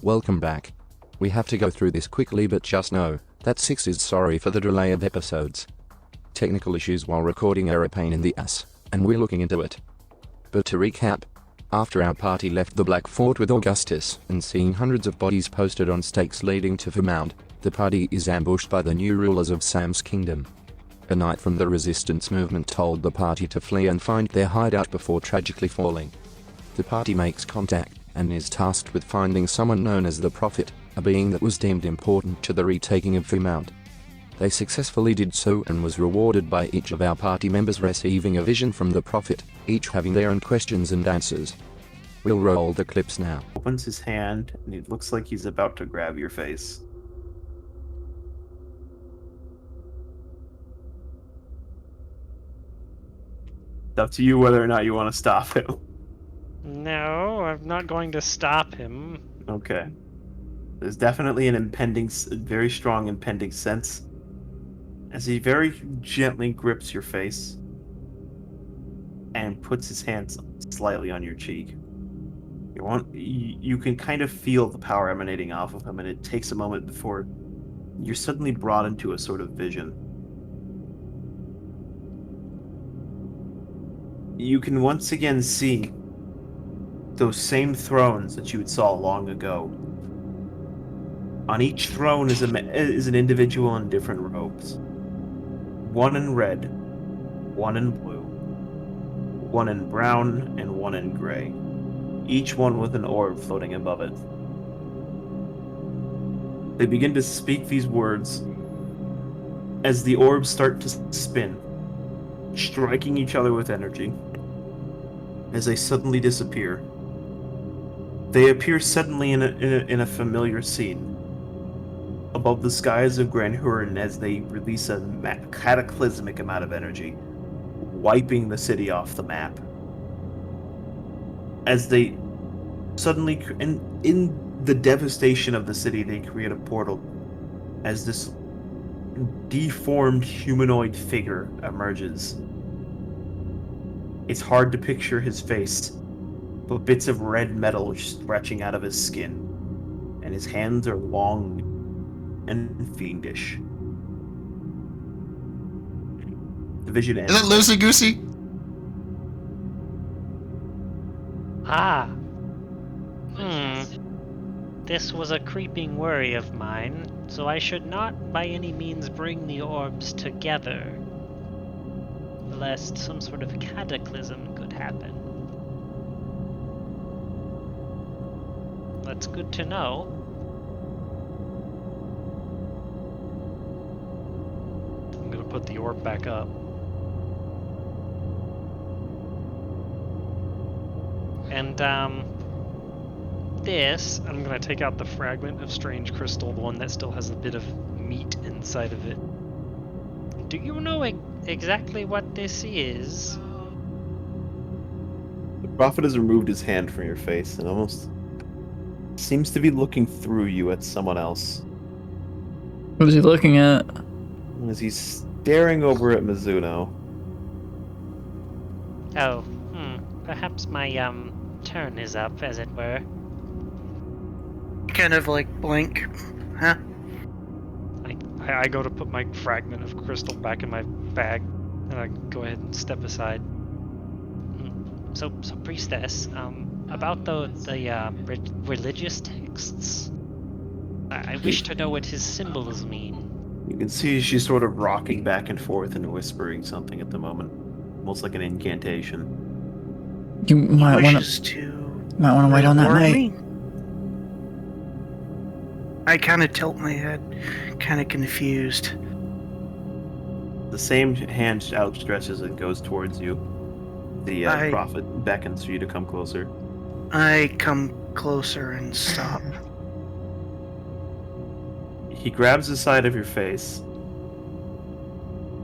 Welcome back. We have to go through this quickly, but just know that Six is sorry for the delay of episodes. Technical issues while recording are a pain in the ass, and we're looking into it. But to recap, after our party left the Black Fort with Augustus and seeing hundreds of bodies posted on stakes leading to Vermount, the party is ambushed by the new rulers of Sam's kingdom. A knight from the resistance movement told the party to flee and find their hideout before tragically falling. The party makes contact and is tasked with finding someone known as the Prophet, a being that was deemed important to the retaking of Vermount. They successfully did so and was rewarded by each of our party members receiving a vision from the Prophet, each having their own questions and answers. We'll roll the clips now. Opens his hand and it looks like he's about to grab your face. It's up to you whether or not you want to stop him. No, I'm not going to stop him. Okay. There's definitely an very strong impending sense as he very gently grips your face and puts his hands slightly on your cheek. You can kind of feel the power emanating off of him, and it takes a moment before you're suddenly brought into a sort of vision. You can once again see those same thrones that you saw long ago. On each throne is an individual in different robes. One in red, one in blue, one in brown, and one in gray. Each one with an orb floating above it. They begin to speak these words as the orbs start to spin, striking each other with energy. As they suddenly disappear, they appear suddenly in a familiar scene above the skies of Grand Huron as they release a cataclysmic amount of energy, wiping the city off the map. As they suddenly, in the devastation of the city, they create a portal as this deformed humanoid figure emerges. It's hard to picture his face, but bits of red metal are stretching out of his skin, and his hands are long and fiendish. The vision ends. Is that Loosey Goosey? Ah. This was a creeping worry of mine, so I should not by any means bring the orbs together, lest some sort of cataclysm could happen. That's good to know. I'm gonna put the orb back up. And, this, I'm gonna take out the fragment of strange crystal, the one that still has a bit of meat inside of it. Do you know exactly what this is? The Prophet has removed his hand from your face and almost seems to be looking through you at someone else. What is he looking at? As he's staring over at Mizuno. Oh, perhaps my, turn is up, as it were. Kind of like blink, huh? I go to put my fragment of crystal back in my bag, and I go ahead and step aside. So priestess, about the religious texts, I wish to know what his symbols mean. You can see she's sort of rocking back and forth and whispering something at the moment, almost like an incantation. You might want to wait on that night. I kind of tilt my head, kind of confused. The same hand outstretches and goes towards you. The Prophet beckons for you to come closer. I come closer and stop. He grabs the side of your face,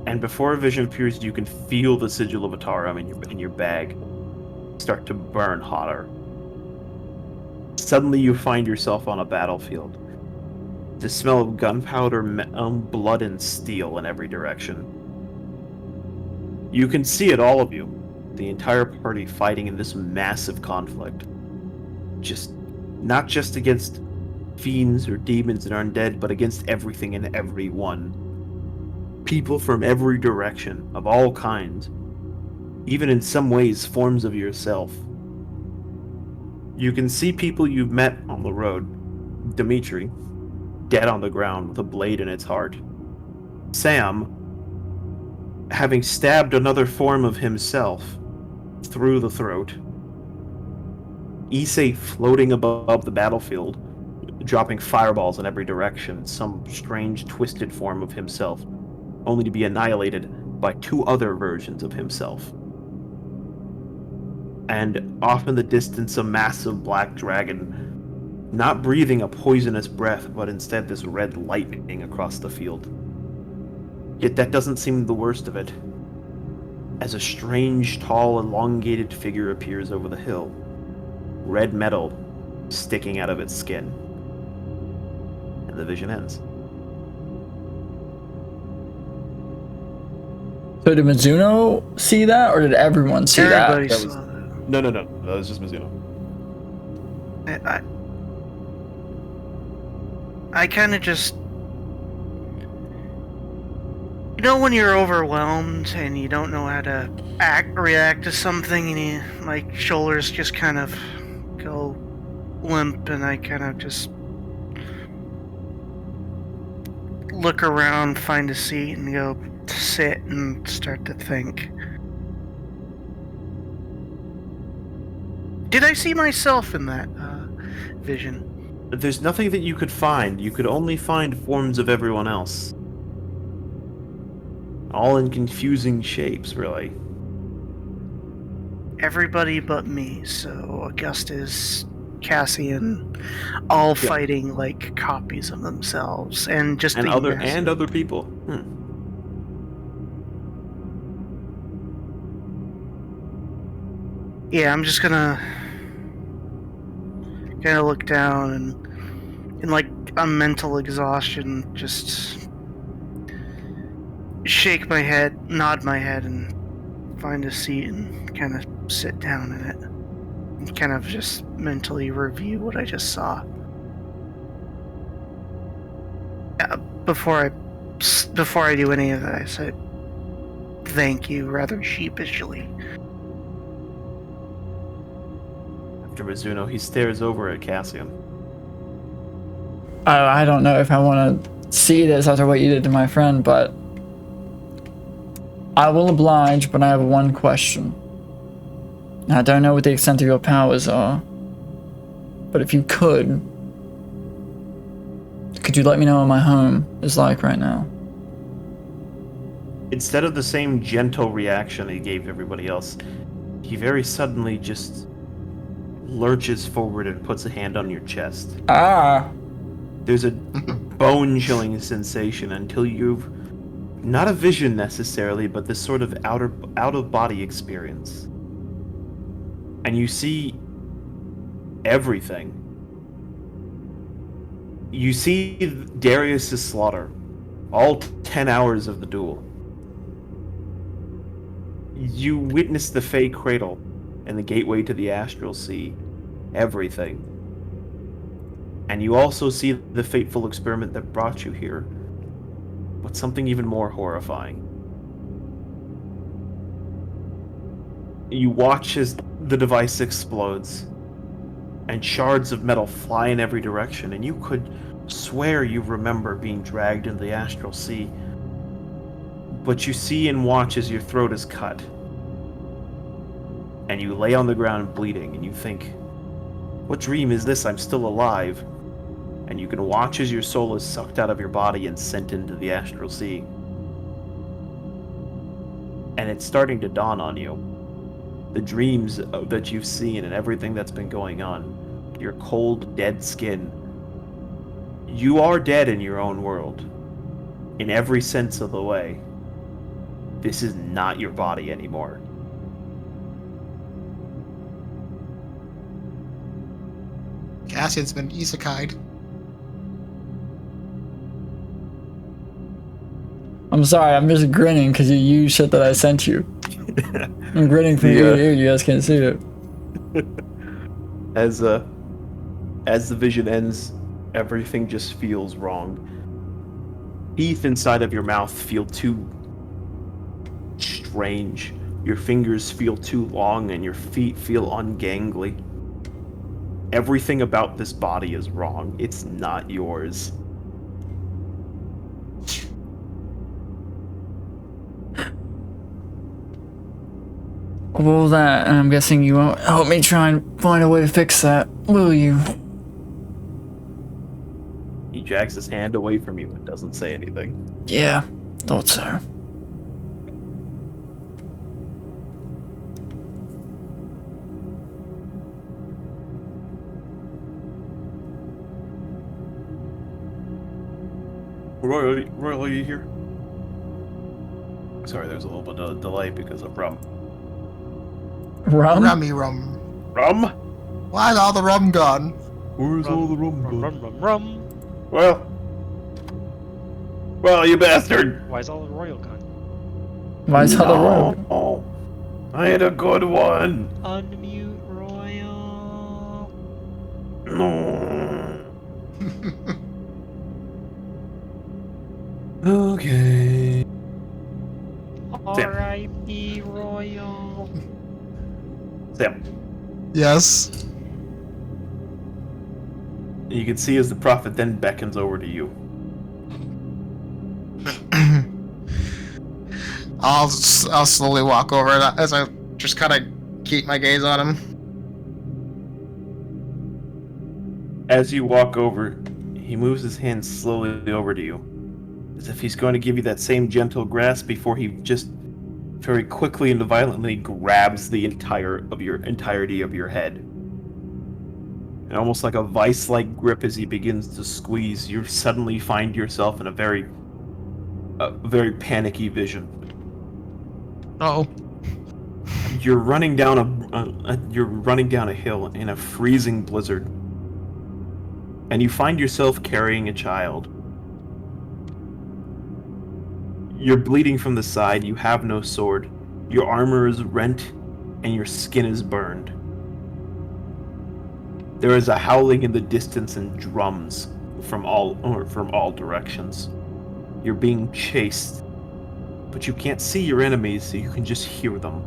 and before a vision appears, you can feel the sigil of Ataram in your bag start to burn hotter. Suddenly, you find yourself on a battlefield. The smell of gunpowder, blood, and steel in every direction. You can see it, all of you. The entire party fighting in this massive conflict. Not just against fiends or demons and undead, but against everything and everyone. People from every direction, of all kinds, even in some ways forms of yourself. You can see people you've met on the road. Dimitri, dead on the ground with a blade in its heart. Sam, having stabbed another form of himself through the throat. Isse floating above the battlefield, dropping fireballs in every direction, some strange twisted form of himself, only to be annihilated by two other versions of himself. And off in the distance, a massive black dragon, not breathing a poisonous breath, but instead this red lightning across the field. Yet that doesn't seem the worst of it, as a strange, tall, elongated figure appears over the hill, red metal sticking out of its skin. And the vision ends. So did Mizuno see that, or did everyone see Everybody that? saw that. No, that was just Mizuno. I kind of just... You know when you're overwhelmed and you don't know how to react to something, and my shoulders just kind of go limp, and I kind of just look around, find a seat, and go sit and start to think. Did I see myself in that vision? There's nothing that you could find. You could only find forms of everyone else. All in confusing shapes, really. Everybody but me, so Augustus, Cassian, all fighting like copies of themselves, and just And being other massive. other people. Yeah, I'm just gonna kind of look down and in like a mental exhaustion, just shake my head, nod my head, and find a seat and kind of sit down in it. And kind of just mentally review what I just saw. Before I do any of that, I say thank you rather sheepishly. After Mizuno, he stares over at Cassian. I don't know if I want to see this after what you did to my friend, but I will oblige, but I have one question. I don't know what the extent of your powers are, but if you could you let me know what my home is like right now? Instead of the same gentle reaction he gave everybody else, he very suddenly just lurches forward and puts a hand on your chest. Ah! There's a bone-chilling sensation until you've, not a vision necessarily, but this sort of out-of-body experience. And you see everything. You see Darius's slaughter, all 10 hours of the duel. You witness the Fey Cradle and the gateway to the Astral Sea, everything. And you also see the fateful experiment that brought you here, but something even more horrifying. You watch as the device explodes, and shards of metal fly in every direction, and you could swear you remember being dragged into the Astral Sea. But you see and watch as your throat is cut, and you lay on the ground bleeding, and you think, what dream is this? I'm still alive. And you can watch as your soul is sucked out of your body and sent into the Astral Sea. And it's starting to dawn on you. The dreams that you've seen and everything that's been going on. Your cold, dead skin. You are dead in your own world. In every sense of the way. This is not your body anymore. Cassian's been isekai'd. I'm sorry, I'm just grinning because you used shit that I sent you. I'm grinning from ear to ear, you guys can't see it. As the vision ends, Everything just feels wrong. Teeth inside of your mouth feel too strange. Your fingers feel too long and your feet feel ungangly. Everything about this body is wrong. It's not yours. All that, and I'm guessing you won't help me try and find a way to fix that, will you? He drags his hand away from you and doesn't say anything. Yeah, thought so. Royal, are you here? Sorry, there's a little bit of delay because of rum. Rum? Rummy rum. Rum? Why's all the rum gone? Where's all the rum? Rum. Well, you bastard! Why is all the royal gone? Why is all the room? Oh, I had a good one. Unmute royal. No. Okay. R.I.P. royal. Sam, Yes. you can see as the prophet then beckons over to you. I'll slowly walk over as I just kind of keep my gaze on him. As you walk over, he moves his hand slowly over to you, as if he's going to give you that same gentle grasp before he just very quickly and violently grabs the entirety of your head. And almost like a vice-like grip as he begins to squeeze, you suddenly find yourself in a very panicky vision. Oh. You're running down a hill in a freezing blizzard, and you find yourself carrying a child. You're bleeding from the side, you have no sword, your armor is rent, and your skin is burned. There is a howling in the distance and drums from all directions. You're being chased, but you can't see your enemies, so you can just hear them.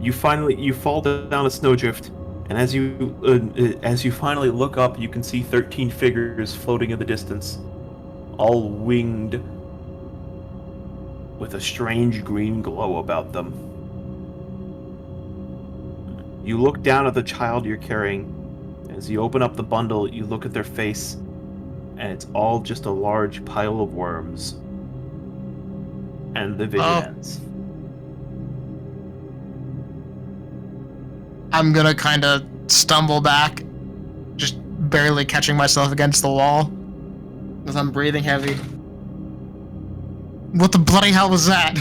You fall down a snowdrift, and as you finally look up, you can see 13 figures floating in the distance, all winged, with a strange green glow about them. You look down at the child you're carrying. As you open up the bundle, you look at their face, and it's all just a large pile of worms. And the vision ends. I'm gonna kind of stumble back, just barely catching myself against the wall, as I'm breathing heavy. What the bloody hell was that?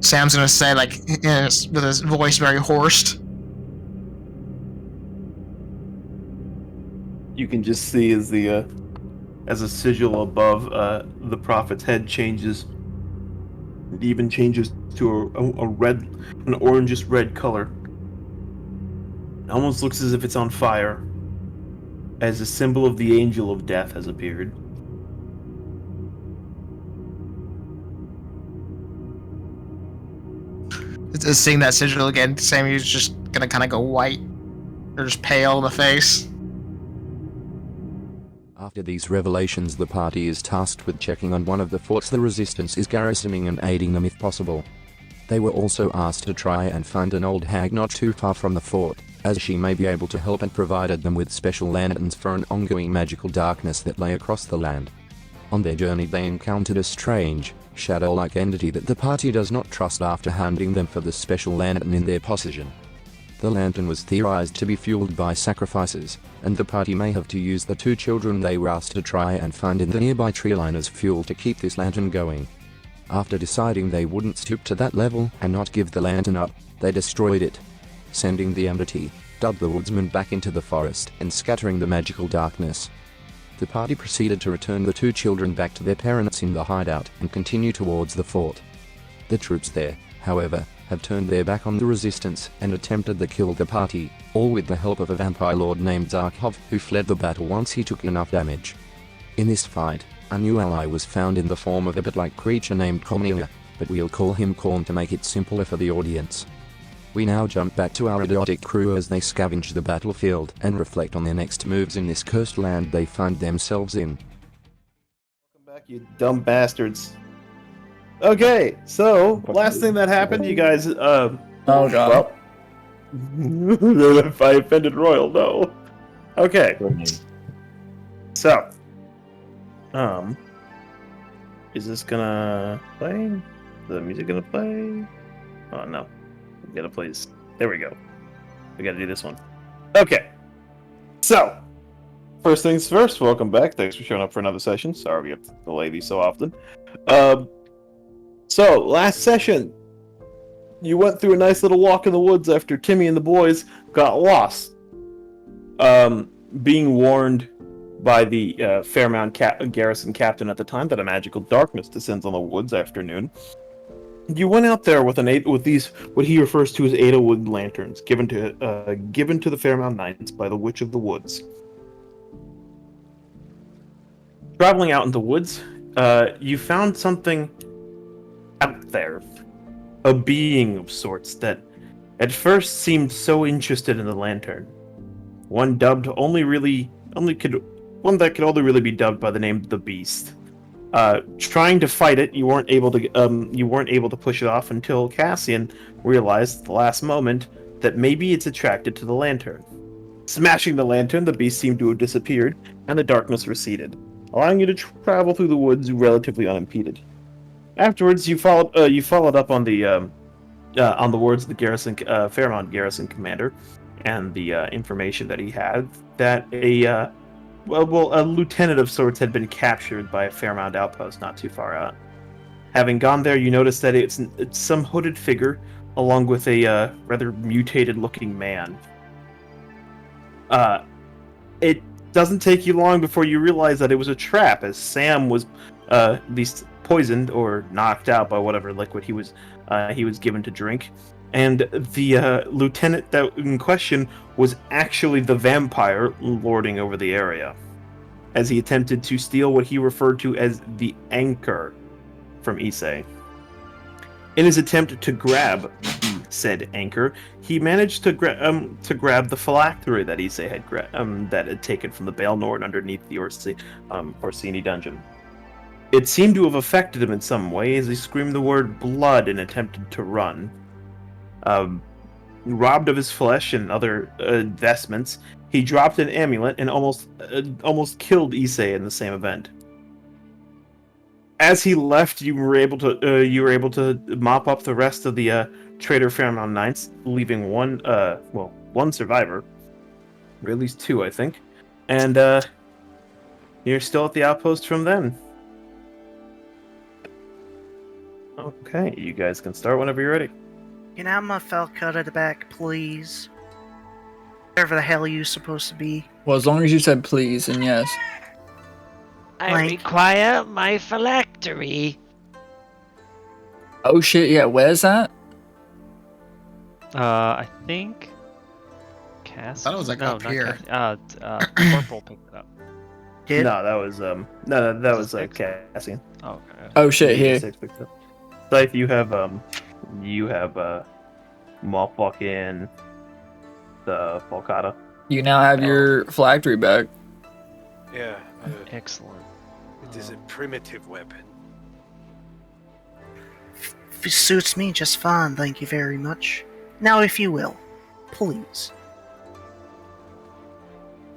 Sam's gonna say, like, with his voice very hoarse. You can just see as a sigil above the prophet's head changes. It even changes to an orangish red color. It almost looks as if it's on fire, as a symbol of the angel of death has appeared. Seeing that sigil again, Sammy's just gonna kind of go white, or just pale in the face. After these revelations, the party is tasked with checking on one of the forts the resistance is garrisoning and aiding them if possible. They were also asked to try and find an old hag not too far from the fort, as she may be able to help, and provided them with special lanterns for an ongoing magical darkness that lay across the land. On their journey they encountered a strange, shadow-like entity that the party does not trust after handing them for the special lantern in their possession. The lantern was theorized to be fueled by sacrifices, and the party may have to use the two children they were asked to try and find in the nearby tree line as fuel to keep this lantern going. After deciding they wouldn't stoop to that level and not give the lantern up, they destroyed it, sending the entity, dubbed the woodsman, back into the forest and scattering the magical darkness. The party proceeded to return the two children back to their parents in the hideout and continue towards the fort. The troops there, however, had turned their back on the resistance and attempted to kill the party, all with the help of a vampire lord named Zarkov, who fled the battle once he took enough damage. In this fight, a new ally was found in the form of a bat-like creature named Cornelia, but we'll call him Corn to make it simpler for the audience. We now jump back to our idiotic crew as they scavenge the battlefield and reflect on their next moves in this cursed land they find themselves in. Welcome back, you dumb bastards. Okay, so last thing that happened, you guys. Oh god. Well, if I offended Royal, no. Okay. So, is this gonna play? Is the music gonna play? Oh no, we gotta play this. There we go. We gotta do this one. Okay. So, first things first. Welcome back. Thanks for showing up for another session. Sorry we have to delay these so often. So, last session, you went through a nice little walk in the woods after Timmy and the boys got lost. Being warned by the Fairmount garrison captain at the time that a magical darkness descends on the woods after noon. You went out there with these what he refers to as Ada wood lanterns, given to the Fairmount Knights by the Witch of the Woods. Traveling out in the woods, you found something out there, a being of sorts that at first seemed so interested in the lantern. One that could only really be dubbed by the name the Beast. Trying to fight it, you weren't able to push it off until Cassian realized at the last moment that maybe it's attracted to the lantern. Smashing the lantern, the beast seemed to have disappeared, and the darkness receded, allowing you to travel through the woods relatively unimpeded. Afterwards, you followed up on the words of the Fairmount garrison commander, and the information that he had that a lieutenant of sorts had been captured by a Fairmount outpost not too far out. Having gone there, you notice that it's some hooded figure along with a rather mutated-looking man. It doesn't take you long before you realize that it was a trap, as Sam was at least poisoned or knocked out by whatever liquid he was given to drink, and the lieutenant that in question was actually the vampire lording over the area, as he attempted to steal what he referred to as the anchor from Isse. In his attempt to grab said anchor, he managed to grab the phylactery that Isse had taken from the Baelnord underneath the Orsini dungeon. It seemed to have affected him in some way, as he screamed the word blood and attempted to run. Robbed of his flesh and other vestments, he dropped an amulet and almost killed Isse in the same event. As he left, you were able to mop up the rest of the traitor Fairmount Knights, leaving one survivor, or at least two, I think, and you're still at the outpost from then. Okay, you guys can start whenever you're ready. Can I have my Falcon at the back, please? Wherever the hell you're supposed to be. Well, as long as you said please, and yes. I Clank. require my phylactery. Oh shit, yeah, where's that? I think Cassian. I thought it was like up not here. Corporal picked it up. Did? No, that was that was Cassian. Oh, okay. Oh shit, here. Scythe, you have motherfucking the Volcata. You now have your phylactery back. Yeah, Excellent. it is a primitive weapon. It suits me just fine, thank you very much. Now, if you will, please.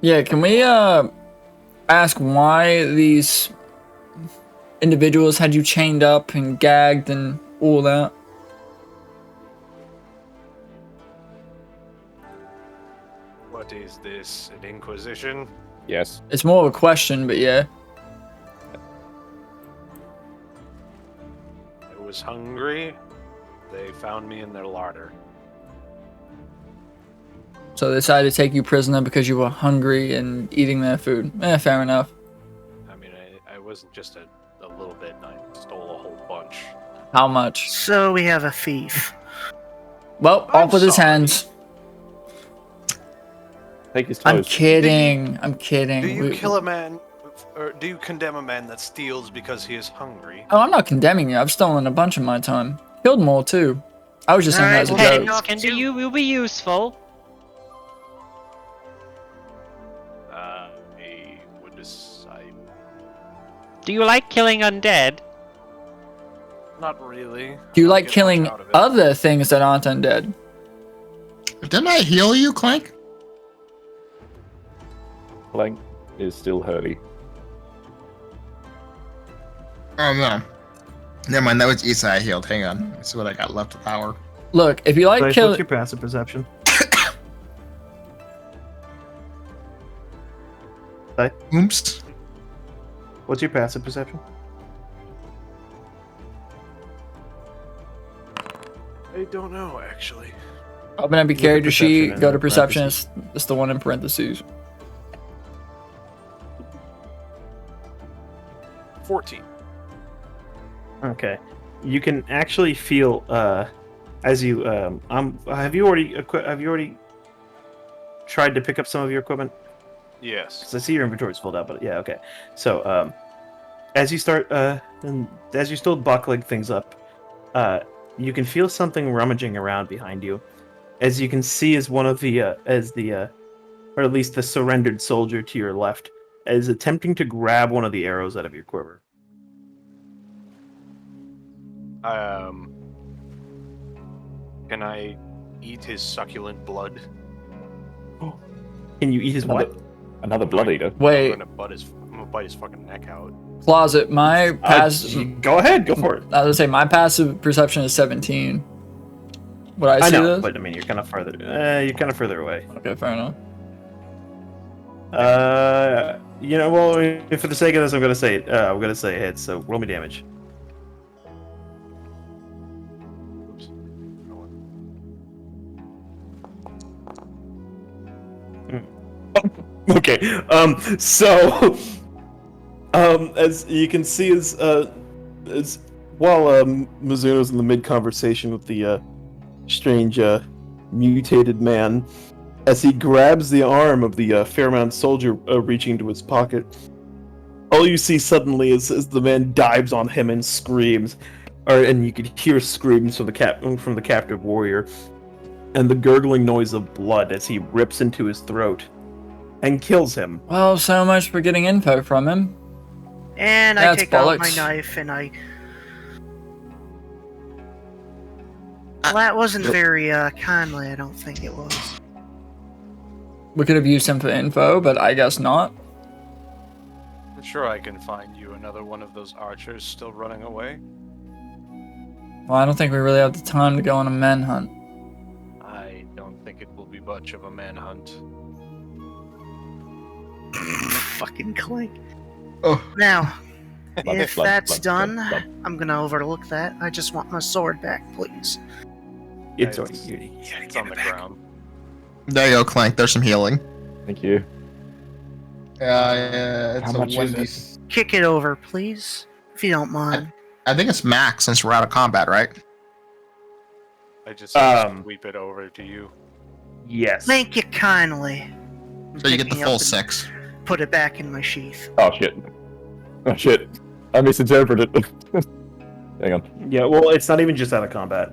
Yeah, can we ask why these individuals had you chained up and gagged and all that? What is this? An inquisition? Yes. It's more of a question, but yeah. I was hungry. They found me in their larder. So they decided to take you prisoner because you were hungry and eating their food. Fair enough. I mean, I wasn't just a little bit. I stole a whole bunch. How much? So we have a thief. Well, I'm off with his sorry. hands. Take his I'm toes. kidding. I'm kidding. Do you We- kill a man, or do you condemn a man that steals because he is hungry? Oh, I'm not condemning you. I've stolen a bunch in my time. Killed more too. I was just saying that as a Alright, joke. well, Pens can will be useful. I would decide. Do you like killing undead? Not really. Do you I like get much killing out of it. other things that aren't undead? Didn't I heal you, Clank? Clank is still hurty. Oh no. Never mind, that was Isse I healed. Hang on. Let's see what I got left of power. Look, if you like Scythe, killing, what's your passive perception? Oops. What's your passive perception? I don't know, actually. open up your Look at character sheet, perception go and to then perception. parentheses. It's the one in parentheses. 14. Okay. You can actually feel as you have you already tried to pick up some of your equipment? Yes. 'Cause I see your inventory's filled out, but yeah, okay. So as you start and as you're still buckling things up, you can feel something rummaging around behind you. As you can see, as one of the or at least the surrendered soldier to your left is attempting to grab one of the arrows out of your quiver. Can I eat his succulent blood? Can you eat his what? Another blood eater. Wait, I'm gonna bite his fucking neck out. closet. My passive. Go ahead, go for it. I would say my passive perception is 17. Would I I see know, this? but I mean, you're kind of further. You're kind of further away. Okay, fair enough. You know, well, for the sake of this, I'm gonna say it. I'm gonna say it hits. So roll me damage. Oops. Okay. So, as you can see, as while Mizuno's in the mid conversation with the strange mutated man, as he grabs the arm of the Fairmount soldier reaching into his pocket, all you see suddenly is the man dives on him and screams, and you could hear screams from the captive warrior, and the gurgling noise of blood as he rips into his throat and kills him. Well, so much for getting info from him. And I That's take out my bollocks. knife and I. Well, that wasn't very kindly. I don't think it was. We could have used him for info, but I guess not. I'm sure I can find you another one of those archers still running away. Well, I don't think we really have the time to go on a manhunt. I don't think it will be much of a manhunt. Fucking Clank. Oh. Now, Blood, if blood, that's blood, done, blood, blood. I'm gonna overlook that. I just want my sword back, please. It's It's on the ground. There you go, Clank. There's some healing. Thank you. Yeah, it's How a much is 1d. this? Kick it over, please, if you don't mind. I think it's max since we're out of combat, right? I just sweep it over to you. Yes. Thank you kindly. So you get the Picking full up and 6. Put it back in my sheath. Oh shit. Oh shit. I misinterpreted. Hang on. Yeah, well, it's not even just out of combat.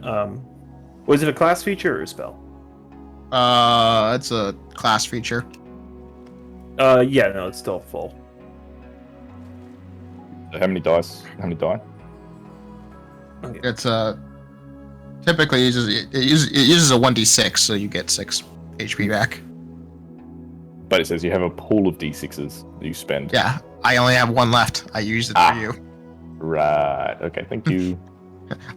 Was it a class feature or a spell? It's a class feature. Yeah, no, it's still full. How many dice? How many die? It's typically it uses a 1d6, so you get 6 HP back. But it says you have a pool of d6s that you spend. Yeah, I only have 1 left. I used it Ah. for you. Right. Okay. Thank you.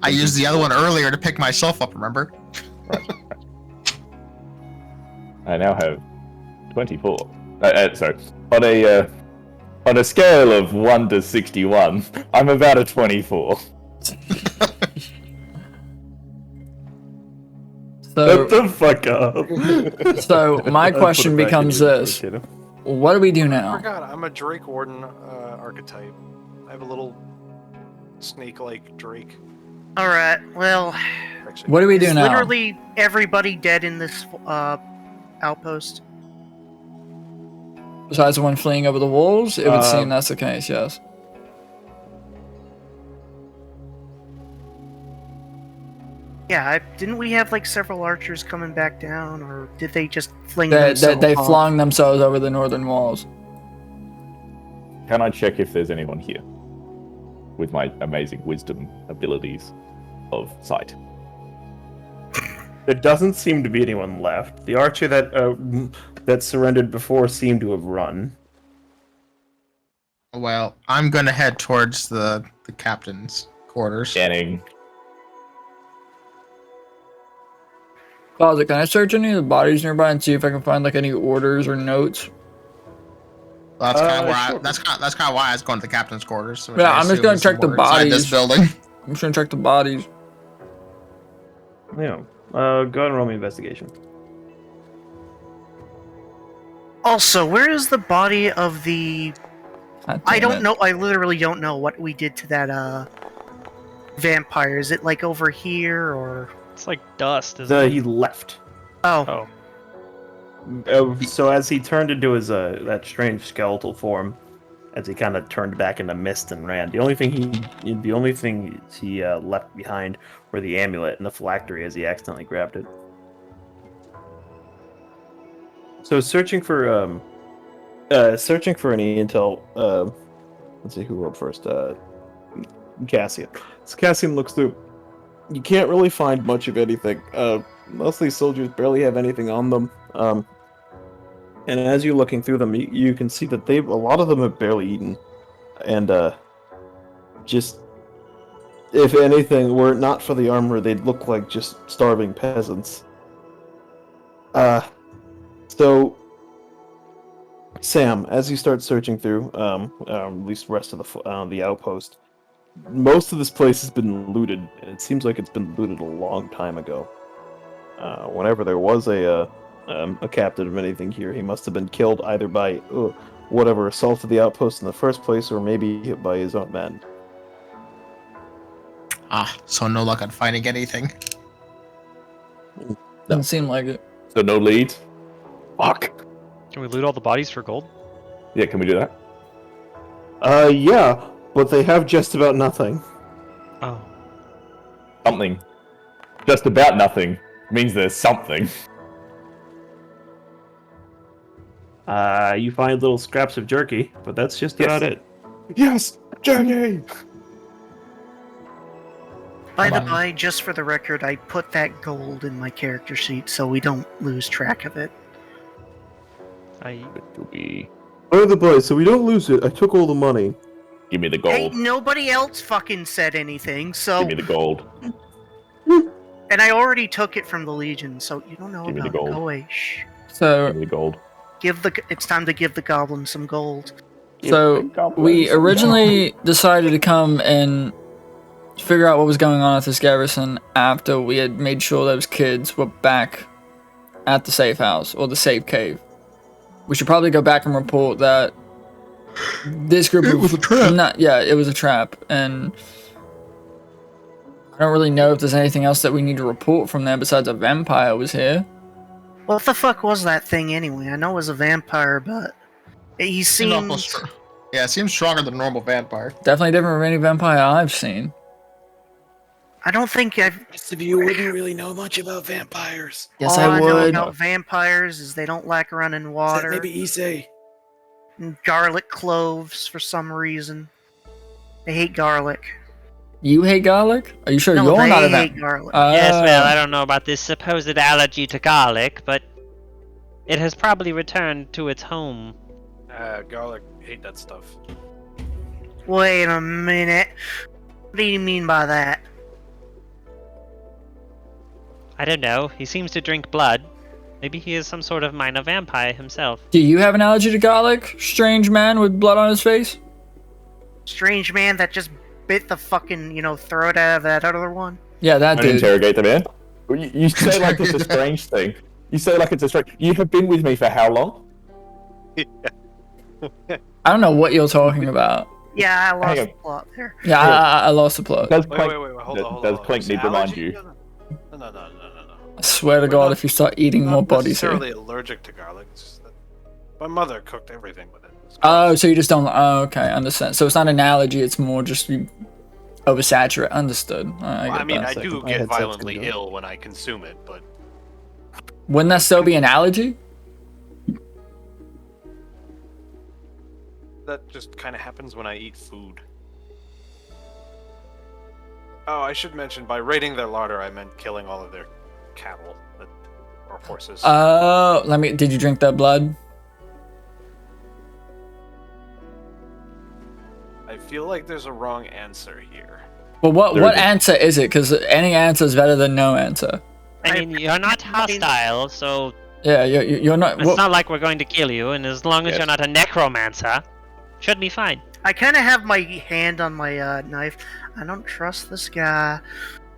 I used the other one earlier to pick myself up. Remember? I now have 24. Sorry. On a scale of 1 to 61, I'm about a 24. So, Shut the fuck up. so my I'll put question it back in becomes your this: inventory, what do we do I now? forgot, I'm a Drake Warden archetype. I have a little snake-like Drake. Alright, well, I actually. What do we do Is now? literally everybody dead in this outpost? Besides the one fleeing over the walls, it would seem Um, that's the case. Yes. Yeah, didn't we have like several archers coming back down, or did they just fling They themselves off? flung themselves over the northern walls. Can I check if there's anyone here with my amazing wisdom abilities of sight? There doesn't seem to be anyone left. The archer that surrendered before seemed to have run. Well, I'm gonna head towards the captain's quarters. Scanning. Closet, can I search any of the bodies nearby and see if I can find like any orders or notes? Well, that's kind of sure. that's kind of why I was going to the captain's quarters. So Yeah, I I'm just assume gonna there's check the more inside bodies. this building. I'm just gonna check the bodies. Yeah. Go ahead and roll me investigation. Also, where is the body of the... God I damn don't it. know. I literally don't know what we did to that vampire. Is it like over here, or... It's like dust, isn't it? He left. Oh, So as he turned into his that strange skeletal form, as he kind of turned back into mist and ran, the only thing he left behind were the amulet and the phylactery as he accidentally grabbed it. So searching for any intel. Let's see who rolled first. Cassian. So Cassian looks through. You can't really find much of anything. Most of these soldiers barely have anything on them. And as you're looking through them, you can see that a lot of them have barely eaten. And just, if anything, were it not for the armor, they'd look like just starving peasants. So, Sam, as you start searching through, at least the rest of the outpost, most of this place has been looted, and it seems like it's been looted a long time ago. Whenever there was a captain of anything here, he must have been killed either by whatever assaulted the outpost in the first place, or maybe by his own men. So no luck on finding anything. Doesn't seem like it. So no leads? Fuck. Can we loot all the bodies for gold? Yeah, can we do that? Yeah, but they have just about nothing. Oh. Something. Just about nothing means there's something. You find little scraps of jerky, but that's just about it. Yes! Jerky! by the Come on. by, just for the record, I put that gold in my character sheet so we don't lose track of it. I It'll be... By the by, so we don't lose it, I took all the money. Give me the Hey, gold. nobody else fucking said anything, so... Give me the gold. And I already took it from the Legion, so you don't know Give me the about it. gold. Go away. Shh. So, Give me the gold. It's time to give the goblin some gold. we originally decided to come and figure out what was going on at this garrison after we had made sure those kids were back at the safe house or the safe cave. We should probably go back and report that this group It was a trap. It was a trap, and I don't really know if there's anything else that we need to report from there besides a vampire was here. What the fuck was that thing anyway? I know it was a vampire, but he seems... Yeah, it seems stronger than a normal vampire. Definitely different from any vampire I've seen. I don't think I've... Most of you wouldn't really know much about vampires. Yes, All I know would. about vampires is they don't like running water. Maybe Isse. And garlic cloves for some reason. They hate garlic. You hate garlic? Are you sure No, you're they not a hate vampire? garlic. Yes, well, I don't know about this supposed allergy to garlic, but it has probably returned to its home. Garlic, hate that stuff. Wait a minute. What do you mean by that? I don't know. He seems to drink blood. Maybe he is some sort of minor vampire himself. Do you have an allergy to garlic? Strange man with blood on his face? Strange man that just bit the fucking, throat out of that other one? Yeah, that Don't dude. interrogate the man. You say like it's a strange thing. You say like it's a strange... You have been with me for how long? I don't know what you're talking about. Yeah, I lost Hang the on. plot there. Yeah, I lost the plot. Does Wait, Clank, hold on. does Clank need to remind you? I swear to God, if you start eating more bodies here. I'm not necessarily allergic to garlic. It's just that my mother cooked everything with it. Oh, so you just don't. Oh, okay, understand. So it's not an allergy. It's more just you oversaturate. Understood. I mean, I do get violently ill when I consume it, but wouldn't that still be an allergy? that just kind of happens when I eat food. Oh, I should mention, by raiding their larder, I meant killing all of their cattle or horses. Oh, did you drink that blood? I feel like there's a wrong answer here. Well, what answer is it? Because any answer is better than no answer. I mean, you're not hostile, so... Yeah, you're not... It's not like we're going to kill you, and as long as you're not a necromancer, should be fine. I kind of have my hand on my knife. I don't trust this guy.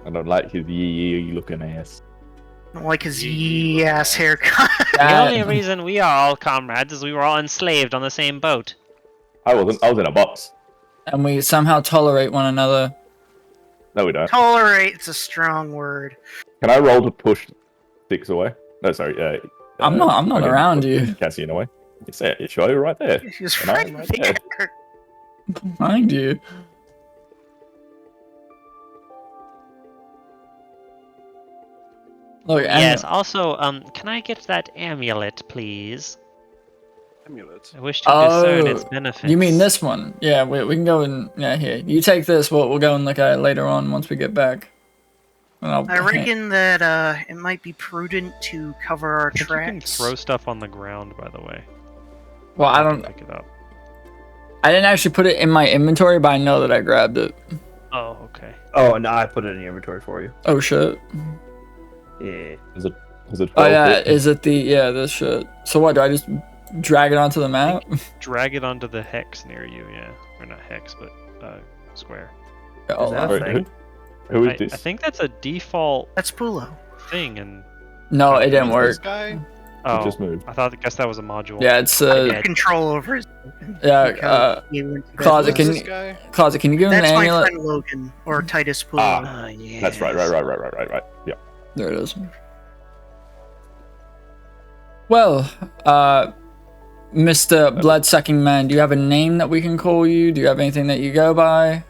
I don't like his yee looking ass. I don't like his yee-ass haircut. The only reason we are all comrades is we were all enslaved on the same boat. I was in a box. And we somehow tolerate one another. No, we don't. Tolerate's a strong word. Can I roll to push Six away? No, sorry. I'm not around you. Cassian away. It's sure right there. He's And I'm right right there. there. Behind you. Look, Yes, also, can I get that amulet, please? Amulet? I wish to discern its benefits. You mean this one? Yeah, we can go and... Yeah, here. You take this, we'll go and look at it later on once we get back. I reckon that it might be prudent to cover our You can tracks. throw stuff on the ground, by the way. Well, I don't... Pick it up. I didn't actually put it in my inventory, but I know that I grabbed it. Oh, okay. Oh, no, I put it in the inventory for you. Oh, shit. Yeah. Is it Oh, yeah, is it the... Yeah, this shit. So what, do I just drag it onto the map? Drag it onto the hex near you, yeah. Or not hex, but square. Oh, Is that a thing? Who is this? I think that's a default That's Pulo. thing, and... No, it didn't This work. guy? Oh, just moved. I guess that was a module. Yeah, it's... I have control over his token. Yeah, because he went to Closet, bed. This guy? Closet, can you give him an That's my amulet? friend Logan, or Titus Pulo. Ah, yes. That's right. Yeah. There it is. Well, Mr. Blood-Sucking Man, do you have a name that we can call you? Do you have anything that you go by?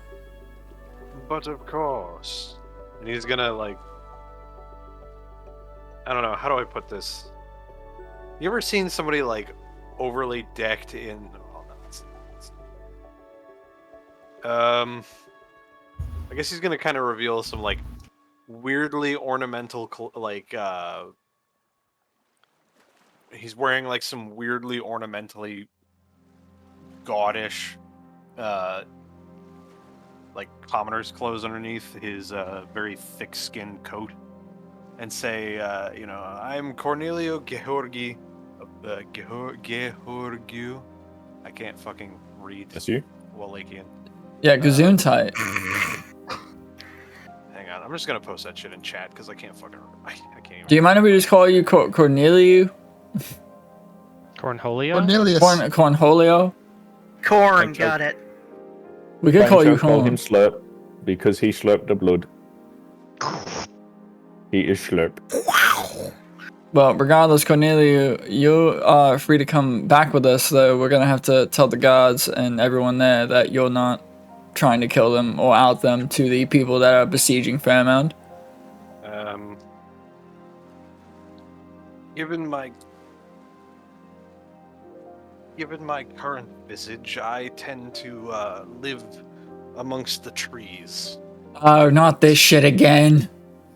But of course. And he's gonna, like... I don't know, how do I put this? You ever seen somebody, like, overly decked in... Well, no, I guess he's gonna kind of reveal some, like, weirdly ornamental, he's wearing, like, some weirdly ornamentally gaudish, like, commoner's clothes underneath his very thick-skinned coat, and say, I'm Cornelio Georgi, Georgiou. I can't fucking read. That's you? Yeah, Wallachian. Gazoon tight. Hang on, I'm just gonna post that shit in chat because I can't fucking. I can't even. Do you mind if we just call you Cornelio? Cornholio? Cornelius. Cornholio? Corn, Thanks, got it. We could call you Call him Corn. Slurp because he slurped the blood. He is Slurp. Well, regardless, Cornelio, you are free to come back with us, though. We're gonna have to tell the guards and everyone there that you're not trying to kill them or out them to the people that are besieging Fairmount. Given my current visage, I tend to live amongst the trees. Oh, not this shit again.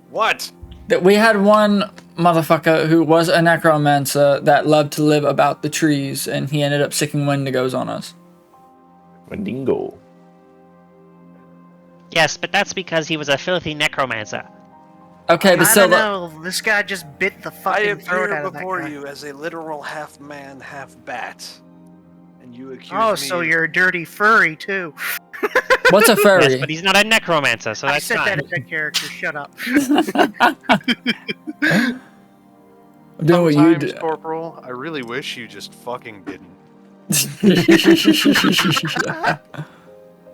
What? That we had one motherfucker who was a necromancer that loved to live about the trees, and he ended up sicking wendigos on us. Wendigo. Yes, but that's because he was a filthy necromancer. Okay, but I still, don't know. This guy just bit the I fucking throat out appear of that before guy. you as a literal half man, half bat, and you accuse me. Oh, so you're a dirty furry too. what's a furry? Yes, but he's not a necromancer, so I that's said fine. that as a character. Shut up. I'm doing what you Sometimes, do. Corporal, I really wish you just fucking didn't.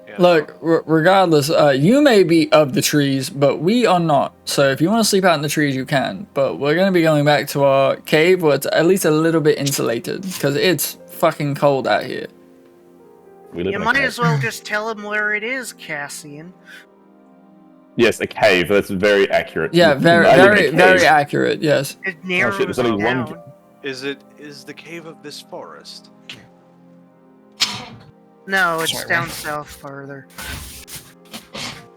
Yeah, Look, regardless, you may be of the trees, but we are not. So if you want to sleep out in the trees, you can. But we're going to be going back to our cave where it's at least a little bit insulated. Because it's fucking cold out here. You might as well just tell him where it is, Cassian. Yes, a cave. That's very accurate. Yeah, very accurate, yes. It narrows there's only down. one. Is the cave of this forest? No, it's down south farther.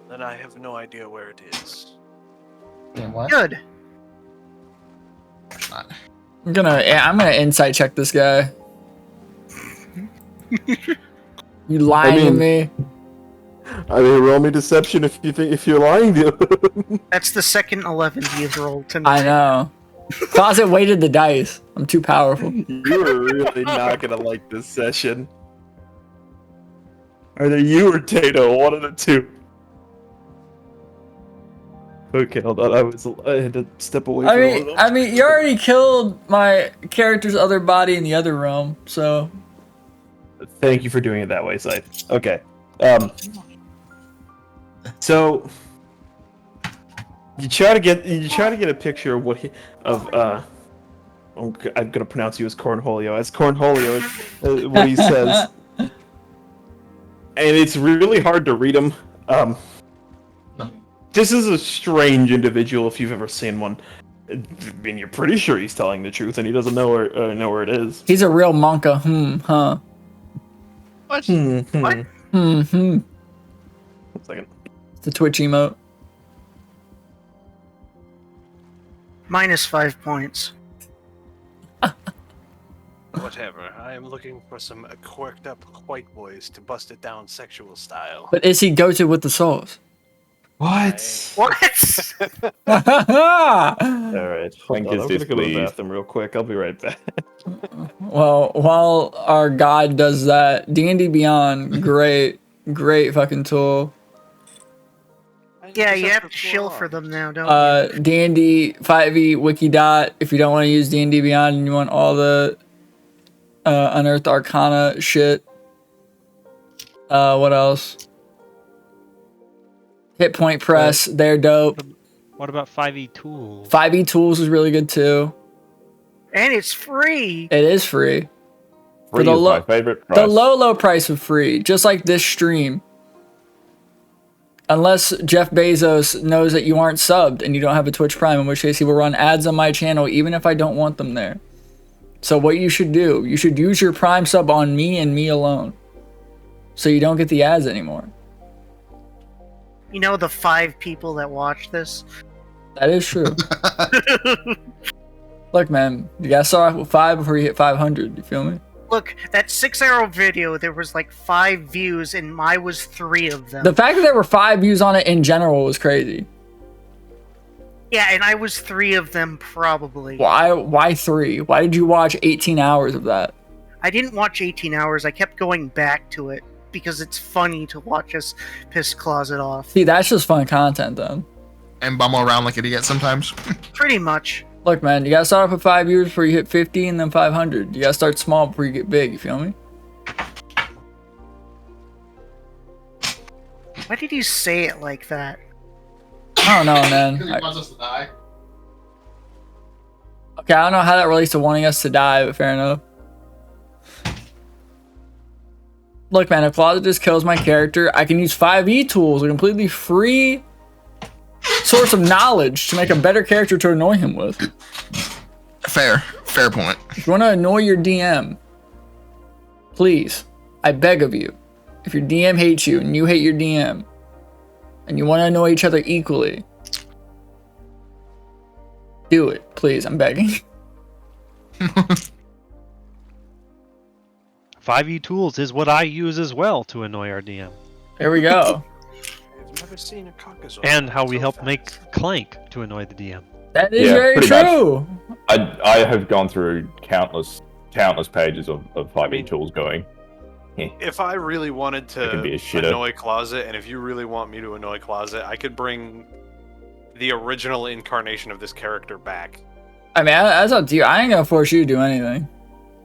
Then I have no idea where it is. Yeah, what? Good. I'm gonna insight check this guy. You lying to me? I mean, roll me deception if you're lying to. That's the second 11 you've rolled tonight. I know. Closet weighted the dice. I'm too powerful. You're really not gonna like this session. Either you or Tato, one of the two. Okay, hold on. I had to step away from one of them. I mean, you already killed my character's other body in the other realm, so. Thank you for doing it that way, Scythe. Okay. So you try to get a picture of I'm gonna pronounce you as Cornholio. As Cornholio, what he says, and it's really hard to read him. This is a strange individual if you've ever seen one. I mean, you're pretty sure he's telling the truth, and he doesn't know where it is. He's a real monka. Huh? What? What? One second. It's the Twitch emote. Minus 5 points. Whatever. I am looking for some quirked up white boys to bust it down sexual style. But is he goated with the sauce? What? What? Alright, Clank hold on, is I'm gonna go to the displeased. bathroom real quick. I'll be right back. Well, while our guide does that, D&D Beyond, great fucking tool. Yeah, you have to chill for them now, don't you? D&D 5e Wikidot, if you don't want to use D&D Beyond and you want all the Unearthed Arcana shit. What else? Hit Point Press, they're dope. What about 5e Tools? 5e Tools is really good too. And it's free! It is free. Free the is lo- my favorite price. The low price of free, just like this stream. Unless Jeff Bezos knows that you aren't subbed and you don't have a Twitch Prime, in which case he will run ads on my channel even if I don't want them there. So what you should do, you should use your Prime sub on me and me alone. So you don't get the ads anymore. You know the 5 people that watch this? That is true. Look, man, you gotta start off with 5 before you hit 500, you feel me? Look, that 6-arrow video, there was like 5 views, and I was 3 of them. The fact that there were 5 views on it in general was crazy. Yeah, and I was 3 of them, probably. Why 3? Why did you watch 18 hours of that? I didn't watch 18 hours, I kept going back to it, because it's funny to watch us piss Closet off. See, that's just fun content, then. And bumble around like an idiot sometimes. Pretty much. Look, man, you gotta start off with 5 views before you hit 50 and then 500. You gotta start small before you get big, you feel me? Why did you say it like that? I don't know, man. Because he wants us to die. Okay, I don't know how that relates to wanting us to die, but fair enough. Look, man, if Closet just kills my character, I can use 5e tools, a completely free source of knowledge to make a better character to annoy him with. Fair point. If you want to annoy your DM, please, I beg of you, if your DM hates you and you hate your DM, and you want to annoy each other equally, do it, please, I'm begging. 5e Tools is what I use as well to annoy our DM. There we go. I've never seen a caucus. And how we help make Clank to annoy the DM. That is Yeah, very pretty true. I have gone through countless pages of 5e tools going. If I really wanted It can be a to shitter. annoy Closet, and if you really want me to annoy Closet, I could bring the original incarnation of this character back. I mean, that's up to you. I ain't gonna force you to do anything.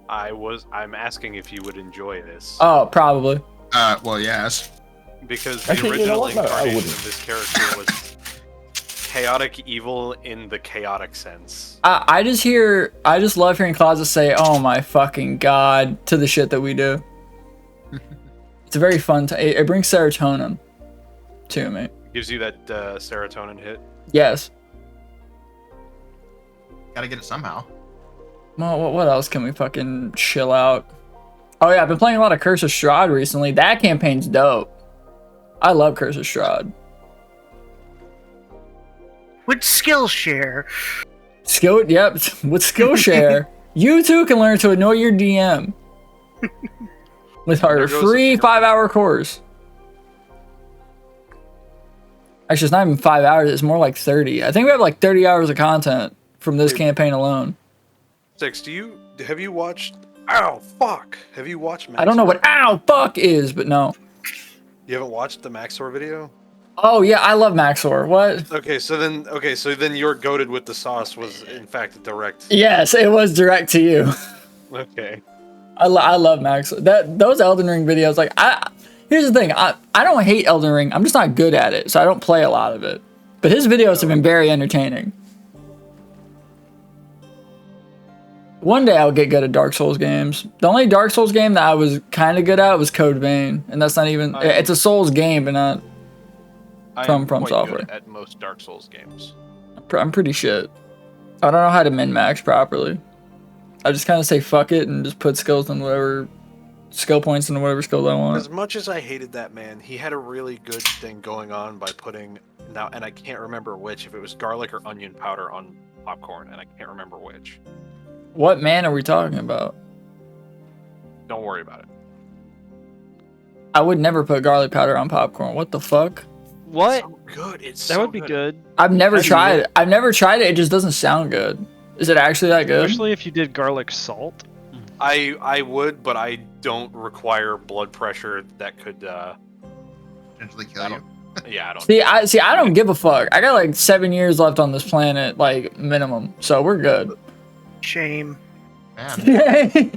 I'm asking if you would enjoy this. Oh, probably. Well, yes. Because the Actually, you know original what? No, I incarnation wouldn't. of this character was chaotic evil in the chaotic sense. I just love hearing Closet say, "Oh my fucking god," to the shit that we do. It's a very fun. It brings serotonin to me. Gives you that serotonin hit. Yes. Gotta get it somehow. Well, what else can we fucking chill out? Oh yeah, I've been playing a lot of Curse of Strahd recently. That campaign's dope. I love Curse of Strahd. With Skillshare. Yep, with Skillshare. You too can learn to annoy your DM. With our There goes free the 5-hour course. Actually, it's not even 5 hours, it's more like 30. I think we have like 30 hours of content from this campaign alone. Six, have you watched... Ow, fuck! Have you watched Maxor? I don't know what ow fuck is, but no. You haven't watched the Maxor video? Oh yeah, I love Maxor. What? Okay, so then your goated with the sauce was in fact direct. Yes, it was direct to you. Okay. I love Maxor. Those Elden Ring videos, like here's the thing, I don't hate Elden Ring. I'm just not good at it, so I don't play a lot of it. But his videos have been very entertaining. One day I'll get good at Dark Souls games. The only Dark Souls game that I was kind of good at was Code Vein, and that's not even. It's a Souls game, but not from Software. Good at most Dark Souls games. I'm pretty shit. I don't know how to min-max properly. I just kind of say fuck it and just put skills in whatever skill points into whatever skill I want. As much as I hated that man, he had a really good thing going on by putting now, and I can't remember which, if it was garlic or onion powder on popcorn, and I can't remember which. What man are we talking about? Don't worry about it. I would never put garlic powder on popcorn. What the fuck? What? So good. It's That so would be good. I've never tried it. I've never tried it. It just doesn't sound good. Is it actually that good? Especially if you did garlic salt. I would, but I don't require blood pressure that could Potentially kill you. Yeah, I don't. See, I don't give a fuck. I got like 7 years left on this planet, like minimum. So we're good. Shame. Man,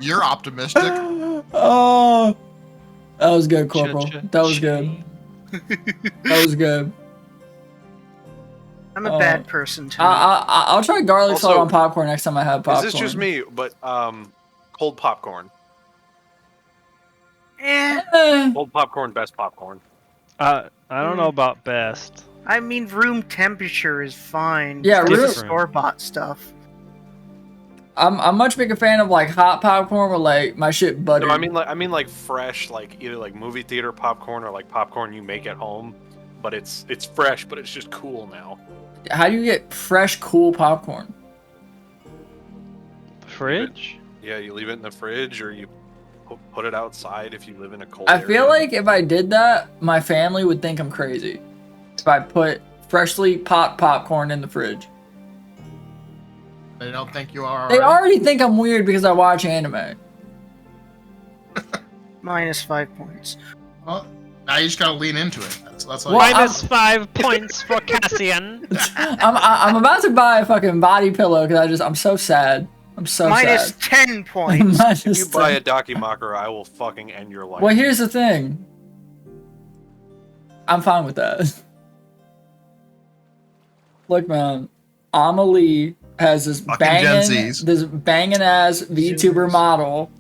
you're optimistic. Oh, that was good, Corporal. That was good. That was good. I'm a bad person too. I'll try garlic Also, salt on popcorn next time I have popcorn. Is this just me? But cold popcorn. Cold popcorn, best popcorn. I don't know about best. I mean, room temperature is fine. Yeah, It's room- store-bought stuff. I'm much bigger fan of like hot popcorn with like my shit buttered. No, I mean like fresh, like either like movie theater popcorn or like popcorn you make at home, but it's fresh, but it's just cool now. How do you get fresh, cool popcorn? Fridge? Yeah, you leave it in the fridge or you put it outside if you live in a cold I area. feel like if I did that, my family would think I'm crazy. If I put freshly popped popcorn in the fridge. They don't think you are. They already think I'm weird because I watch anime. Minus 5 points. Well, now you just gotta lean into it. That's all. Well, Minus 5 points for Cassian. I'm about to buy a fucking body pillow because I'm so sad. I'm so Minus sad. 10 points. Minus If you buy 10. a Dakimakura, I will fucking end your life. Well, here's the thing. I'm fine with that. Look, man, Amelie has this Fucking Gen Zs. banging ass VTuber model,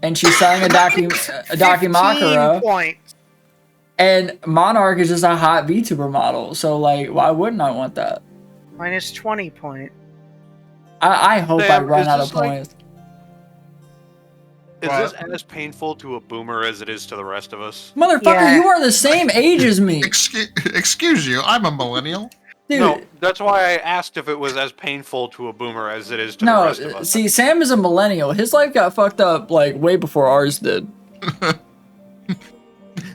and she's selling a Dakimakura. 15 points. And Monarch is just a hot VTuber model, so like, why wouldn't I want that? Minus 20 points. I hope Sam, I run is out of this like- points. Is this as painful to a boomer as it is to the rest of us? Motherfucker, Yeah. you are the same age as me, Excuse you, I'm a millennial. dude. No, that's why I asked if it was as painful to a boomer as it is to the No, rest of us. see, Sam is a millennial. His life got fucked up like way before ours did.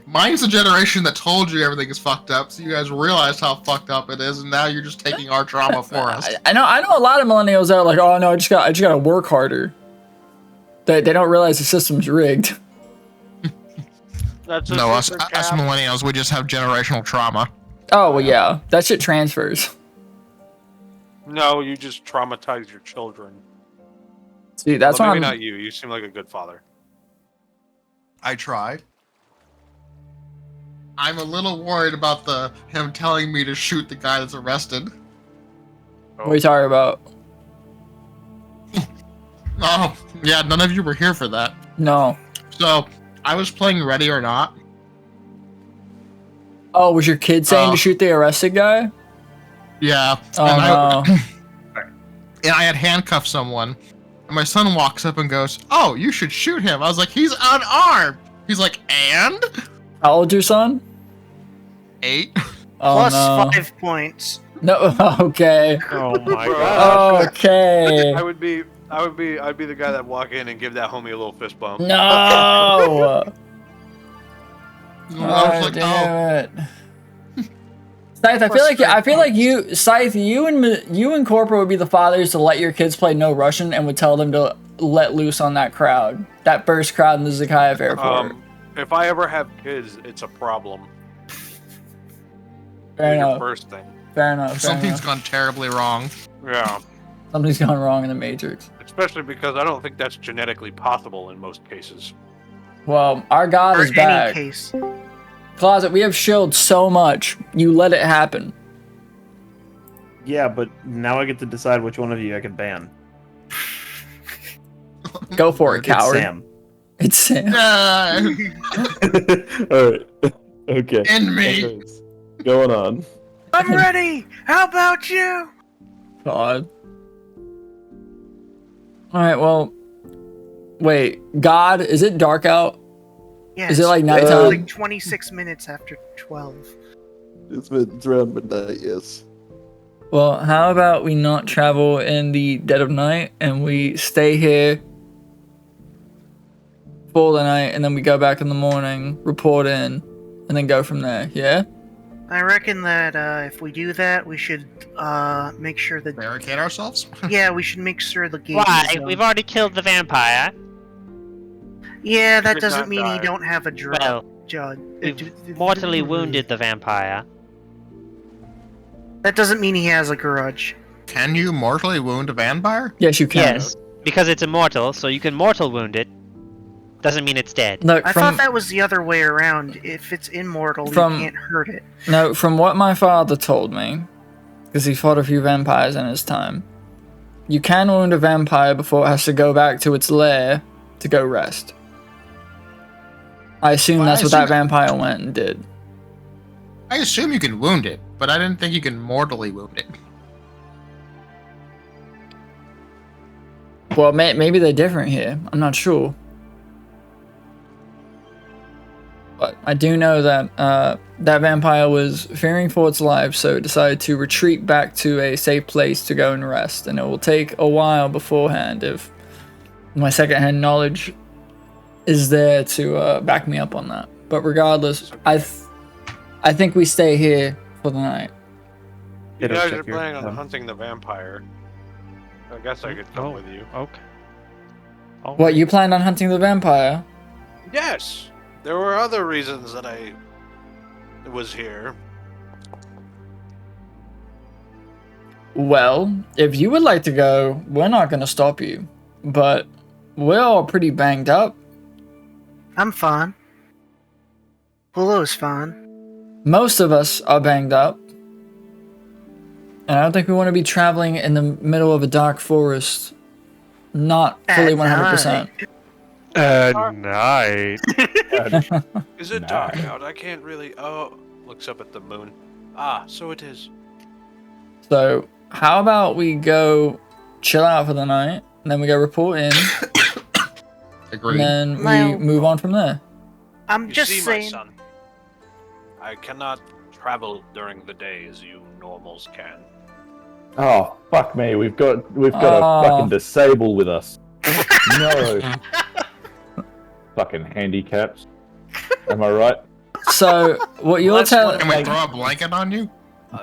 Mine's the generation that told you everything is fucked up, so you guys realized how fucked up it is, and now you're just taking our trauma for us. I know a lot of millennials that are like, oh no, I just gotta work harder. They don't realize the system's rigged. That's a No, us different us cap. millennials, we just have generational trauma. Oh well, yeah, that shit transfers. No, you just traumatize your children. See, that's Well, why maybe I'm. not you. You seem like a good father. I tried. I'm a little worried about him telling me to shoot the guy that's arrested. What are you talking about? Oh, yeah, none of you were here for that. No. So, I was playing Ready or Not. Oh, was your kid saying to shoot the arrested guy? Yeah. Oh, no. And I had handcuffed someone. And my son walks up and goes, "Oh, you should shoot him." I was like, "He's unarmed." He's like, "And?" How old's your son? 8. Oh, Plus no. 5 points. No, okay. Oh my god. Okay. I'd be the guy that walk in and give that homie a little fist bump. No! I was Oh, like, damn it. Scythe, I feel like you, Scythe, you and Corporal would be the fathers to let your kids play No Russian and would tell them to let loose on that crowd. That burst crowd in the Zakhaev airport. If I ever have kids, it's a problem. Fair Your enough. first thing. Fair enough. Something's gone terribly wrong. Yeah. Something's gone wrong in the Matrix. Especially because I don't think that's genetically possible in most cases. Well, our God Or is any back. case. Closet, we have shielded so much. You let it happen. Yeah, but now I get to decide which one of you I can ban. Go for it, It's coward. Sam. It's Sam. Alright. Okay. And me. Anyways, going on. I'm ready! How about you? God. Alright, well. Wait, God, is it dark out? Yes. Is it like It's nighttime? like 26 minutes after 12. It's around midnight, yes. Well, how about we not travel in the dead of night and we stay here for the night and then we go back in the morning, report in, and then go from there, yeah? I reckon that if we do that, we should make sure that... Barricade ourselves? Yeah, we should make sure the gate Why? is... We've already killed the vampire. Yeah, that Did doesn't not mean die. you don't have a drug. Well, Judge. we've mortally wounded the vampire. That doesn't mean he has a grudge. Can you mortally wound a vampire? Yes, you can. Yes, because it's immortal, so you can mortal wound it. Doesn't mean it's dead. No, I thought that was the other way around. If it's immortal, you can't hurt it. No, from what my father told me, because he fought a few vampires in his time, you can wound a vampire before it has to go back to its lair to go rest. I assume Well, that's I what that assume- vampire went and did. I assume you can wound it, but I didn't think you can mortally wound it. Well, maybe they're different here. I'm not sure. But I do know that that vampire was fearing for its life, so it decided to retreat back to a safe place to go and rest. And it will take a while beforehand if my secondhand knowledge is there to back me up on that. But regardless, I think we stay here for the night. You Ditto, guys check are your planning on thumb. hunting the vampire. I guess I could come with you. Okay. Oh, What, you planned on hunting the vampire? Yes! There were other reasons that I was here. Well, if you would like to go, we're not going to stop you. But we're all pretty banged up. I'm fine. Willow's fine. Most of us are banged up. And I don't think we want to be traveling in the middle of a dark forest. Not fully At 100%. At night. Is it dark out? I can't really. Oh, looks up at the moon. Ah, so it is. So, how about we go chill out for the night, and then we go report in, Agreed. and then Well- we move on from there. I'm You just see, saying. my son, I cannot travel during the day as you normals can. Oh, fuck me. We've got Oh. a fucking disable with us. No. Fucking handicaps. Am I right? So, what you're Let's telling... Can we throw a blanket on you?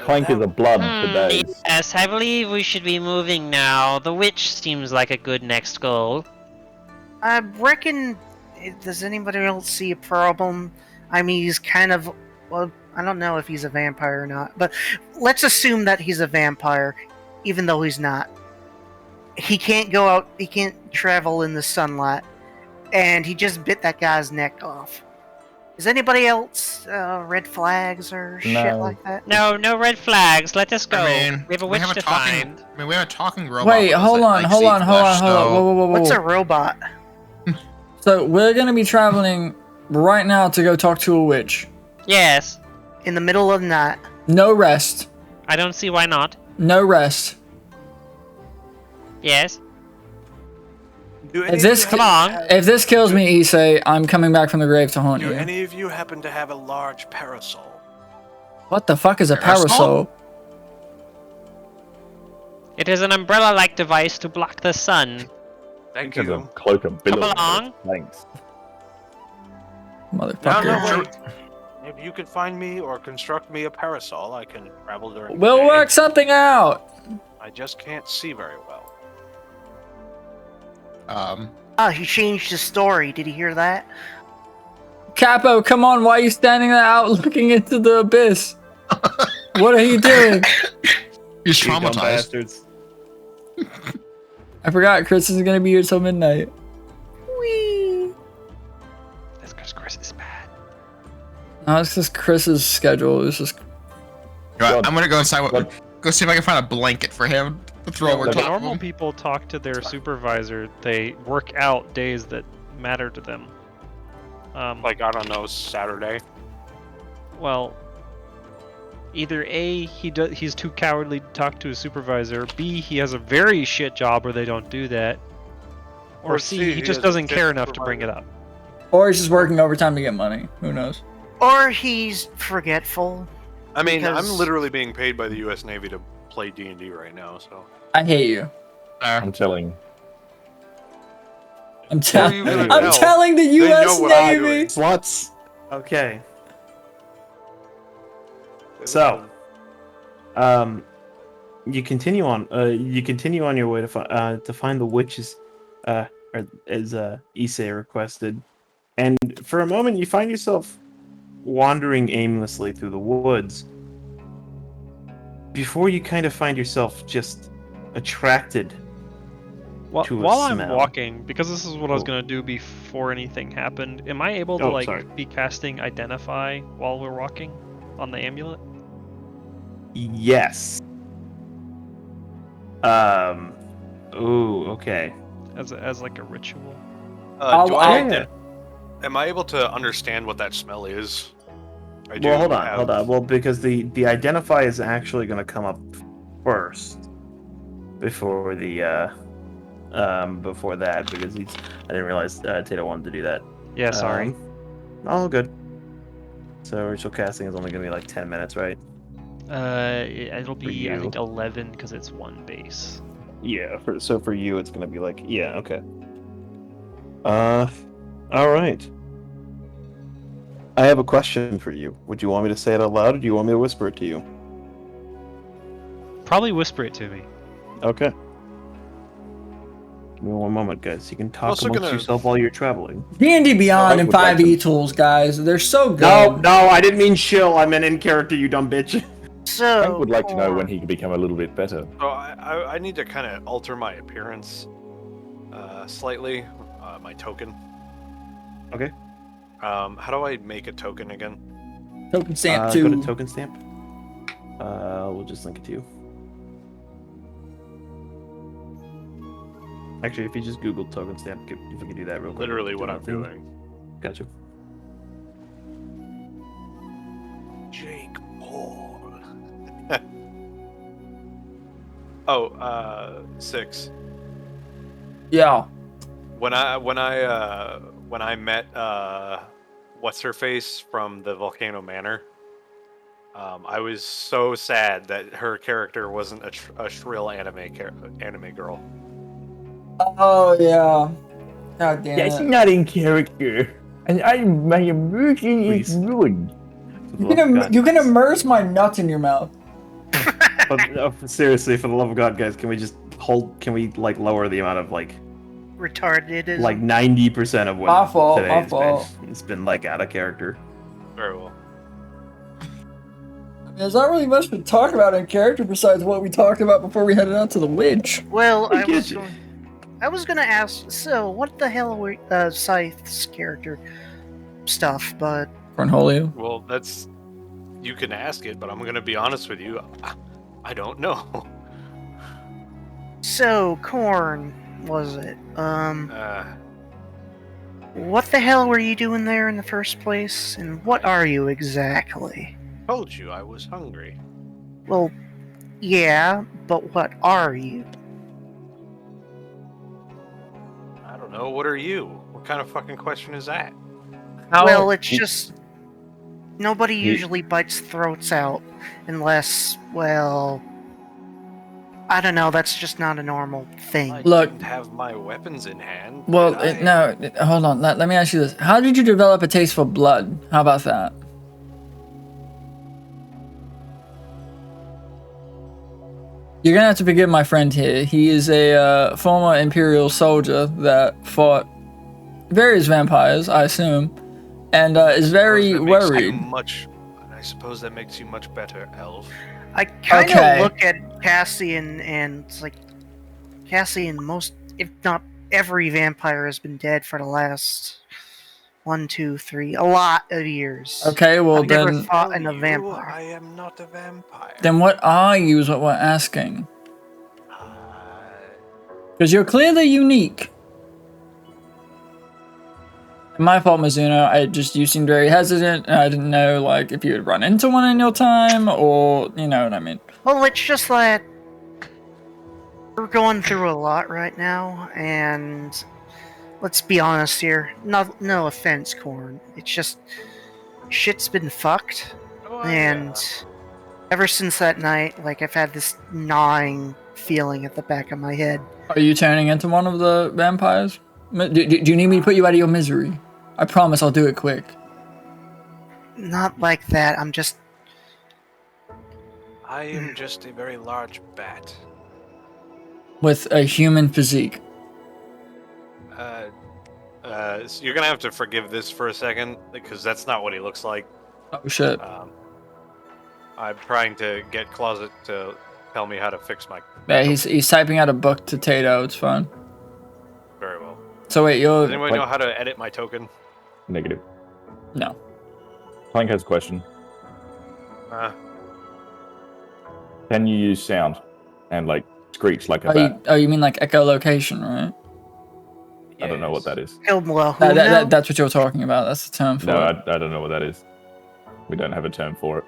Clank is a blood for days. Yes, I believe we should be moving now. The witch seems like a good next goal. I reckon. Does anybody else see a problem? I mean, he's kind of. Well, I don't know if he's a vampire or not, but let's assume that he's a vampire, even though he's not. He can't go out. He can't travel in the sunlight, and he just bit that guy's neck off. Is anybody else red flags or shit No. like that? No, no red flags. Let us go. I mean, we have a witch to find. I mean, we have a talking robot. Wait, with us hold that on. likes to eat flesh, so- Whoa. What's a robot? So we're gonna be traveling right now to go talk to a witch. Yes. In the middle of the night. No rest. I don't see why not. No rest. Yes. If this, Come on. if this kills me, Isse, I'm coming back from the grave to haunt Do you. any of you happen to have a large parasol? What the fuck is a Parasol? parasol? It is an umbrella-like device to block the sun. Thank It's a you. cloak of billows. along. Thanks. Motherfucker. No, wait. If you could find me or construct me a parasol, I can travel during the We'll day. work something out. I just can't see very well. He changed his story. Did you hear that? Capo, come on, why are you standing out looking into the abyss? What are you doing? He's You dumb traumatized. bastards. I forgot Chris is gonna be here till midnight. Whee! That's because Chris is bad. No, it's just Chris's schedule is just. I'm gonna go inside. Go see if I can find a blanket for him to throw over When top of normal him. people talk to their supervisor, they work out days that matter to them. Like, I don't know, Saturday. Well, either A, he's too cowardly to talk to his supervisor, B, he has a very shit job where they don't do that, or C, he just doesn't care enough to bring it up. Or he's just working overtime to get money. Who knows? Or he's forgetful. I mean, Because- I'm literally being paid by the U.S. Navy to play D&D right now, so... I hate you. I'm telling. I'm Who are you gonna tell? telling the They U.S. know what I'm Navy. doing. Sluts. Okay. So, you continue on. You continue on your way to find the witches, or as Isse requested, and for a moment you find yourself wandering aimlessly through the woods. Before you kind of find yourself just attracted. To a While I'm smell. walking, because this is what I was Oh. gonna do before anything happened, am I able to Oh, sorry. be casting Identify while we're walking on the amulet? Yes. Ooh. Okay. As like a ritual? Am I able to understand what that smell is? I do Well, hold have- on. Well, because the identify is actually going to come up first before the before that, because I didn't realize Tato wanted to do that. Yeah, sorry. All good. So ritual casting is only going to be like 10 minutes, right? It'll be I you. think 11 because it's one base. Yeah. So for you, it's going to be like okay. All right. I have a question for you. Would you want me to say it out loud, or do you want me to whisper it to you? Probably whisper it to me. Okay. Give me one moment, guys. You can talk Also amongst gonna- yourself while you're traveling. D&D Beyond and would like 5e to- tools, guys. They're so good. No, I didn't mean chill. I meant in character, you dumb bitch. So Clank would like to know when he can become a little bit better. So I need to kind of alter my appearance slightly, my token. Okay. How do I make a token again? Token stamp Go 2. to token stamp. We'll just link it to you. Actually, if you just Google token stamp, if we can do that real quick. Literally what Do I'm that thing. doing. Gotcha. Jake Paul. 6. Yeah. When I met what's her face from the Volcano Manor, I was so sad that her character wasn't a shrill anime girl. Oh, yeah. God damn it. not in character. And my immersion Please. ruined. You can immerse my nuts in your mouth. Seriously, for the love of God, guys, can we just Can we like lower the amount of like retarded is like 90% of what My fault, today my has fault. been? It's been like out of character. Very well. There's not really much to talk about in character besides what we talked about before we headed out to the witch. Well, I get you. I was gonna ask. So, what the hell were Scythe's character stuff? But Cornholio? Well, that's... You can ask it, but I'm gonna be honest with you. I don't know. So, Corn, was it? What the hell were you doing there in the first place? And what are you exactly? Told you I was hungry. Well, yeah, but what are you? I don't know. What are you? What kind of fucking question is that? Well, it's just... Nobody usually bites throats out unless, well... I don't know, that's just not a normal thing. I Look. didn't have my weapons in hand. Well, did I? no, hold on. Let me ask you this. How did you develop a taste for blood? How about that? You're gonna have to forgive my friend here. He is a former Imperial soldier that fought various vampires, I assume, and is very worried. I suppose that makes you much better, elf. I kind of look at Cassian and it's like... Cassian, most, if not every vampire has been dead for the last 1, 2, 3, a lot of years. Okay, well I've then... never fought in a vampire. I am not a vampire. Then what are you is what we're asking. Because you're clearly unique. My fault, Mizuno. You seemed very hesitant, and I didn't know, like, if you had run into one in your time, or, you know what I mean. Well, it's just that we're going through a lot right now, and let's be honest here. No offense, Corn. It's just shit's been fucked, and ever since that night, like, I've had this gnawing feeling at the back of my head. Are you turning into one of the vampires? Do you need me to put you out of your misery? I promise I'll do it quick. Not like that. I am just a very large bat. With a human physique. So you're gonna have to forgive this for a second, because that's not what he looks like. Oh shit. I'm trying to get Closet to tell me how to fix my... Yeah, he's typing out a book to Tato, it's fine. Very well. So wait, Does anyone know how to edit my token? Negative. No. Clank has a question. Can you use sound and like screech like a bat? You mean like echolocation, right? I don't know what that is. That's what you're talking about. That's the term for it. No, I don't know what that is. We don't have a term for it.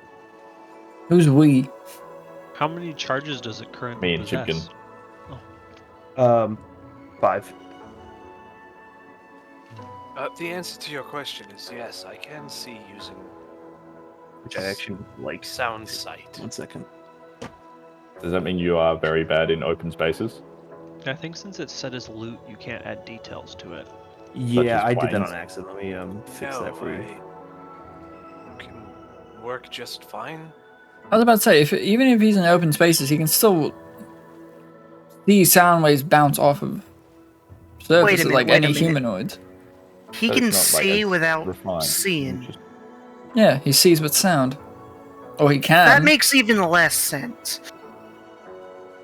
Who's we? How many charges does it currently Me and possess? Chipkin. 5. The answer to your question is yes, I can see using... Which I actually like. Sound sight. 1 second. Does that mean you are very bad in open spaces? I think since it's set as loot, you can't add details to it. Yeah, I did that planes. on accident. Let me fix that for you. Can work just fine. I was about to say, even if he's in open spaces, he can still see sound waves bounce off of surfaces like any humanoids. He So can it's not like see it's without refined. seeing. Yeah, he sees with sound. Or he can. That makes even less sense.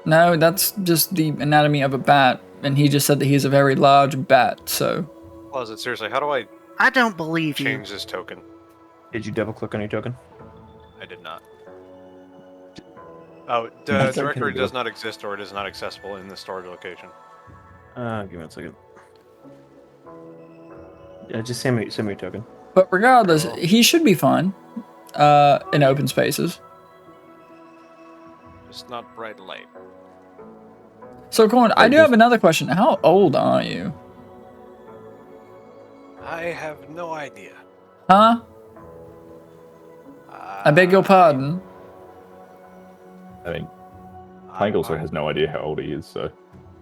No, that's just the anatomy of a bat, and he just said that he's a very large bat, so... Closet, seriously, how do I I don't believe you. change this token? Did you double click on your token? I did not. Oh, the directory does not exist or it is not accessible in the storage location. Give me 1 second. Yeah, just send me your token. But regardless, he should be fine in open spaces. Just not bright light. So, Corn, I do have another question. How old are you? I have no idea. Huh? I beg your pardon. I mean, Clank also has no idea how old he is, so...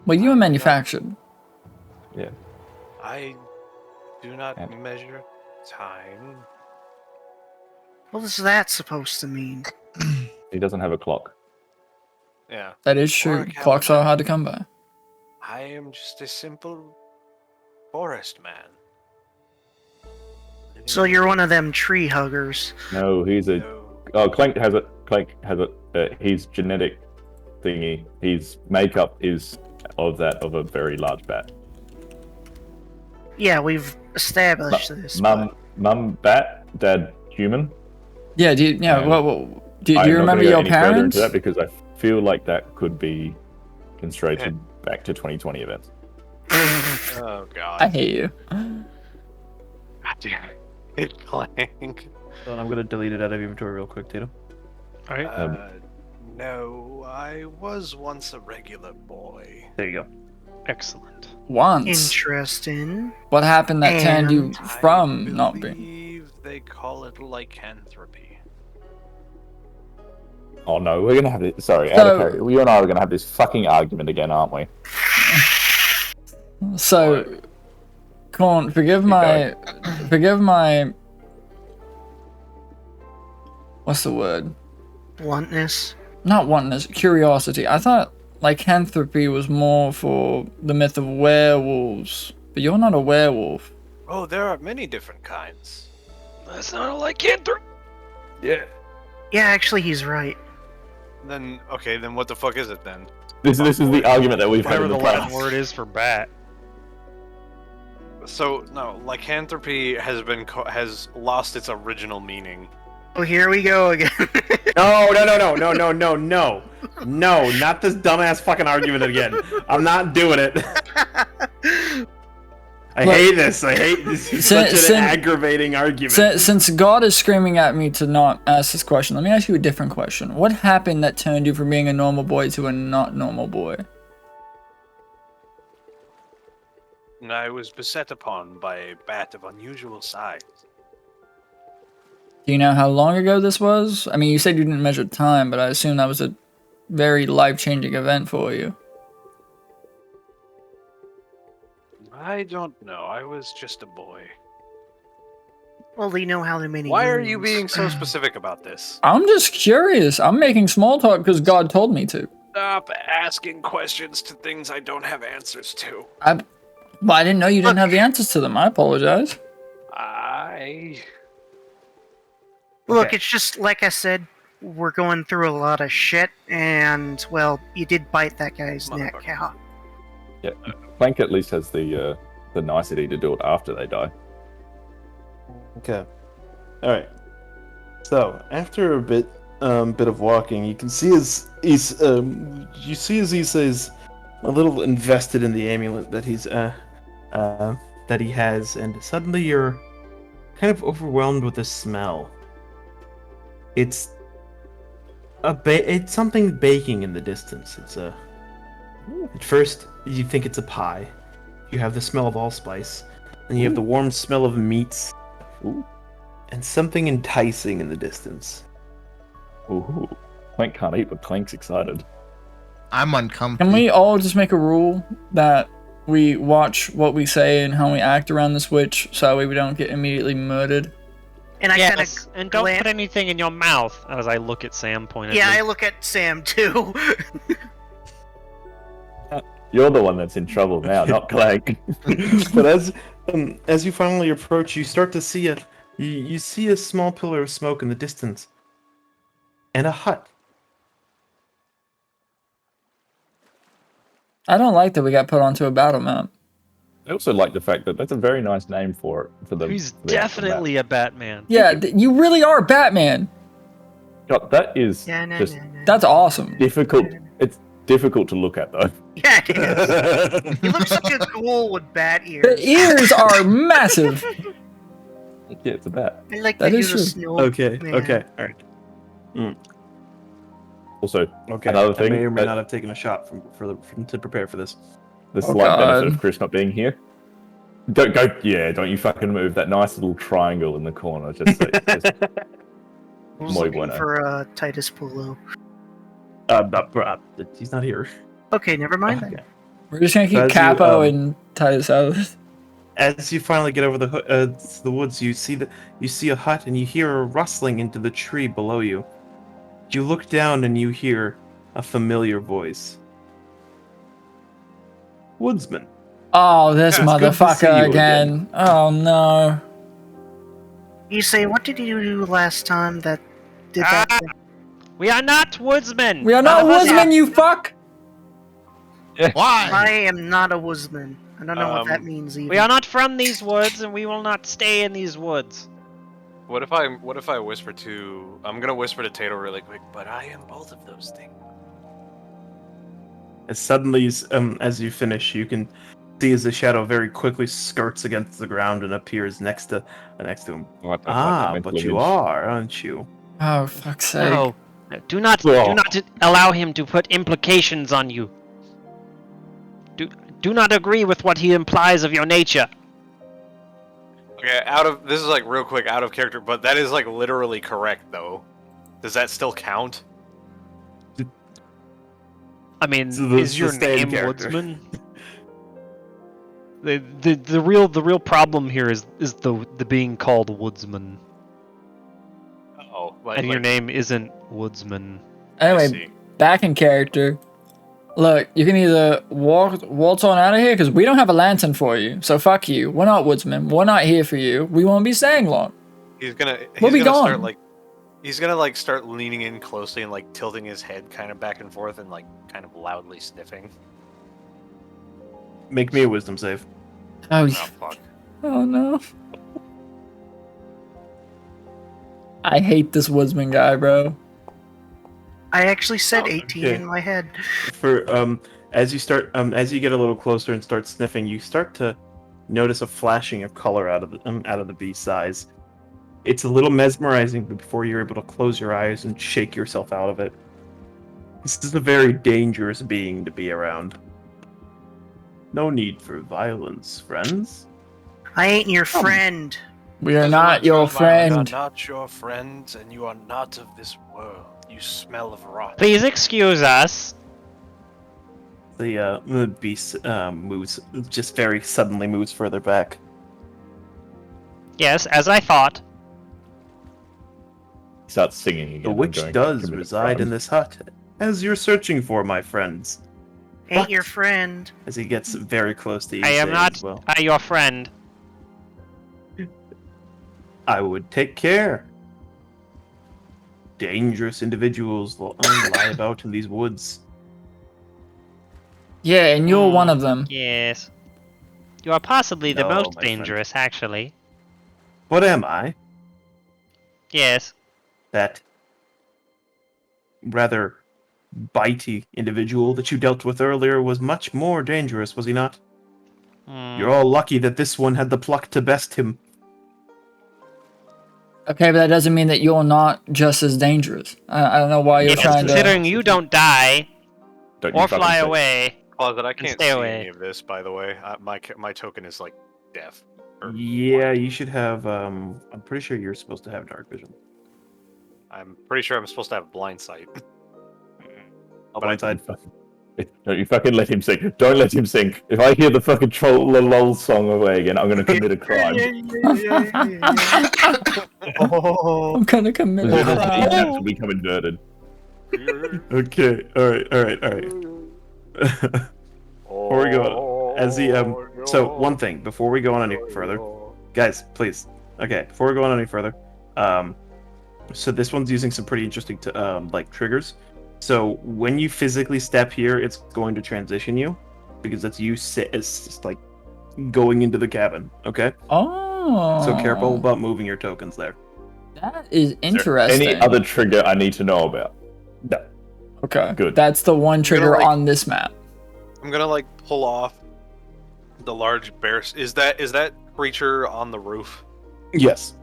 Well, you were manufactured. Yeah. I do not measure time. What is that supposed to mean? He doesn't have a clock. Yeah. That is true. Clocks are hard to come by. I am just a simple forest man. So you're one of them tree huggers. No, he's a... Oh, Clank has it. Clank has it. His genetic thingy, his makeup is of a very large bat. Yeah, we've established this. Mum Mum bat, dad human. Yeah, do you, And do you I'm not remember gonna go your any further parents? into that because I feel like that could be constrained back to 2020 events. Oh god. I hate you. God damn it, Clank. So I'm gonna delete it out of inventory real quick, Tatum. Alright. No, I was once a regular boy. There you go. Excellent. Once. Interesting. What happened that turned you I from not being? believe they call it lycanthropy. Oh no, we're gonna have this. Sorry, So- you and I are gonna have this fucking argument again, aren't we? So, Corn, forgive Keep my. What's the word? Bluntness. Not wantonness, curiosity. I thought lycanthropy was more for the myth of werewolves, but you're not a werewolf. Oh, there are many different kinds. That's not a lycanthropy. Yeah. Yeah, actually, he's right. Then okay, then what the fuck is it then? This is the argument that we've had Whatever in the the Latin past. word is for bat. So no, lycanthropy has lost its original meaning. Oh, here we go again. No, not this dumbass fucking argument again. I'm not doing it. I hate this. I hate this. It's such an aggravating argument. Since God is screaming at me to not ask this question, let me ask you a different question. What happened that turned you from being a normal boy to a not normal boy? And I was beset upon by a bat of unusual size. Do you know how long ago this was? I mean, you said you didn't measure time, but I assume that was a very life-changing event for you. I don't know. I was just a boy. Well, do you know how many Why are you moons? being so specific about this? I'm just curious. I'm making small talk because God told me to. Stop asking questions to things I don't have answers to. Well, I didn't know you didn't have the answers to them. I apologize. Look, it's just like I said, we're going through a lot of shit, and well, you did bite that guy's neck. Yeah. Yeah, Clank at least has the nicety to do it after they die. Okay. All right. So after a bit of walking, you can see his Isse is a little invested in the amulet that he has, and suddenly you're kind of overwhelmed with a smell. It's something baking in the distance. At first you think it's a pie. You have the smell of allspice, and you have the warm smell of meats. Ooh. And something enticing in the distance. Ooh. Clank can't eat, but Clank's excited. I'm uncomfy. Can we all just make a rule that we watch what we say and how we act around this witch so we don't get immediately murdered? And I kind Yes, of and don't put anything in your mouth. As I look at Sam pointedly. Yeah, I look at Sam too. You're the one that's in trouble now, not Clank. But as you finally approach, you start to see you see a small pillar of smoke in the distance, and a hut. I don't like that we got put onto a battle map. I also like the fact that that's a very nice name for it. He's for the actual map. definitely a Batman. Yeah, you really are Batman. God, that is just That's awesome. difficult. It's difficult to look at though. Yeah, it is. He looks like a ghoul with bat ears. The ears are massive. Yeah, it's a bat. I like That that is you're a true. snow Okay. man. Okay. All right. Also, Okay. another I thing may or may that- not have taken a shot to prepare for this. the Oh, slight benefit God. of Chris not being here. Don't go. Yeah, don't you fucking move that nice little triangle in the corner. Just Just muy looking bueno. for Titus Polo. He's not here. Okay, never mind then. Okay. We're just gonna So keep as you, Capo and Titus out. As you finally get over the woods, you see a hut and you hear a rustling into the tree below you. You look down and you hear a familiar voice. Woodsman. Oh, this It's good to see motherfucker you again. Oh no. You say, what did you do last time that did that? thing? We are not woodsmen. We are not None of us woodsmen, you fuck! Why? I am not a woodsman. I don't know what that means even. We are not from these woods, and we will not stay in these woods. What if I whisper to? I'm gonna whisper to Tato really quick. But I am both of those things. As suddenly, as you finish, you can see as the shadow very quickly skirts against the ground and appears next to him. But you are, aren't you? Oh, fuck's sake. No, do not allow him to put implications on you. Do not agree with what he implies of your nature. Okay, this is like real quick out of character, but that is like literally correct though. Does that still count? I mean, So the- is your the same name character. Woodsman? The real problem here is the being called Woodsman, Oh, and your name isn't Woodsman. Anyway, back in character. Look, you can either waltz on out of here because we don't have a lantern for you. So fuck you. We're not woodsmen. We're not here for you. We won't be staying long. He's gonna gone. start leaning in closely and like tilting his head kind of back and forth and like kind of loudly sniffing. Make me a wisdom save. Oh, Oh fuck. oh no. I hate this woodsman guy, bro. I actually said 18 okay. in my head. For as you get a little closer and start sniffing, you start to notice a flashing of color out of the beast's eyes. It's a little mesmerizing before you're able to close your eyes and shake yourself out of it. This is a very dangerous being to be around. No need for violence, friends. I ain't your friend. We are not your You friend. are not your friends, and you are not of this world. You smell of rot. Please excuse us. The beast just very suddenly moves further back. Yes, as I thought. He starts singing again. The witch does reside in this hut, as you're searching for, my friends. Ain't What? your friend. As he gets very close to you, I am not as well. your friend. I would take care. Dangerous individuals lie about in these woods. Yeah, and you're one of them. Yes. You are possibly the No, most my friend. dangerous, actually. What am I? Yes. That rather bitey individual that you dealt with earlier was much more dangerous, was he not? You're all lucky that this one had the pluck to best him. Okay, but that doesn't mean that you're not just as dangerous. I don't know why you're Yes, trying to... considering you don't die Don't you or fucking fly say- away. Closet, I can't stay see away. any of this, by the way. My token is like deaf. Or Yeah, you should have. I'm pretty sure you're supposed to have dark vision. I'm pretty sure I'm supposed to have blind sight. Blindside. Don't you fucking let him sing. Don't let him sing. If I hear the fucking troll lol song away again, I'm gonna commit a crime. I'm gonna commit a crime. Kneecaps will become inverted. Okay. All right. Before we go, as the so one thing before we go on any further, guys, please. Okay, before we go on any further, so this one's using some pretty interesting like triggers. So when you physically step here, it's going to transition you because that's you sit as like going into the cabin. Okay. Oh. So careful about moving your tokens there. That is Is there interesting. any other trigger I need to know about? No. Okay. Good. That's the one trigger like- on this map. I'm gonna like pull off the large bear. Is that creature on the roof? Yes.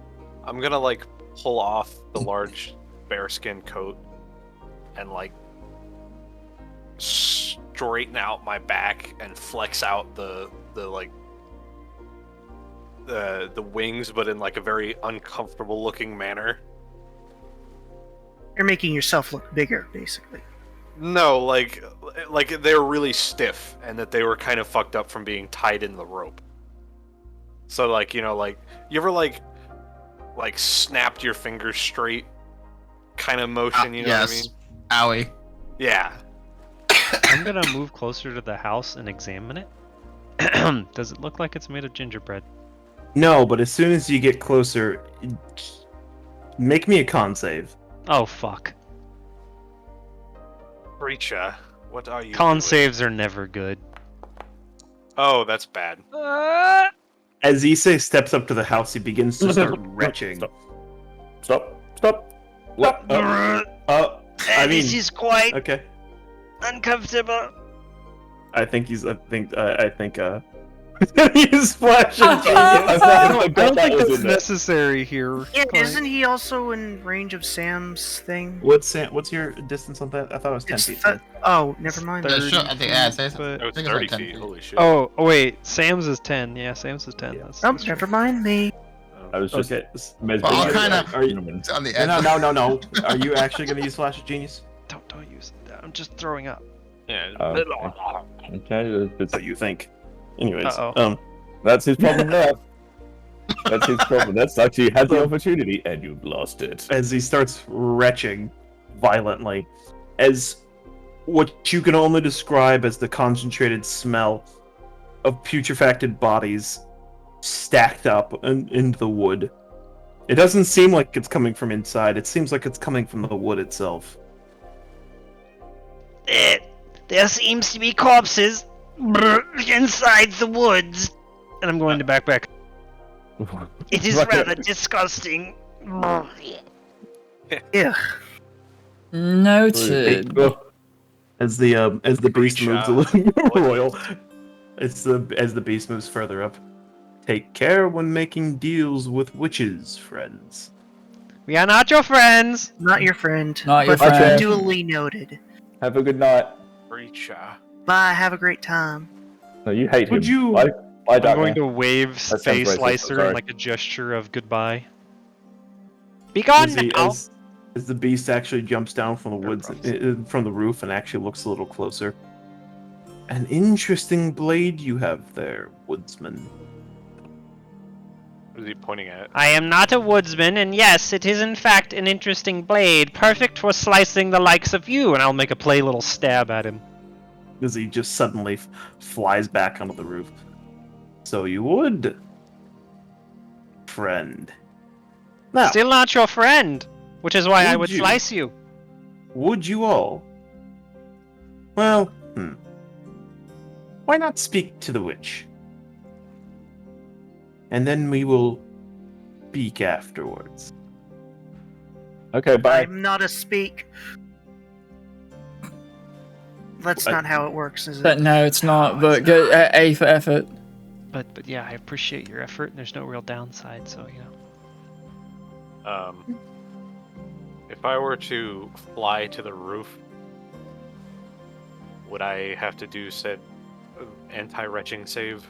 I'm gonna like pull off the large bearskin coat and like straighten out my back and flex out the like the wings, but in like a very uncomfortable looking manner. You're making yourself look bigger, basically. No, like they were really stiff and that they were kind of fucked up from being tied in the rope. So like, you know, like you ever like snapped your fingers straight kind of motion, you know Yes. what I mean? Owie. Yeah. I'm gonna move closer to the house and examine it. Does it look like it's made of gingerbread? No, but as soon as you get closer, make me a con save. Oh fuck. Creature, what are you Con doing? saves are never good. Oh, that's bad. As Isse steps up to the house, he begins to start retching. Stop. What? I mean, This is quite okay. uncomfortable. I think he's flashing. I don't think that's necessary here. Yeah, Clank. isn't he also in range of Sam's thing? What's your distance on that? I thought it was 10 It's feet. oh, never mind. Yeah, sure, I think, yeah, say so. But- Oh, it's I think it's 30 like 10 feet. feet. Holy shit. Oh, wait, Sam's is 10. Yeah, Sam's is 10. Yeah. That's, Oh, that's never true. mind me. I was just Okay. Well, I'll kinda- Are you? It's on the edge. No. Are you actually going to use Flash of Genius? Don't use it. I'm just throwing up. Yeah. Okay, So you think? Anyways, Uh-oh. that's his problem now. That's his problem. That's actually had the opportunity and you've lost it. as he starts retching violently, as what you can only describe as the concentrated smell of putrefacted bodies stacked up into the wood. It doesn't seem like it's coming from inside. It seems like it's coming from the wood itself. There seems to be corpses inside the woods. And I'm going to backpack. It is rather disgusting. Yeah. Noted. As the beast Great moves shot. a little royal, as the beast moves further up. Take care when making deals with witches, friends. We are not your friends. Not your friend. Not your but friend. duly noted. Have a good night. Preacher. Bye. Have a great time. No, you hate him. Would you- Why I'm don't going I? to wave sounds Face racist, Slicer sorry. in like a gesture of goodbye. Be gone As, now. as the beast actually jumps down from the No woods, problems. from the roof, and actually looks a little closer. An interesting blade you have there, woodsman. What is he pointing at? I am not a woodsman, and yes, it is in fact an interesting blade, perfect for slicing the likes of you. And I'll make a play little stab at him. As he just suddenly flies back onto the roof. So you would, friend. Now, Still not your friend, which is why I Would would you? slice you. would you all? Well, why not speak to the witch? And then we will speak afterwards. Okay, bye. I'm not a speak. That's not how it works, is But it? no, it's not. But go A for effort. But yeah, I appreciate your effort, and there's no real downside, so you know. If I were to fly to the roof, would I have to do said anti-retching save?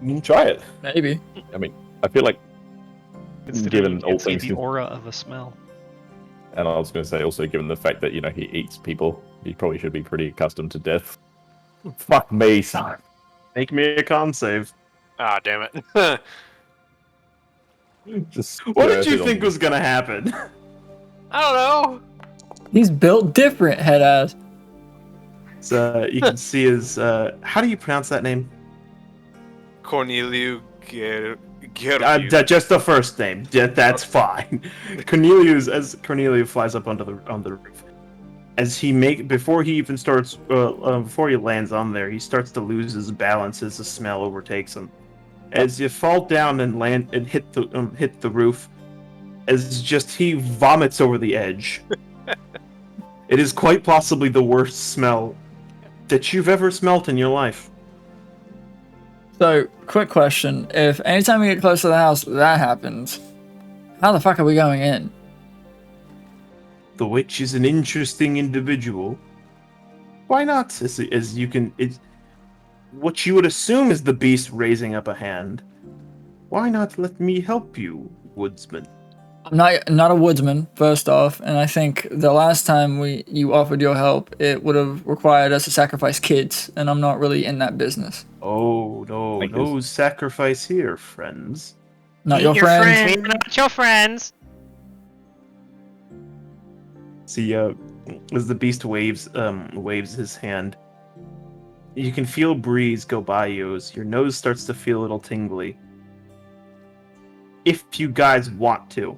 You can try it. Maybe. I mean, I feel like, Considering given you all can't see things the con- aura of a smell. and I was going to say also, given the fact that, he eats people, he probably should be pretty accustomed to death. Fuck me, son. Make me a con save. Ah, damn it. Just What did you on think me. was gonna happen? I don't know. He's built different, head ass. So you can see his. How do you pronounce that name? Corneliu Just the first name. That's fine. As Corneliu flies up onto the roof, as before he even starts, before he lands on there, he starts to lose his balance as the smell overtakes him. As you fall down and land and hit the roof, as he vomits over the edge. It is quite possibly the worst smell that you've ever smelt in your life. So, quick question. If anytime we get close to the house that happens, how the fuck are we going in? The witch is an interesting individual. Why not? As you can, what you would assume is the beast raising up a hand. Why not let me help you, woodsman? I'm not a woodsman, first off, and I think the last time you offered your help, it would have required us to sacrifice kids, and I'm not really in that business. Oh no, Thank no you. sacrifice here, friends. Not Eat your your friend. friend. We are not your friends. See, as the beast waves his hand, you can feel a breeze go by you as your nose starts to feel a little tingly. If you guys want to,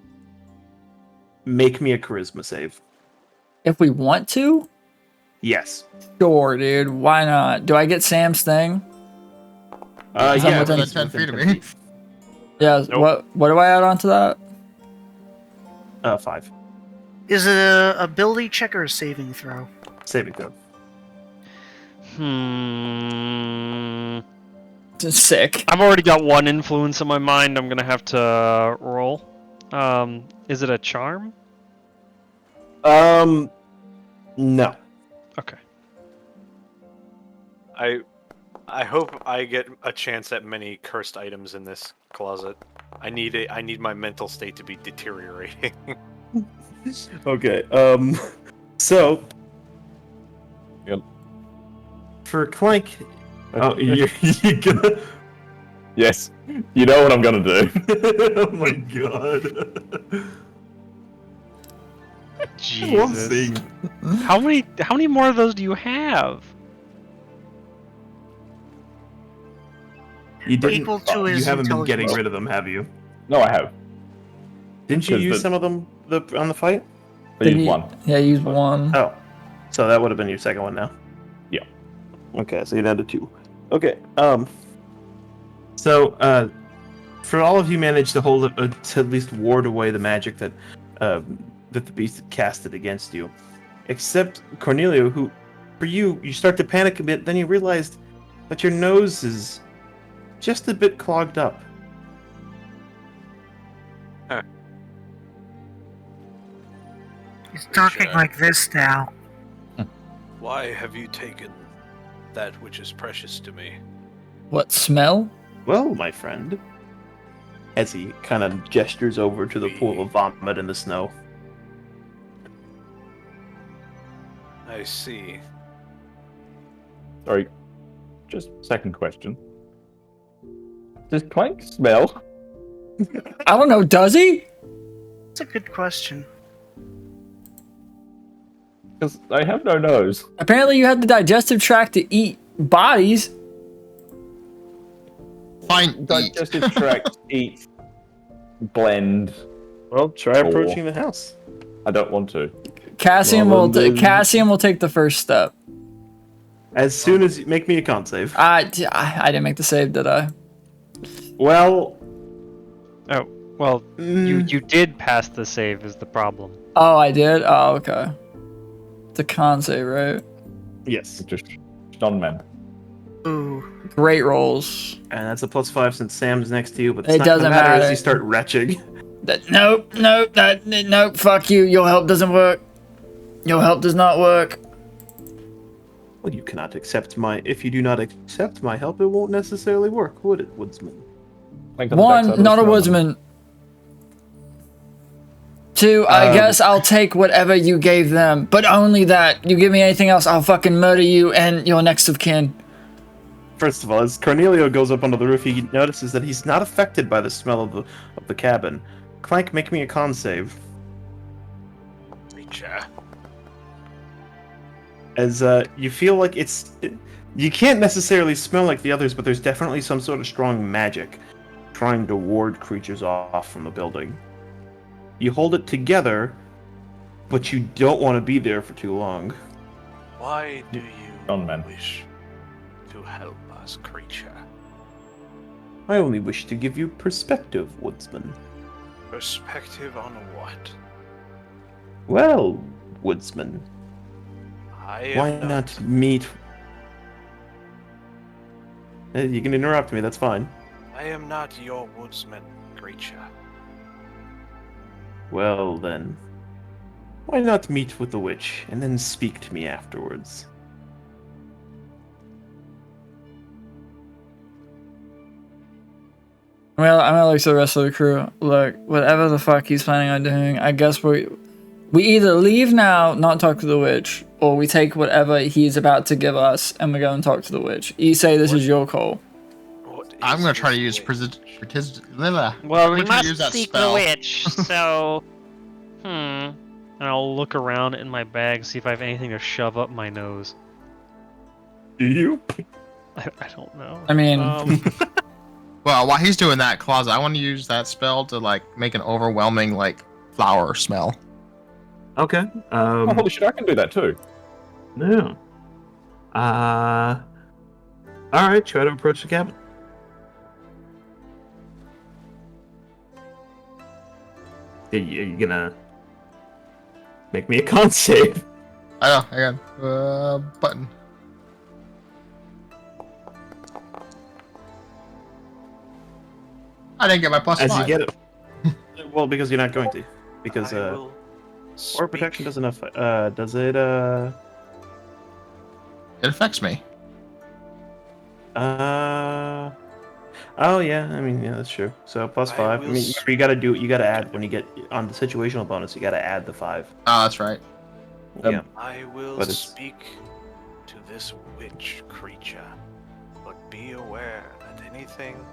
make me a charisma save. If we want to, Yes. Sure, dude. Why not? Do I get Sam's thing? Is that Yeah, within- within 10 feet of me. Yeah. Nope. What do I add on to that? 5. Is it a ability check or a saving throw? Saving throw. Sick. I've already got one influence in my mind. I'm gonna have to roll. Is it a charm? No. Okay. I hope I get a chance at many cursed items in this closet. I need my mental state to be deteriorating. Okay. So. Yep. For Clank. Oh, you're gonna. Yes. You know what I'm gonna do. Oh my god. Jesus. How many more of those do you have? You didn't. Equal to You his haven't been getting intelligence. rid of them, have you? No, I have. Didn't you 'Cause use the- some of them on the fight? I Didn't used you- one. Yeah, use one. Oh, so that would have been your second one now. Yeah. Okay, so you're down to 2. Okay. So for all of you managed to hold it, to at least ward away the magic that the beast had casted against you, except Cornelio, who, for you start to panic a bit. Then you realized that your nose is just a bit clogged up. He's talking like this now. Why have you taken that which is precious to me? What smell? Well, my friend, as he kind of gestures over to the pool of vomit in the snow. I see. Sorry. Just second question. Does Clank smell? I don't know. Does he? That's a good question. Because I have no nose. Apparently, you have the digestive tract to eat bodies. Fine. Digestive tract, eat, blend. Well, try Or- approaching the house. I don't want to. Cassian Well, will. then- Cassian will take the first step. As soon as you make me a con save. I didn't make the save, did I? Well, Oh, well, you did pass the save is the problem. Oh, I did. Oh, okay. It's a con save, right? yes, Just non-man. Ooh. Great rolls. and that's a +5 since Sam's next to you. But It it's not gonna doesn't matter matter. as you start retching. Nope. Fuck you. Your help doesn't work. Your help does not work. Well, you cannot accept my. If you do not accept my help, it won't necessarily work, would it, Woodsman? Clank on the backside of One, the not a smell. woodsman. Two, I guess I'll take whatever you gave them, but only that. You give me anything else, I'll fucking murder you and your next of kin. First of all, as Cornelio goes up onto the roof, he notices that he's not affected by the smell of the cabin. Clank, make me a con save. Creature. As you feel like you can't necessarily smell like the others, but there's definitely some sort of strong magic trying to ward creatures off from the building. You hold it together, but you don't want to be there for too long. Why do Non-man. you wish to help us, creature? I only wish to give you perspective, Woodsman. Perspective on what? Well, Woodsman, I am why not meet... You can interrupt me, that's fine. I am not your woodsman, creature. Well then, why not meet with the witch and then speak to me afterwards? Well, I'm gonna look to the rest of the crew. Look, whatever the fuck he's planning on doing, I guess we either leave now, not talk to the witch, or we take whatever he's about to give us and we go and talk to the witch. Isse, this is your call. I'm gonna try to use Well, we I'm gonna use must that seek spell. the witch, so... And I'll look around in my bag, see if I have anything to shove up my nose. Do you? I don't know. I mean, Well, while he's doing that closet, I want to use that spell to like make an overwhelming like flower smell. Okay. Oh, holy shit, I can do that too. No. All right, try to approach the cabin. Are you gonna make me a con save? I know. Hang on. Button. I didn't get my plus As 5. you get it. Well, because you're not going to. Because I will or protection does enough. Does it? It affects me. Oh yeah. I mean, yeah, that's true. So plus I 5. I will mean, you gotta add when you get on the situational bonus. You gotta add the 5. Oh, that's right. Yeah. I will But it's- speak to this witch creature, but be aware that anything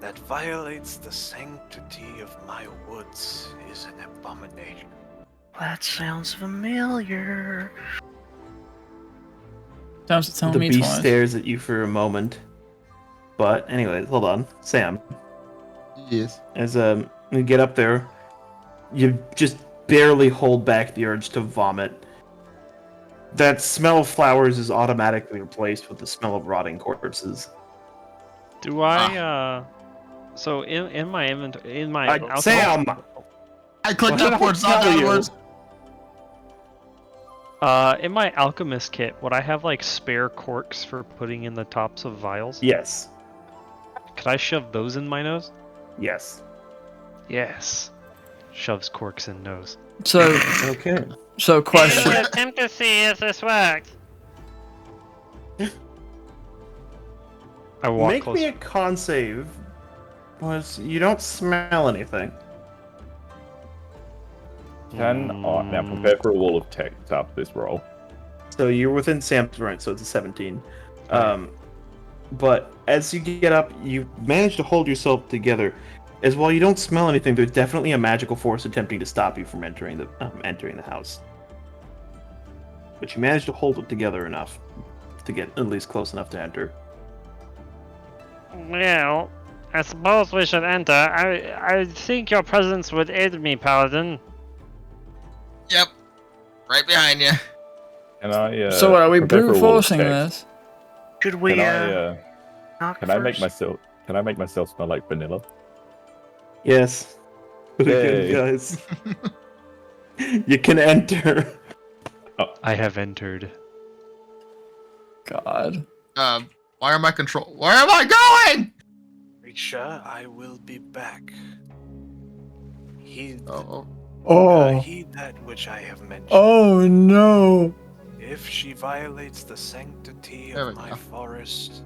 that violates the sanctity of my woods is an abomination. That sounds familiar. Times it's telling The me beast twice. stares at you for a moment. But anyways, hold on, Sam. Yes. As you get up there, you just barely hold back the urge to vomit. That smell of flowers is automatically replaced with the smell of rotting corpses. Do I? So in my inventory, in my alcohol, Sam! I clicked What did I upwards, not tell you? downwards. in my alchemist kit, would I have like spare corks for putting in the tops of vials? Yes. Could I shove those in my nose? Yes. Yes. Shoves corks in nose. So, Okay. so question. Attempt to see if this works. I walk Make close. me a con save. Was you don't smell anything. Now prepare for a wall of text after this roll. So you're within Sam's range, so it's a 17. But as you get up, you manage to hold yourself together. As while you don't smell anything, there's definitely a magical force attempting to stop you from entering the house. But you manage to hold it together enough to get at least close enough to enter. Well, I suppose we should enter. I think your presence would aid me, Paladin. Yep. Right behind you. Can I? So what, are we prepare for brute a wall of forcing text? this? Should we knock Can I make first? myself? Can I make myself smell like vanilla? Yes. Yay. Guys. You can enter. I have entered. God. Why am I Where am I going? Creature, I will be back. Heed, Oh. heed that which I have mentioned. Oh no. If she violates the sanctity There we of my go. forest,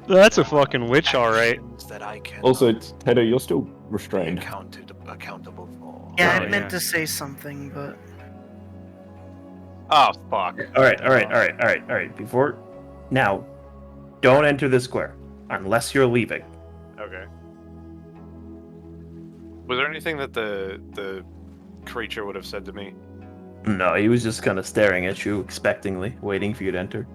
That's a fucking witch, alright. actions that I can Also, Teddy, you're still restrained. accountable for. Yeah, Oh, I meant yeah. to say something, but Oh fuck. All right. Before now, don't enter the square unless you're leaving. Okay. Was there anything that the creature would have said to me? No, he was just kind of staring at you expectingly, waiting for you to enter.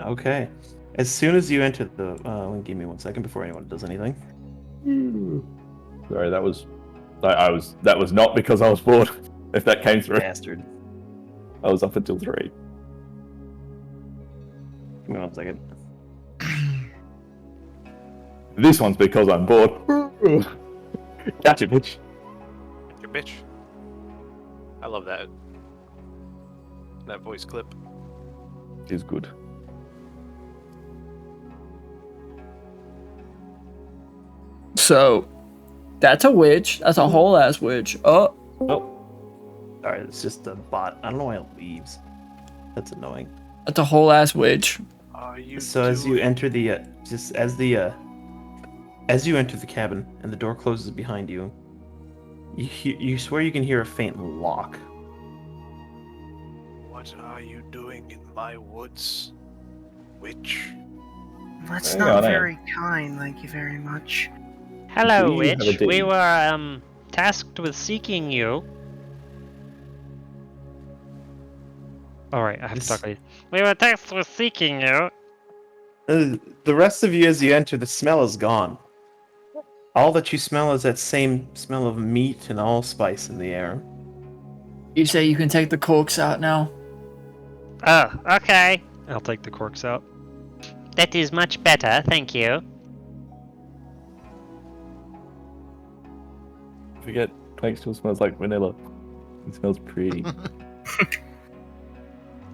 Okay. As soon as you enter the, give me 1 second before anyone does anything. Sorry, that was not because I was bored. If that came through, Bastard. I was up until 3. Give me 1 second. This one's because I'm bored. Gotcha, bitch. Your bitch. I love that. That voice clip. Is good. So, that's a witch. That's a whole ass witch. Oh. Alright, it's just a bot. I don't know why it leaves. That's annoying. That's a whole ass witch. Are you So as you enter the, as you enter the cabin and the door closes behind you, you swear you can hear a faint lock. What are you doing in my woods, witch? that's Hang not on, very kind. Thank you very much. Hello, Do you have a witch. We deed? were tasked with seeking you. Alright, I have to Yes. talk like We were tasked with seeking you. The rest of you, as you enter, the smell is gone. All that you smell is that same smell of meat and allspice in the air. You say you can take the corks out now? Oh, okay. I'll take the corks out. That is much better, thank you. Forget, Clank still smells like vanilla. It smells pretty.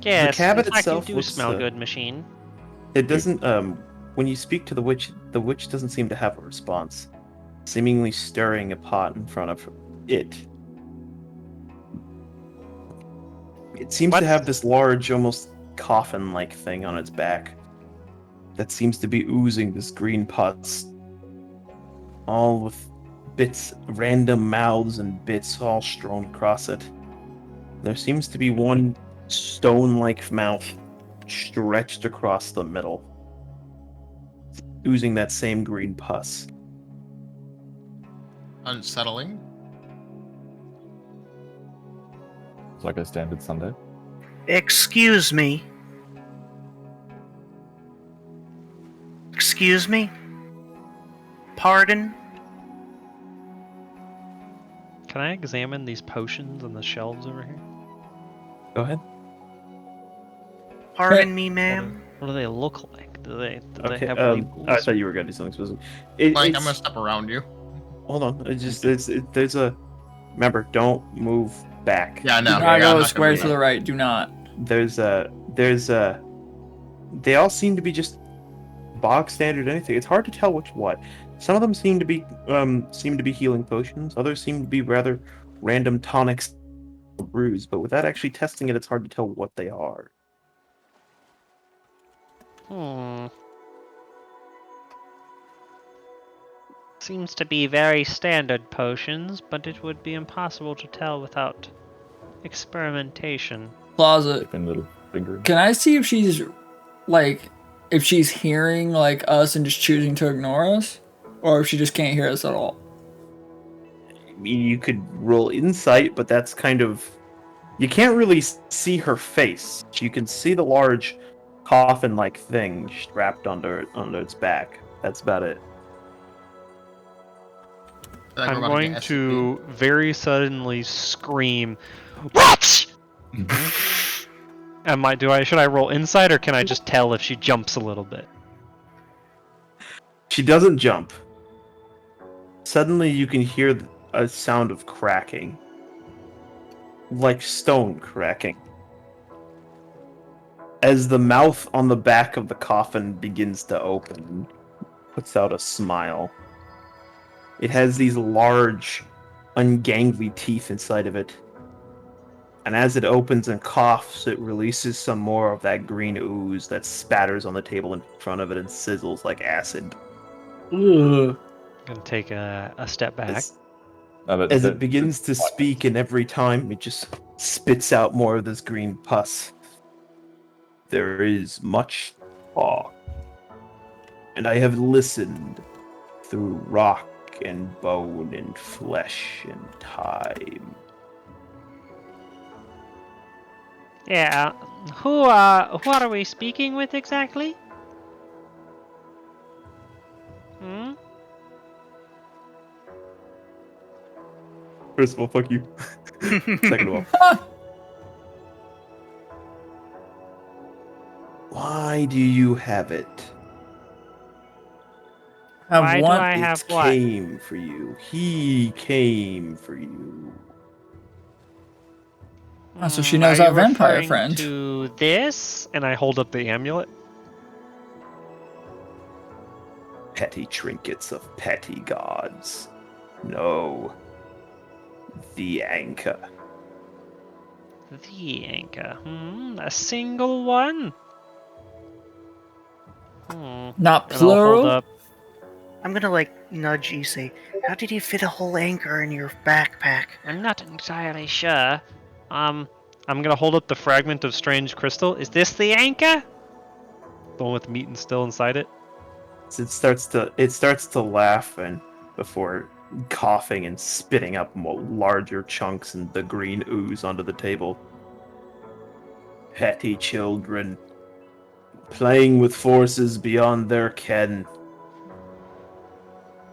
Yes, cabin in fact, itself you do looks, smell good, machine. It doesn't. When you speak to the witch doesn't seem to have a response, seemingly stirring a pot in front of it. It seems What? to have this large, almost coffin-like thing on its back that seems to be oozing this green pus, all with bits, random mouths and bits all strewn across it. There seems to be one stone-like mouth stretched across the middle, oozing that same green pus. Unsettling. It's like a standard Sunday. Excuse me. Excuse me? Pardon? Can I examine these potions on the shelves over here? Go ahead. Pardon me, ma'am? What do they look like? Do they Okay. have labels? I thought you were going to do something specific. Clank, I'm gonna step around you. Hold on. There's a. Remember, don't move back. Yeah, no. Do not I'm go not square gonna to the right. Do not. There's a. They all seem to be just bog standard anything. It's hard to tell which what. Some of them seem to be healing potions. Others seem to be rather random tonics, brews. But without actually testing it, it's hard to tell what they are. Seems to be very standard potions, but it would be impossible to tell without experimentation. Closet. Different little fingering. Can I see if she's if she's hearing like us and just choosing to ignore us, or if she just can't hear us at all? I mean, you could roll insight, but that's kind of. You can't really see her face. You can see the large coffin-like thing strapped under its back. That's about it. I'm going to very suddenly scream, "Watch!" Should I roll insight, or can I just tell if she jumps a little bit? She doesn't jump. Suddenly you can hear a sound of cracking. Like stone cracking. As the mouth on the back of the coffin begins to open, puts out a smile. It has these large, ungangly teeth inside of it. And as it opens and coughs, it releases some more of that green ooze that spatters on the table in front of it and sizzles like acid. Ugh. I'm gonna take a step back. As it begins to speak, and every time it just spits out more of this green pus. There is much talk. And I have listened through rock and bone and flesh and time. Yeah, who are we speaking with exactly? First of all, fuck you. Second of all. Why do you have it? Why do I have It what? came for you. He came for you. Oh, so she knows our vampire friend. To this? And I hold up the amulet. Petty trinkets of petty gods. No. The anchor. The anchor. A single one? Not And I'll plural. hold up. I'm gonna nudge Isse. How did you fit a whole anchor in your backpack? I'm not entirely sure. I'm gonna hold up the fragment of strange crystal. Is this the anchor? The one with meat and still inside it? It starts to laugh and before coughing and spitting up larger chunks and the green ooze onto the table. Petty children, playing with forces beyond their ken.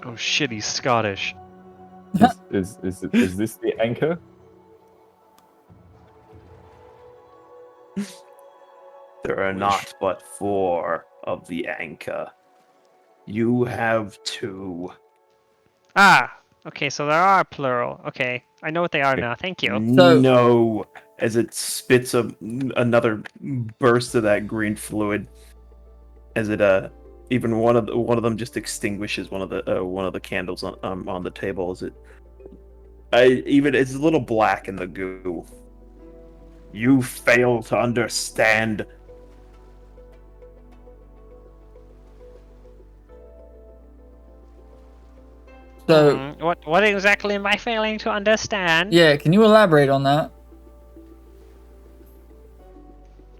Oh shit, he's Scottish. Is this the anchor? There are not but 4 of the anchor. You have 2. Ah, okay, so there are plural. Okay, I know what they are now. Thank you. No, as it spits another burst of that green fluid. As it even one of them just extinguishes one of the candles on the table. As it even it's a little black in the goo. You fail to understand. So, what exactly am I failing to understand? yeah, can you elaborate on that?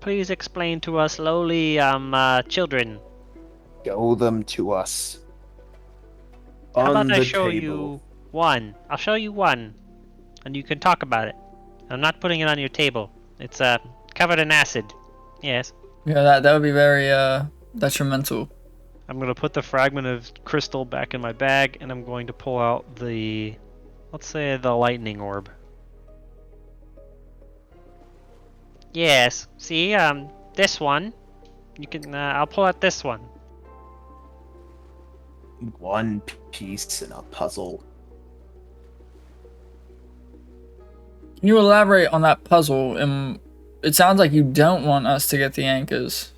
Please explain to us lowly children. Show them to us. How On about I the show table. you one? I'll show you one, and you can talk about it. I'm not putting it on your table. It's covered in acid. Yes. Yeah, that would be very detrimental. I'm gonna put the fragment of crystal back in my bag, and I'm going to pull out the, let's say, the lightning orb. Yes. See, this one. You can. I'll pull out this one. One piece in a puzzle. Can you elaborate on that puzzle? It sounds like you don't want us to get the anchors.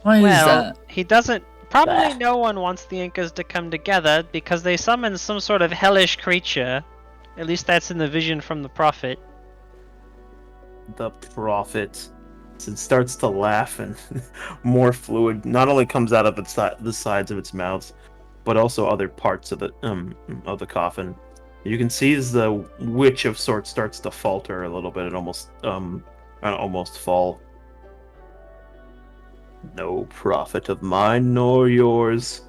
Why is that? He doesn't. Probably no one wants the Incas to come together because they summon some sort of hellish creature. At least that's in the vision from the prophet. The prophet starts to laugh, and more fluid not only comes out of the sides of its mouth, but also other parts of the coffin. You can see as the witch of sorts starts to falter a little bit and almost fall. No prophet of mine nor yours.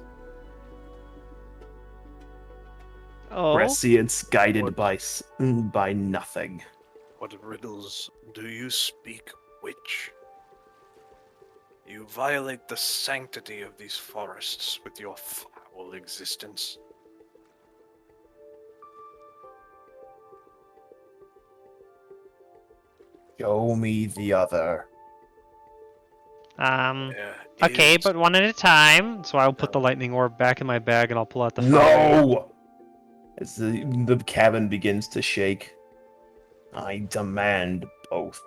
Oh. Prescience guided by nothing. What riddles do you speak, witch? You violate the sanctity of these forests with your foul existence. Show me the other. Okay, but one at a time. So I'll put the lightning orb back in my bag, and I'll pull out the fire. No! As the cabin begins to shake. I demand both.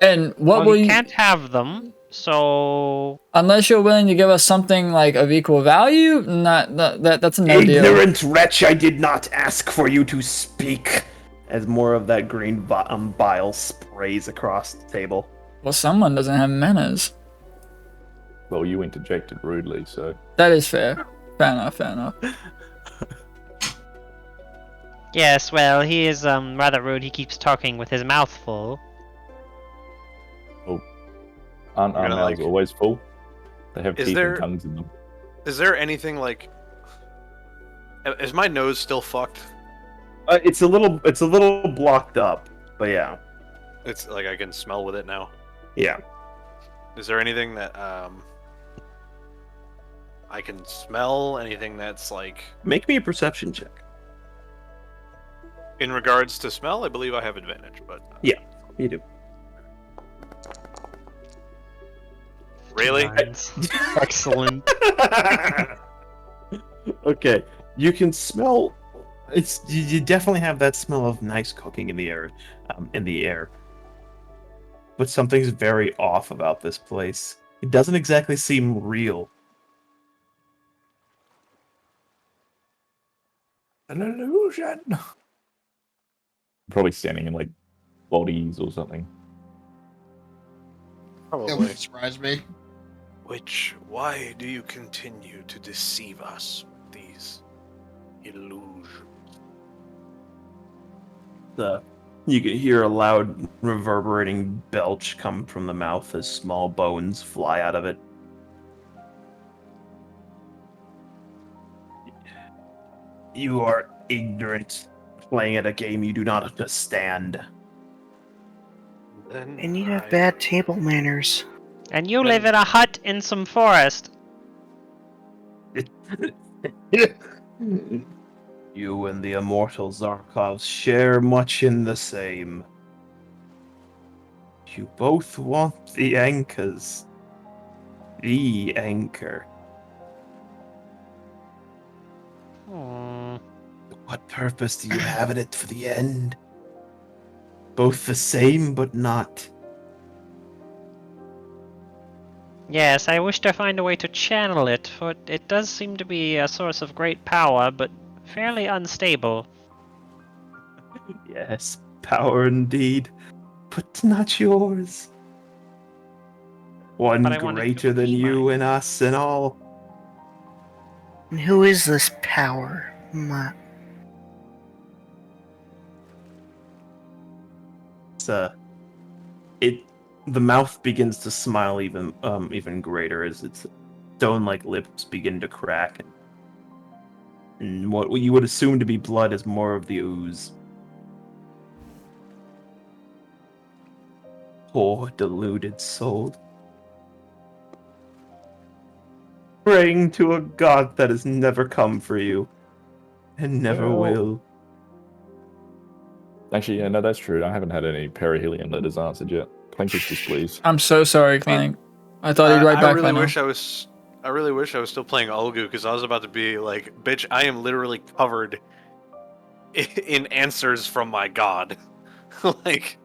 And what will you you... can't have them, so... Unless you're willing to give us something like of equal value, that's a no deal. Ignorant wretch, I did not ask for you to speak. As more of that green bile sprays across the table. Well, someone doesn't have manners. Well, you interjected rudely, so... That is fair. Fair enough, fair enough. Yes, well, he is rather rude. He keeps talking with his mouth full. Oh. Aren't our mouths always full? They have teeth and tongues in them. Is there anything like... Is my nose still fucked? It's a little blocked up, but yeah. It's like I can smell with it now. Yeah. Is there anything that I can smell? Anything that's like... Make me a perception check. In regards to smell, I believe I have advantage, but... Yeah, you do. Really? Excellent. Okay, you can smell... You definitely have that smell of nice cooking in the air. But something's very off about this place. It doesn't exactly seem real. An illusion. Probably standing in like bodies or something. That wouldn't surprise me. Witch, why do you continue to deceive us with these illusions? You can hear a loud, reverberating belch come from the mouth as small bones fly out of it. You are ignorant, playing at a game you do not understand. And you have bad table manners. And you live in a hut in some forest. You and the immortal Zarkovs share much in the same. You both want the anchors. The anchor. Hmm. What purpose do you have in it for the end? Both the same, but not. Yes, I wish to find a way to channel it, for it does seem to be a source of great power, but fairly unstable. Yes, power indeed, but not yours. One But I want it to greater than be you mine. and us and all. And who is this power? The mouth begins to smile even greater as its stone-like lips begin to crack, and what you would assume to be blood is more of the ooze. Poor deluded soul, praying to a god that has never come for you and never will. Actually, yeah, no, that's true. I haven't had any perihelion letters answered yet. Clank is displeased. I'm so sorry, Clank. I thought he'd write back by now. I really wish I was still playing Olgu, because I was about to be like, bitch, I am literally covered in answers from my god. Like...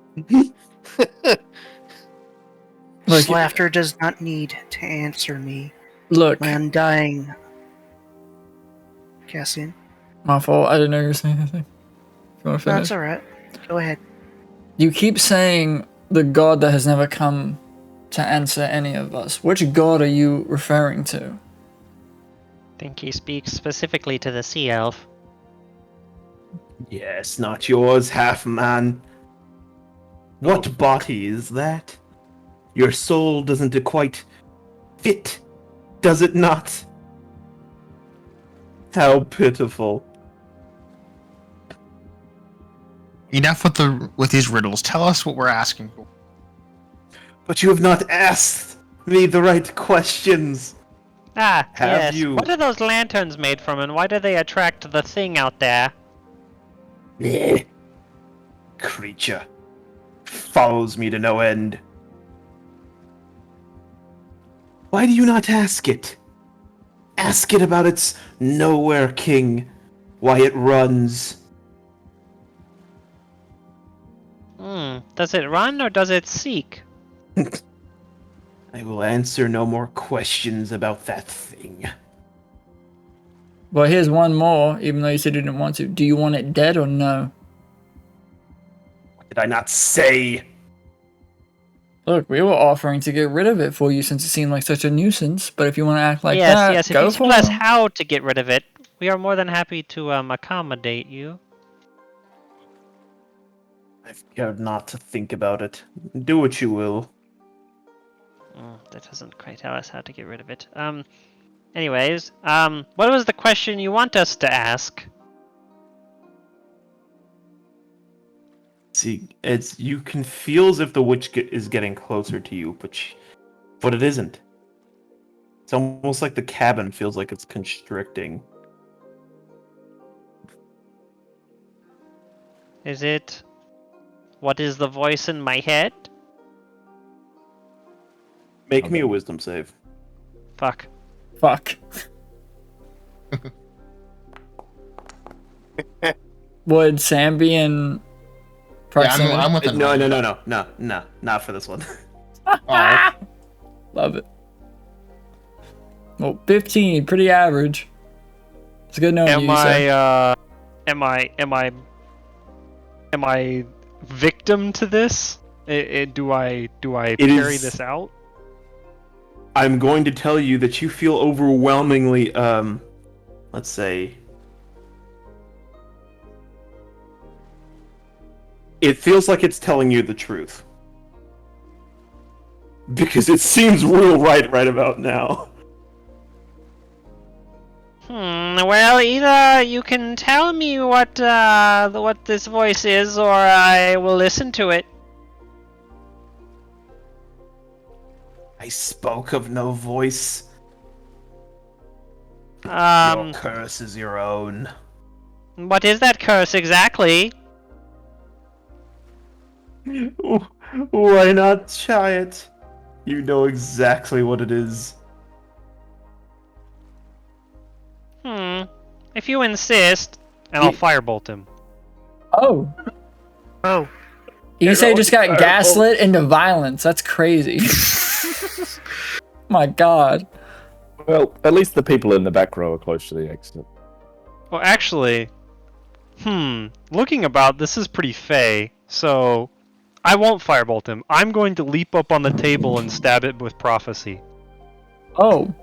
This laughter does not need to answer me. Look. My undying... Cassian? My fault. I didn't know you were saying anything. If you want to finish? That's alright. Go ahead. You keep saying the god that has never come to answer any of us. Which god are you referring to? I think he speaks specifically to the sea elf. Yes, not yours, half-man. What body is that? Your soul doesn't quite fit, does it not? How pitiful. Enough with these riddles. Tell us what we're asking for. But you have not asked me the right questions. Ah, Have yes. you? What are those lanterns made from, and why do they attract the thing out there? Creature. Follows me to no end. Why do you not ask it? Ask it about its nowhere king. Why it runs. Does it run or does it seek? I will answer no more questions about that thing. Well, here's one more, even though you said you didn't want to. Do you want it dead or no? What did I not say? Look, we were offering to get rid of it for you since it seemed like such a nuisance, but if you want to act like yes, that, yes. If go you for tell us it. how to get rid of it, we are more than happy to accommodate you. I've cared not to think about it. Do what you will. That doesn't quite tell us how to get rid of it. Anyways, what was the question you want us to ask? See, you can feel as if the witch is getting closer to you, but it isn't. It's almost like the cabin feels like it's constricting. Is it... What is the voice in my head? Make me a wisdom save. Fuck. Fuck. Would Sam be in proximity? Yeah, I'm with it. No, not for this one. Alright. Love it. Well, 15, pretty average. It's good knowing you, Sam. Am I victim to this? Do I carry this out? I'm going to tell you that you feel overwhelmingly, let's say... It feels like it's telling you the truth. Because it seems real right about now. Well, either you can tell me what this voice is, or I will listen to it. I spoke of no voice. Your curse is your own. What is that curse exactly? Why not try it? You know exactly what it is. If you insist, and I'll firebolt him. Oh. Oh. Isse just got gaslit into violence. That's crazy. My god. Well, at least the people in the back row are close to the exit. Well, actually, looking about, this is pretty fey, so I won't firebolt him. I'm going to leap up on the table and stab it with prophecy. Oh.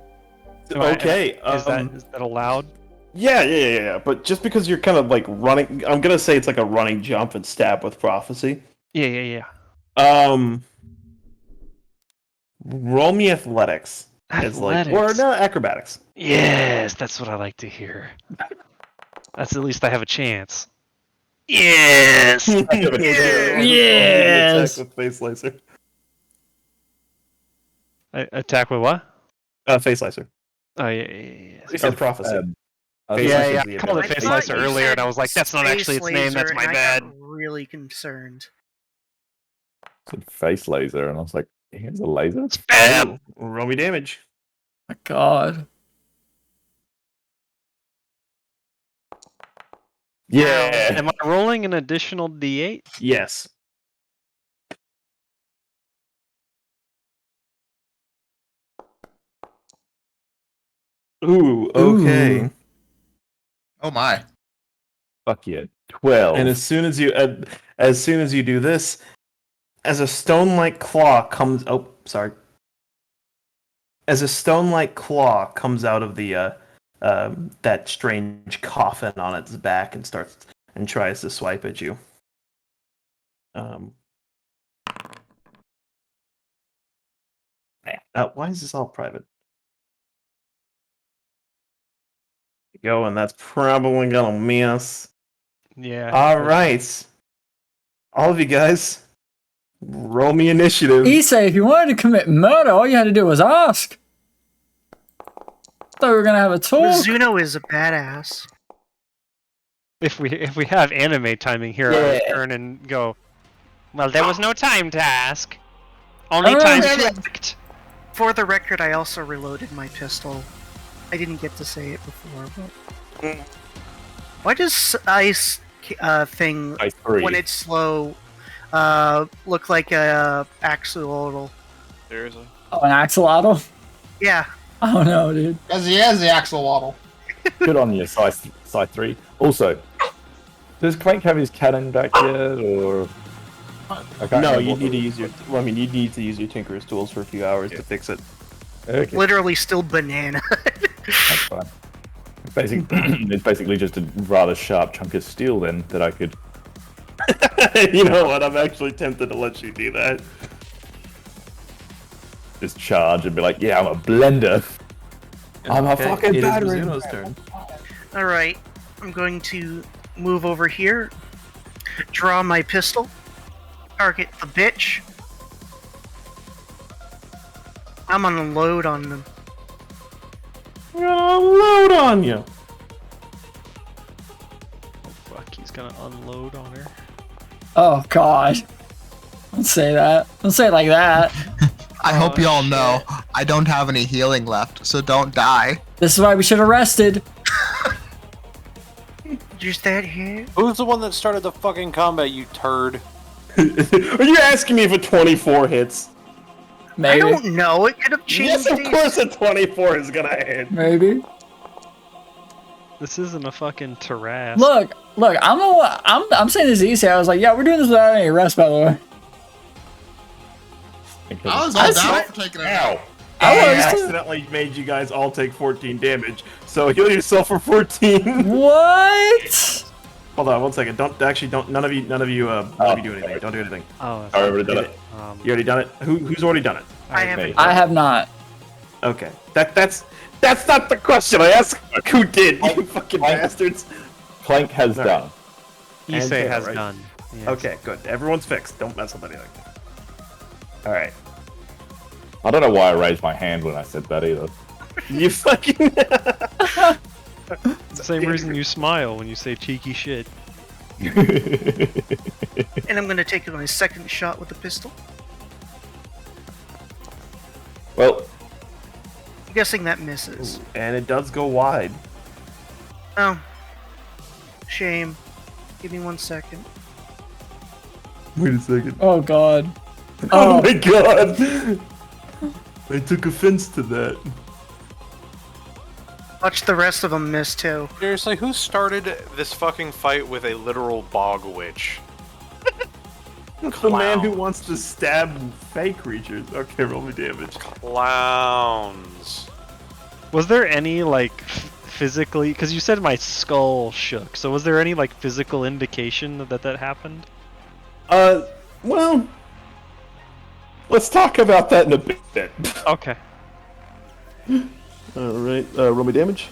Okay. Is that allowed? Yeah. But just because you're kind of like running, I'm gonna say it's like a running jump and stab with prophecy. Yeah. Roll me athletics. It's like, or no, acrobatics. Yes, that's what I like to hear. That's at least I have a chance. Yes! Yes! Attack with face slicer. Attack with what? Face slicer. Oh, yeah. You said prophecy. I called it face slicer earlier, and I was like, that's not actually its name, that's my bad. I got really concerned. Said face laser, and I was like, he has a laser? Spam! Roll me damage. My god. Yeah! Am I rolling an additional d8? Yes. Ooh, okay. Ooh. Oh my. Fuck yeah. 12. And as soon as you do this, as a stone-like claw comes as a stone-like claw comes out of the that strange coffin on its back and tries to swipe at you. Why is this all private? Go, and that's probably gonna miss. Yeah. All right, all of you guys, roll me initiative. Isse, if you wanted to commit murder, all you had to do was ask. Thought we were gonna have a talk. Mizuno is a badass. If we have anime timing here, I would turn and go, well, there was no time to ask. Only time to act. For the record, I also reloaded my pistol. I didn't get to say it before, but... Why does Ice thing, when it's slow, look like a axolotl? Seriously? Oh, an axolotl? Yeah. Oh no, dude. Because he has the axolotl. Good on you, Scythe 3. Also, does Clank have his cannon back yet, or... No, you need to use your... Well, I mean, you need to use your Tinker's tools for a few hours to fix it. Okay. Literally still banana. That's fine. It's basically just a rather sharp chunk of steel then that I could... You know what? I'm actually tempted to let you do that. Just charge and be like, yeah, I'm a blender. I'm a fucking battery. It is Mizuno's turn. Alright, I'm going to move over here, draw my pistol, target the bitch. I'm gonna unload on them. I'm gonna unload on you. Oh fuck, he's gonna unload on her. Oh god. Don't say that. Don't say it like that. I hope you all know I don't have any healing left, so don't die. This is why we should have rested. Just that hit? Who's the one that started the fucking combat, you turd? Are you asking me if a 24 hits? Maybe. I don't know. It could have changed. Yes, of course a 24 is gonna hit. Maybe. This isn't a fucking terrace. Look, I'm saying this easy. I was like, yeah, we're doing this without any rest, by the way. I was all down for taking it out. I accidentally made you guys all take 14 damage, so heal yourself for 14. What? Hold on, 1 second. None of you do anything. Don't do anything. Oh, I already done it. You already done it? Who's already done it? I haven't. I have not. Okay. That's not the question I asked. Who did? You fucking bastards. Clank has done. Isse And has right? done. Yes. Okay, good. Everyone's fixed. Don't mess with anything. All right. I don't know why I raised my hand when I said that either. You fucking. It's the same reason you smile when you say cheeky shit. And I'm gonna take my second shot with the pistol. Well, I'm guessing that misses. And it does go wide. Oh. Shame. Give me 1 second. Wait a second. Oh god. Oh my god! I took offense to that. Watch the rest of them miss too. Seriously, who started this fucking fight with a literal bog witch? The man who wants to stab fake creatures. Okay, roll me damage. Clowns. Was there any, like, physically... Because you said my skull shook, so was there any, like, physical indication that happened? Well... Let's talk about that in a bit. Okay. Alright, roll me damage.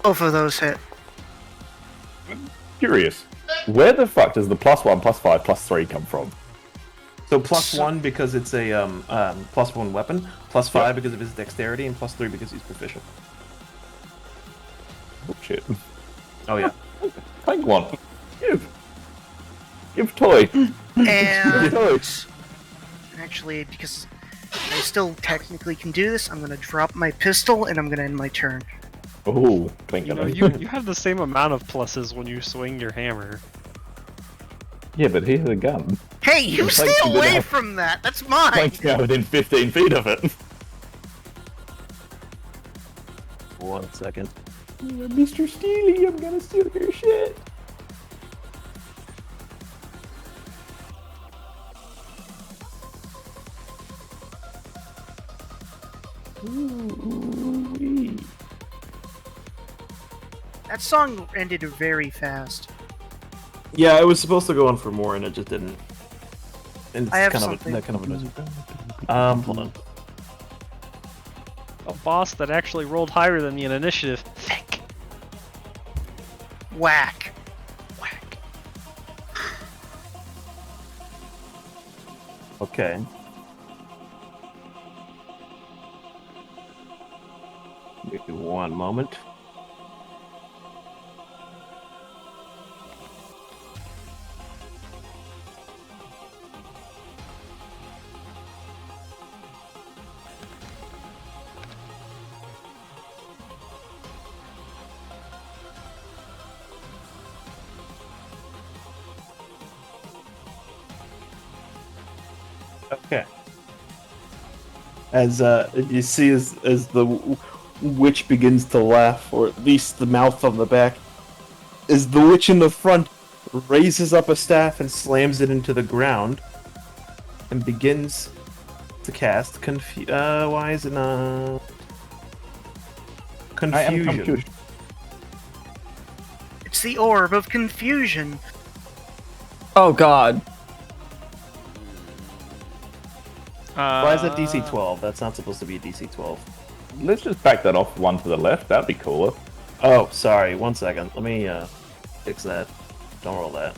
Both of those hit. curious. Where the fuck does the +1, +5, +3 come from? So +1 because it's a +1 weapon, +5 because of his dexterity, and +3 because he's proficient. Oh shit. Oh yeah. Clank one. Give toy. And actually, because I still technically can do this, I'm gonna drop my pistol and I'm gonna end my turn. Oh, Clank. You know, you have the same amount of pluses when you swing your hammer. Yeah, but here's a gun. Hey, you And stay Clank's within away a- from that! That's mine! Clank's now within 15 feet of it. 1 second. Mr. Steely, I'm gonna steal your shit. Ooh-wee. That song ended very fast. Yeah, I was supposed to go on for more, and it just didn't. And it's I have kind something. Of that kind of annoys me. Hold on. A boss that actually rolled higher than me in initiative. Thick. Whack. Whack. Okay. Give me 1 moment. Okay. As you see, as the witch begins to laugh, or at least the mouth on the back, as the witch in the front raises up a staff and slams it into the ground, and begins to cast why is it not confusion? I am confused. It's the orb of confusion. Oh god. Why is it DC 12? That's not supposed to be DC 12. Let's just back that off one to the left. That'd be cooler. Oh, sorry. 1 second. Let me fix that. Don't roll that.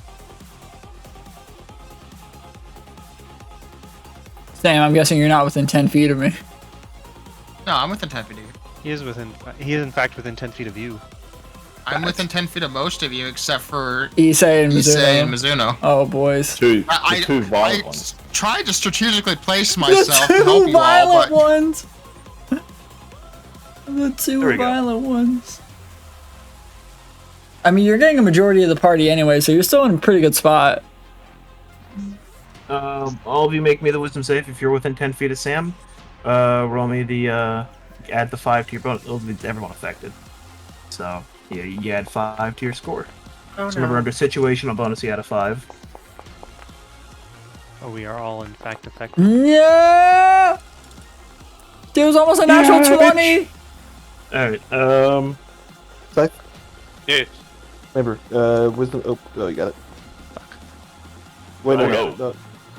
Sam, I'm guessing you're not within 10 feet of me. No, I'm within 10 feet of you. He is in fact within 10 feet of you. I'm within 10 feet of most of you, except for Isse and Isse Mizuno. and Mizuno. Oh, boys. The I two violent ones. tried to strategically place myself to The help two you all, violent but ones! The There two we go. violent ones. I mean, you're getting a majority of the party anyway, so you're still in a pretty good spot. All of you make me the wisdom save if you're within 10 feet of Sam. Roll me the add the 5 to your bonus. It'll be everyone affected. So yeah, you add 5 to your score. Oh So remember, no. under situational bonus, you add a 5. Oh, we are all in fact affected. Yeah! Dude, it was almost a natural 20! All right. Scythe. Yes. Remember, wisdom. Oh, you got it. Wait,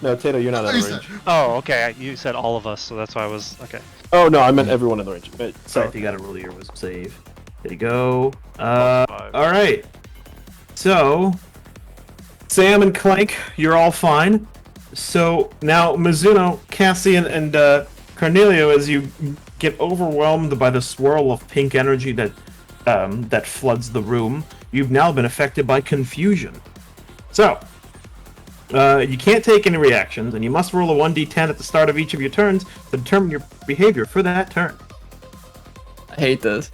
no, Tato, you're not out of range. Oh, okay. You said all of us, so that's why I was okay. Oh no, I meant everyone in the range. Scythe, you got to roll your wisdom save. There you go. All right. So, Sam and Clank, you're all fine. So now Mizuno, Cassian, and Cornelio, as you get overwhelmed by the swirl of pink energy that floods the room. You've now been affected by confusion. So, you can't take any reactions, and you must roll a 1d10 at the start of each of your turns to determine your behavior for that turn. I hate this.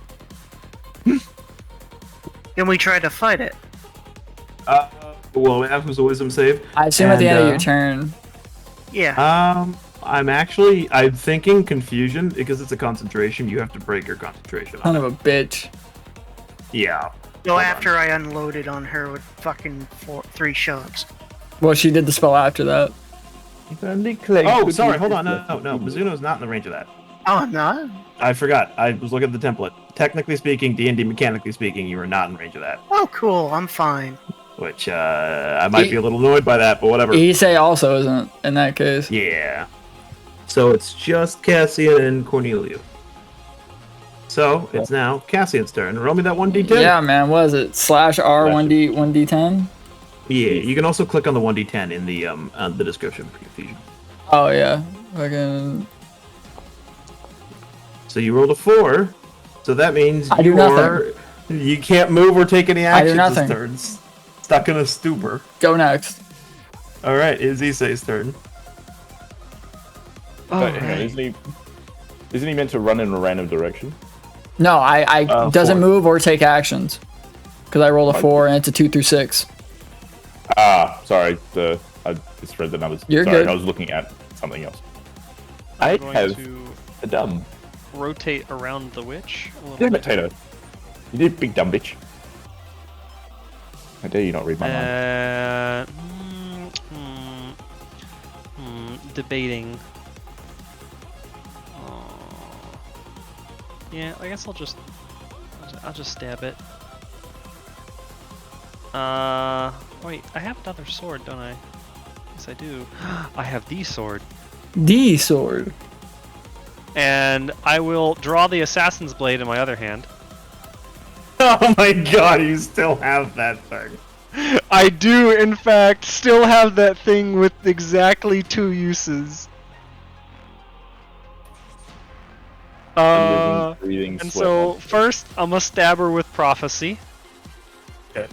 Can we try to fight it? Well, that was a wisdom save. I assume at the end of your turn. Yeah. I'm thinking confusion, because it's a concentration, you have to break your concentration. Son of a bitch. Yeah. Go after I unloaded on her with fucking 3 shots. Well, she did the spell after that. Oh, sorry, hold on. No. Mizuno's not in the range of that. Oh, I'm not? I forgot. I was looking at the template. Technically speaking, D&D mechanically speaking, you are not in range of that. Oh, cool. I'm fine. Which, I might be a little annoyed by that, but whatever. Isse also isn't in that case. Yeah. So it's just Cassian and Cornelia. So it's now Cassian's turn. Roll me that 1d10. Yeah, man. What is it? /R 1d10? Yeah, you can also click on the 1d10 in the description for confusion. Oh, yeah. Fucking... So you rolled a 4. So that means I do nothing. You can't move or take any I do actions nothing. this turn. Stuck in a stupor. Go next. Alright, it's Isse's turn. Isn't he meant to run in a random direction? No, I doesn't 4. move or take actions. Because I rolled a 4 and it's a 2 through 6. Sorry. I misread the numbers. You're Sorry, good. I was looking at something else. I'm I going have to a dumb. rotate around the witch a little Damn bit. potato. You did big dumb bitch. How dare you not read my mind? Debating. Yeah, I guess I'll just stab it. Wait, I have another sword, don't I? Yes, I do. I have the sword. The sword. And I will draw the assassin's blade in my other hand. Oh my god, you still have that thing. I do, in fact, still have that thing with exactly 2 uses. Breathing And sweat so, monster. first, I'm gonna stab her with prophecy. Okay.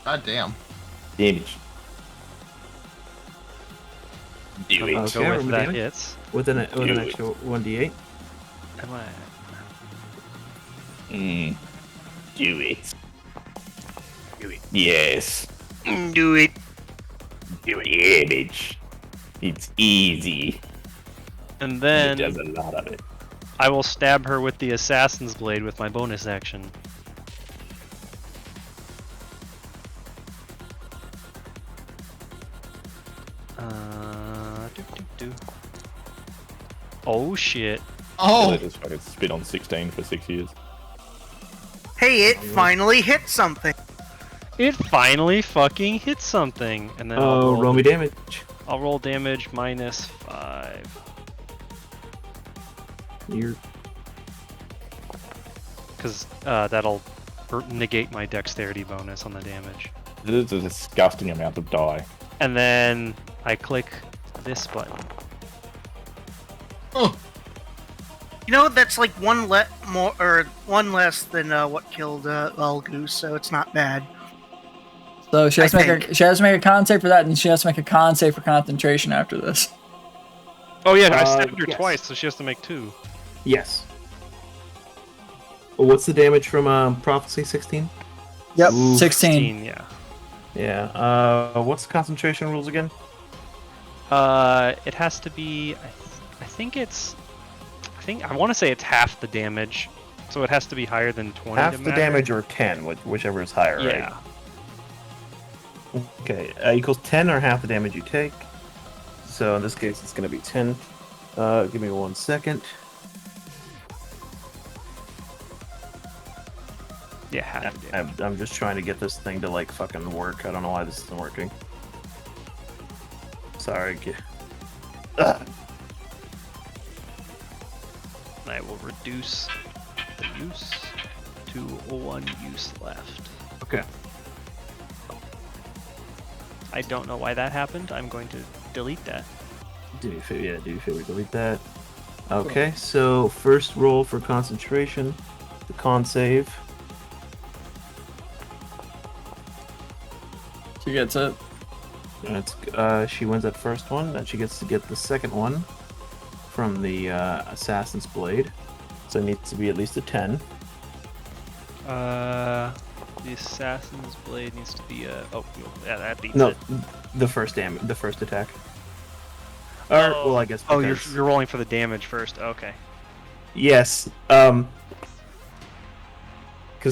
God damn. Damage. Do it. I'll Okay, go with remember that damage? hits. With an Do it. extra 1d8. Am I? Do it. Do it. Yes. Do it. Do it. Yeah, bitch. It's easy. And It then does a lot of it. I will stab her with the assassin's blade with my bonus action. Do. Oh shit. Oh, Just fucking spit on 16 for 6 years. Hey, it finally hit something. It finally fucking hit something. And then I'll Roll me damage. I'll roll damage -5. You're Because that'll negate my dexterity bonus on the damage. It is a disgusting amount of die. And then I click this button. oh, You know, that's like one less than what killed Elgoose, so it's not bad. So she has, to I make think. a, she has to make a con save for that, and she has to make a con save for concentration after this. Oh yeah, I stabbed her yes. twice, so she has to make 2. yes. Well, what's the damage from prophecy? 16. Yep, Ooh. 16. Yeah. Yeah. What's the concentration rules again? It has to be. I want to say it's half the damage, so it has to be higher than 20. Half to the matter. damage or 10, whichever is higher, Yeah. right? Okay. Equals 10 or half the damage you take. So in this case, it's going to be 10. Give me 1 second. Yeah, half the damage. I'm just trying to get this thing to like fucking work. I don't know why this isn't working. Sorry. Ugh. I will reduce the use to 1 use left. Okay. I don't know why that happened. I'm going to delete that. Do me a favor, delete that. Okay, so first roll for concentration, the con save. She gets it. That's she wins that first one, then she gets to get the second one from the assassin's blade. So it needs to be at least a 10. The assassin's blade needs to be a. Oh, yeah, that beats No, it. the first attack. Or, well, I guess. Oh, because- you're rolling for the damage first. Okay. Yes. Because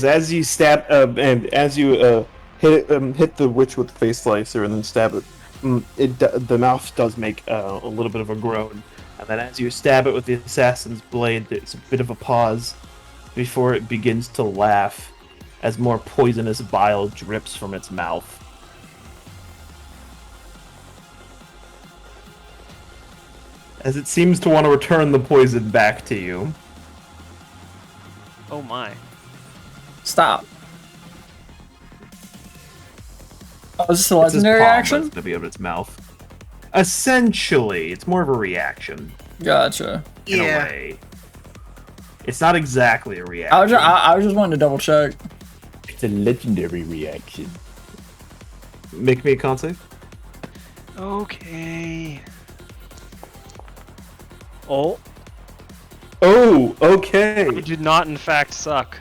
as you stab and as you hit the witch with the face slicer and then stab it, the mouth does make a little bit of a groan, and then as you stab it with the assassin's blade, there's a bit of a pause before it begins to laugh as more poisonous bile drips from its mouth. As it seems to want to return the poison back to you. Oh my. Stop. Oh, is this a It's his legendary palm, but action? It's gonna be over its mouth. Essentially, it's more of a reaction. Gotcha. In a way. It's not exactly a reaction. I was just wanting to double check. It's a legendary reaction. Make me a con save. Okay. Oh. Oh, okay. You did not, in fact, suck.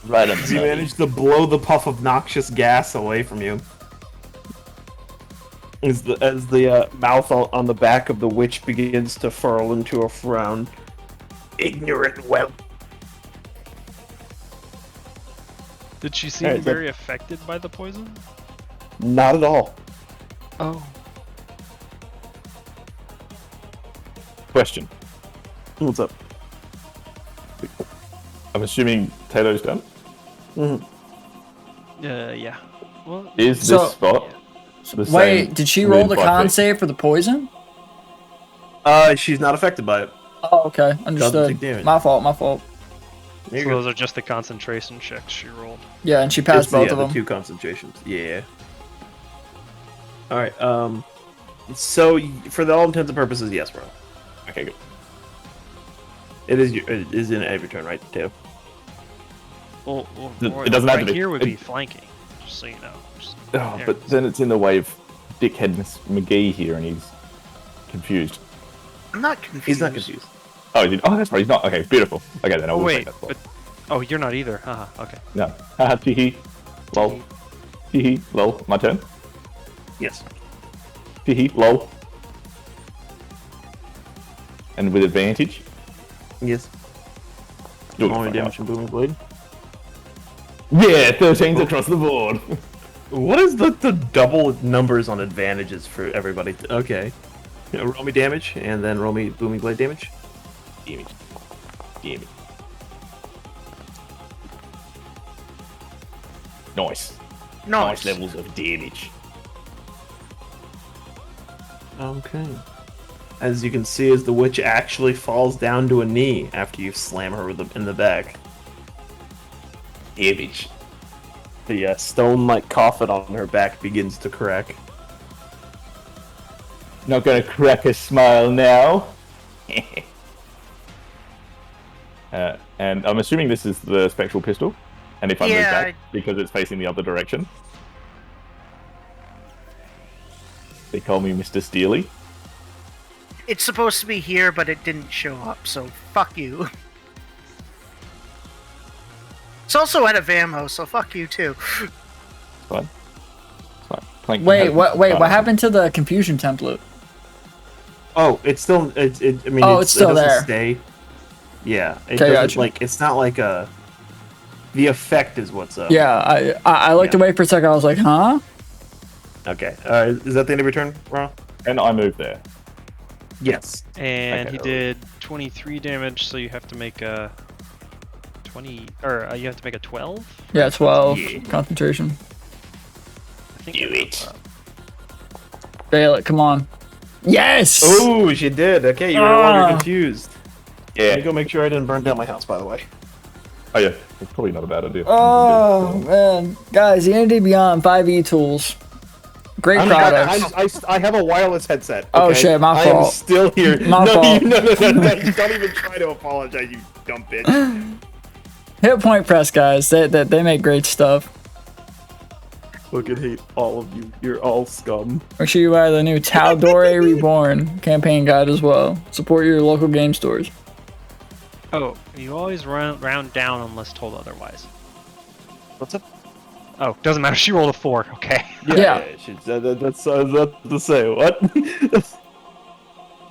Right on the You money. managed to blow the puff of noxious gas away from you. As the mouth on the back of the witch begins to furl into a frown. Ignorant whelp. Did she seem Alright, very affected by the poison? Not at all. Oh. Question. What's up? I'm assuming Tato's done. Yeah. Well, Is this So- spot the Wait, same did she roll with the Buffy? con save for the poison? She's not affected by it. Oh, okay. Doesn't Understood. take damage. My fault. There so you go. those are just the concentration checks she rolled. Yeah, and she passed both of the them. 2 concentrations. Yeah. All right. So for all intents and purposes, yes, bro. Okay, good. It is in every turn, right, Teo? Well, It doesn't have right to be. here would It- be flanking, just so you know. Just Oh, there. but then it's in the way of dickhead McGee here, and he's confused. I'm not confused. He's not confused. Oh, that's right. He's not. Okay, beautiful. Okay, then I Oh will wait, take that spot. but you're not either. Haha. Okay. No. Haha, tee lol. Tee lol. My turn. Yes. Tee lol. And with advantage. Yes. Do it Only fuck damage out. from booming blade. Yeah, 13s across the board. What is the double numbers on advantages for everybody? Okay. Roll me damage, and then roll me booming blade damage. Damage. Damage. Nice. Nice levels of damage. Okay. As you can see, as the witch actually falls down to a knee after you slam her in the back. Damage. The stone-like coffin on her back begins to crack. Not gonna crack a smile now. And I'm assuming this is the spectral pistol. And if I move Yeah, back, because it's facing the other direction. They call me Mr. Steely. It's supposed to be here, but it didn't show up, so fuck you. It's also out of ammo, so fuck you too. It's fine. It's fine. Clank Wait, has- what happened to the confusion template? Oh, it's still. I mean, Oh, it's still it doesn't there. Stay. Yeah. It Okay, doesn't, gotcha. like it's not like a. The effect is what's up. Yeah, I looked Yeah. away for a second. I was like, huh? Okay. Is that the end of your turn, Ron? And I move there. Yes. And Okay. he did 23 damage, so you have to make a 20, or you have to make a 12. Yeah, 12 Yeah. concentration. I think Do I it. wrote Bail it, come on. Yes! Oh, she did. Okay, you're no longer Ah. confused. Let Yeah. me go make sure I didn't burn down my house, by the way. Oh yeah. It's probably not a bad idea. Oh, man. Guys, the D&D Beyond 5e tools. Great products. I have a wireless headset. Oh, okay? shit, my I am fault. still here. My no, fault. No, don't even try to apologize, you dumb bitch. Hit Point Press, guys. They make great stuff. Fucking hate all of you. You're all scum. Make sure you buy the new Taldore Reborn campaign guide as well. Support your local game stores. Oh, you always round down unless told otherwise. What's up? Oh, doesn't matter. She rolled a 4. Okay. Yeah. That's to say. What?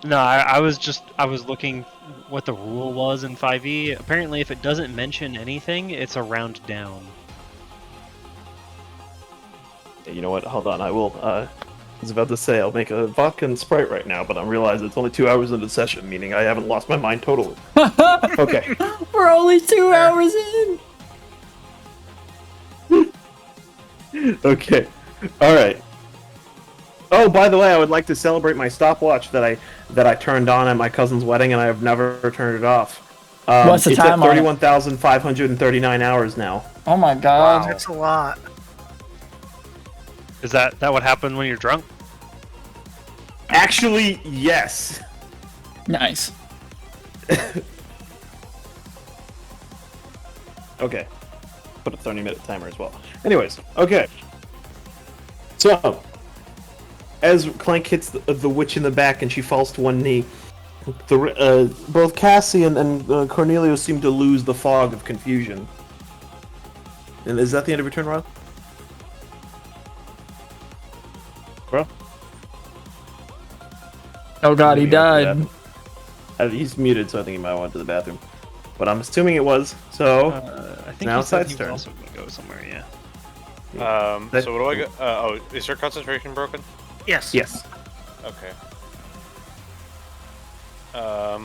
No, I was looking what the rule was in 5e. Apparently, if it doesn't mention anything, it's a round down. You know what? Hold on. I will. I was about to say I'll make a vodka and Sprite right now, but I'm realizing it's only 2 hours into the session, meaning I haven't lost my mind totally. Okay. We're only 2 hours in. Okay. All right. Oh, by the way, I would like to celebrate my stopwatch that I turned on at my cousin's wedding, and I have never turned it off. What's the it's time at on it? 31,539 hours now. Oh my god. That's a lot. Is that what happened when you're drunk? Actually, yes. Nice. Okay. Put a 30-minute timer as well. Anyways, okay. So, as Clank hits the witch in the back and she falls to one knee, both Cassian and Cornelius seem to lose the fog of confusion. And is that the end of your turn, Rod? Bro? Oh god, he died. He's muted, so I think he might have went to the bathroom. But I'm assuming it was, so I think now he said Scythe's he turn. was also gonna go somewhere. Yeah. So what do I go? Oh, is her concentration broken? Yes. Yes. Okay. I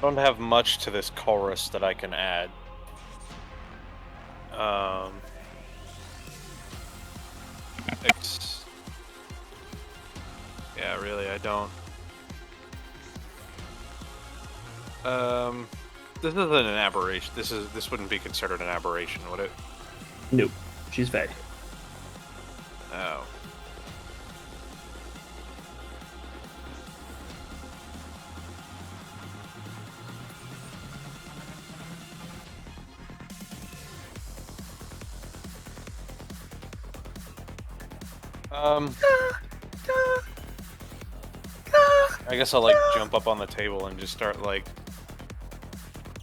don't have much to this chorus that I can add. Yeah, really, I don't. This isn't an aberration. This wouldn't be considered an aberration, would it? Nope. She's fake. Oh. I guess I'll jump up on the table and just start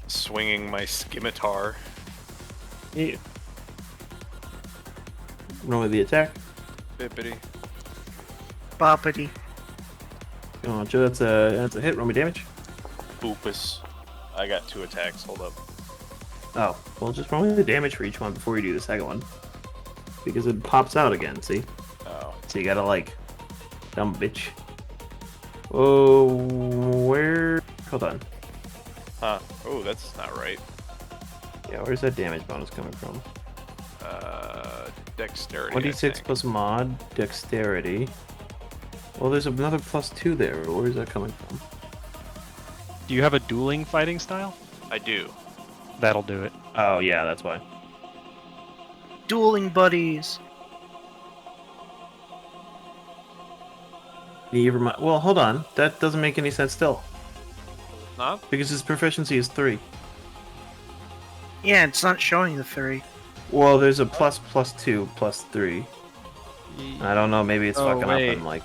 swinging my scimitar. Yeah. Roll with the attack. Bippity. Boppity. Oh, Joe, that's a hit. Roll me damage. Boopus. I got 2 attacks. Hold up. Oh, well, just roll me the damage for each one before you do the second one, because it pops out again. See? Oh. So you gotta dumb bitch. Oh, where? Hold on. Huh. Oh, that's not right. Yeah, where's that damage bonus coming from? Dexterity. 26 plus mod, dexterity. Well, there's another +2 there. Where's that coming from? Do you have a dueling fighting style? I do. That'll do it. Oh, yeah, that's why. Dueling buddies. Well, hold on. That doesn't make any sense still. Not? Because his proficiency is 3. Yeah, it's not showing the 3. Well, there's a +2 +3. I don't know. Maybe it's fucking up and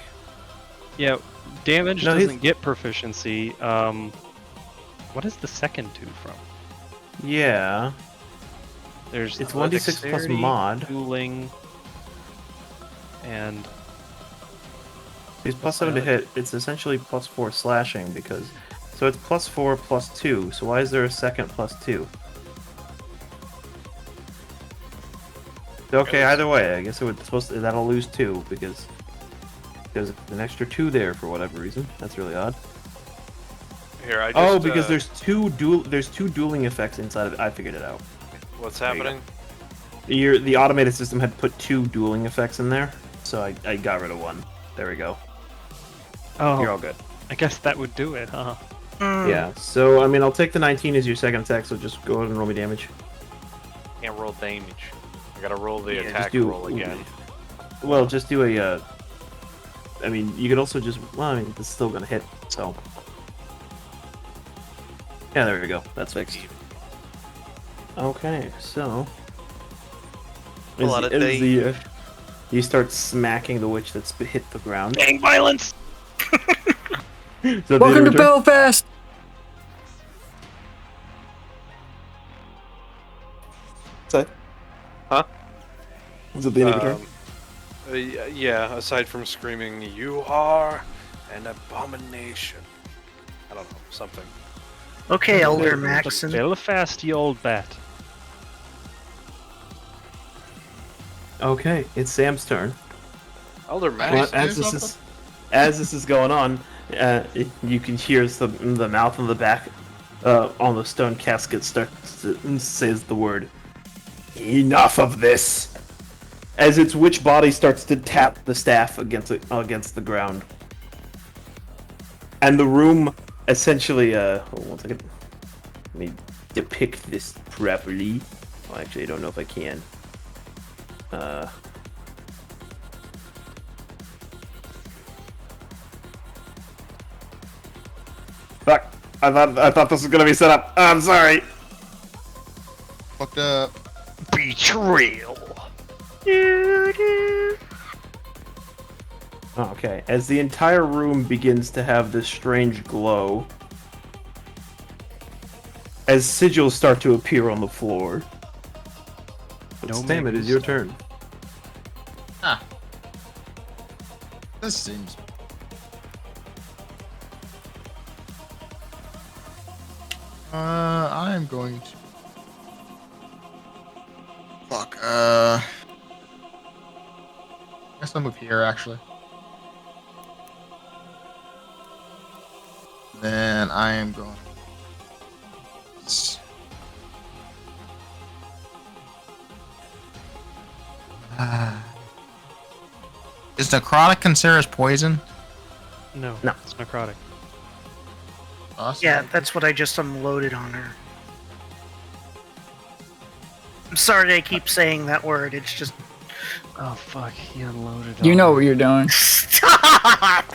Yeah, damage No, doesn't get proficiency. What is the second 2 from? Yeah. There's It's 1d6 plus mod. Dueling, and He's +7 to hit. It's essentially +4 slashing because. So it's +4 +2. So why is there a second +2? Okay, either way, I guess that'll lose 2 because there's an extra 2 there for whatever reason. That's really odd. Here, I just, because there's two dueling effects inside of it. I figured it out. What's happening? The automated system had put 2 dueling effects in there, so I got rid of 1. There we go. oh, You're all good. I guess that would do it, huh? Yeah. So I mean, I'll take the 19 as your second attack. So just go ahead and roll me damage. Can't roll damage. I gotta roll the Yeah, just attack do- roll again. Well, just do a. I mean, you could also just. Well, I mean, it's still gonna hit. So. Yeah, there we go. That's fixed. Okay, so. A lot of you start smacking the witch that's hit the ground. Gang violence! So Welcome to Belfast! Huh? Is it the end of your turn? Yeah, aside from screaming, "You are an abomination." I don't know, something. Okay, Elder Maxon. Belfast, you old bat. Okay, it's Sam's turn. Elder Well, Max. as this is going on, you can hear the mouth on the back on the stone casket starts to says the word, "Enough of this!" As its witch body starts to tap the staff against the ground, and the room essentially. Hold on 1 second. Let me depict this properly. Well, actually, I don't know if I can. Fuck! I thought this was gonna be set up. I'm sorry. Fucked up. Betrayal. Okay, as the entire room begins to have this strange glow, as sigils start to appear on the floor. Sam, it is your turn. This seems. I am going to. Fuck. I guess I'll move here actually. Then I am going. Is necrotic considered as poison? No, No. it's necrotic. Awesome. Yeah, that's what I just unloaded on her. I'm sorry I keep saying that word, it's just... Oh fuck, he unloaded. You know what you're doing. Stop!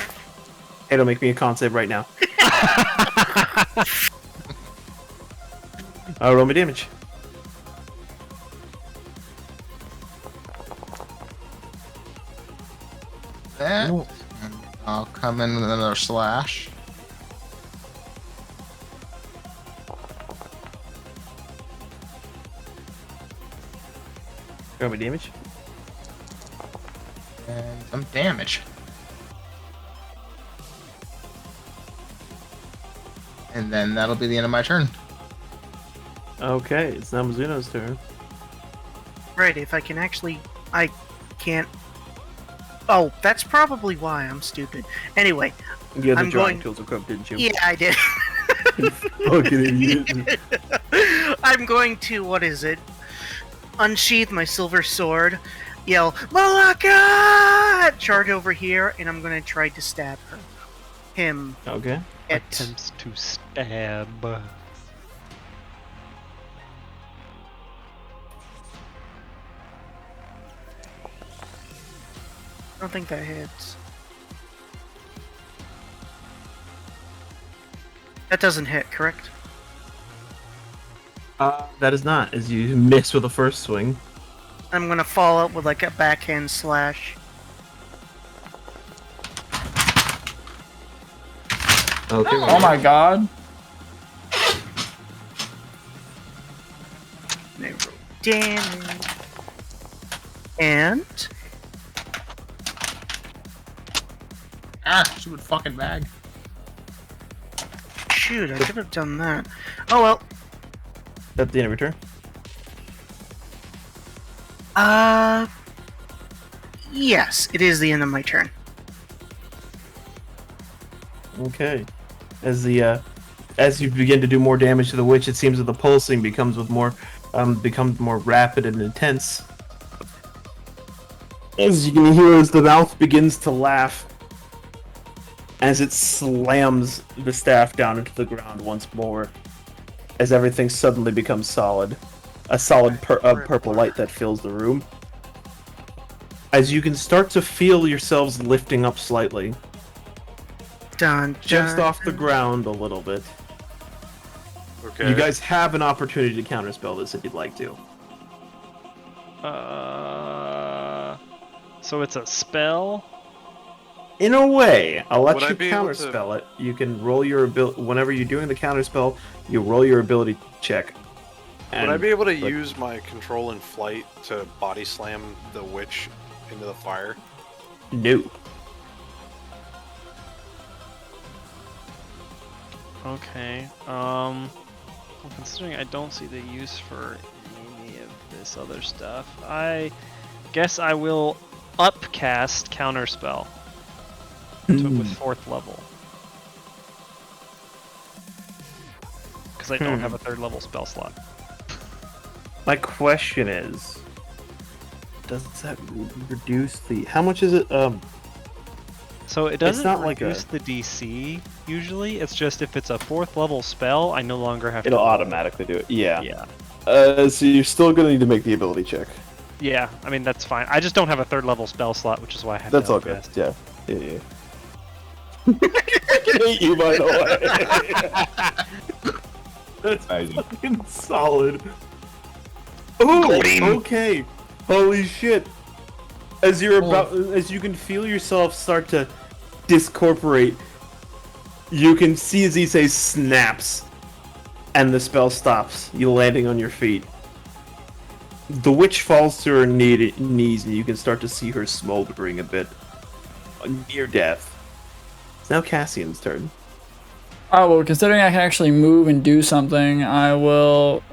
Hey, don't make me a con save right now. Roll me damage. That. And I'll come in with another slash. Roll me damage. And some damage. And then that'll be the end of my turn. Okay, it's now Mizuno's turn. Right, if I can actually... I can't... Oh, that's probably why I'm stupid. Anyway, You had the I'm drawing going- tools equipped, didn't you? yeah, I did. Fucking idiot. I'm going to, what is it? Unsheath my silver sword, yell, Malaka! Charge over here, and I'm going to try to stab her. Him. Okay. Attempts to stab. I don't think that hits. That doesn't hit, correct? That is not, as you miss with the first swing. I'm gonna follow up with like a backhand slash. Okay. Oh my god. And I roll damage. And Stupid fucking bag. shoot, I could have done that. Oh well. That's the end of your turn. Yes, it is the end of my turn. Okay. As you begin to do more damage to the witch, it seems that the pulsing becomes more rapid and intense. As you can hear, as the mouth begins to laugh, as it slams the staff down into the ground once more, as everything suddenly becomes solid. a solid purple light that fills the room. As you can start to feel yourselves lifting up slightly, just off the ground a little bit. Okay. You guys have an opportunity to counterspell this if you'd like to. So it's a spell? In a way, I'll let Would I you be able to- counterspell it. You can roll your ability whenever you're doing the counterspell. You roll your ability check. Would I be able to use my control and flight to body slam the witch into the fire? No. Okay. Well, considering I don't see the use for any of this other stuff, I guess I will upcast counterspell with 4th level. Because I don't have a 3rd level spell slot. My question is, does that reduce the? How much is it? So it doesn't not like reduce the DC usually. It's just if it's a 4th level spell, I no longer have. It'll to roll. automatically do it. Yeah. Yeah. So you're still gonna need to make the ability check. Yeah. I mean that's fine. I just don't have a 3rd level spell slot, which is why I have. That's to all good. upcast. Yeah. Yeah. I hate you, by the way. That's fucking solid. Oh, okay. Holy shit. As you can feel yourself start to discorporate, you can see as Isse snaps, and the spell stops, you landing on your feet. The witch falls to her knees, and you can start to see her smoldering a bit, near death. It's now Cassian's turn. Alright, well, considering I can actually move and do something, I will...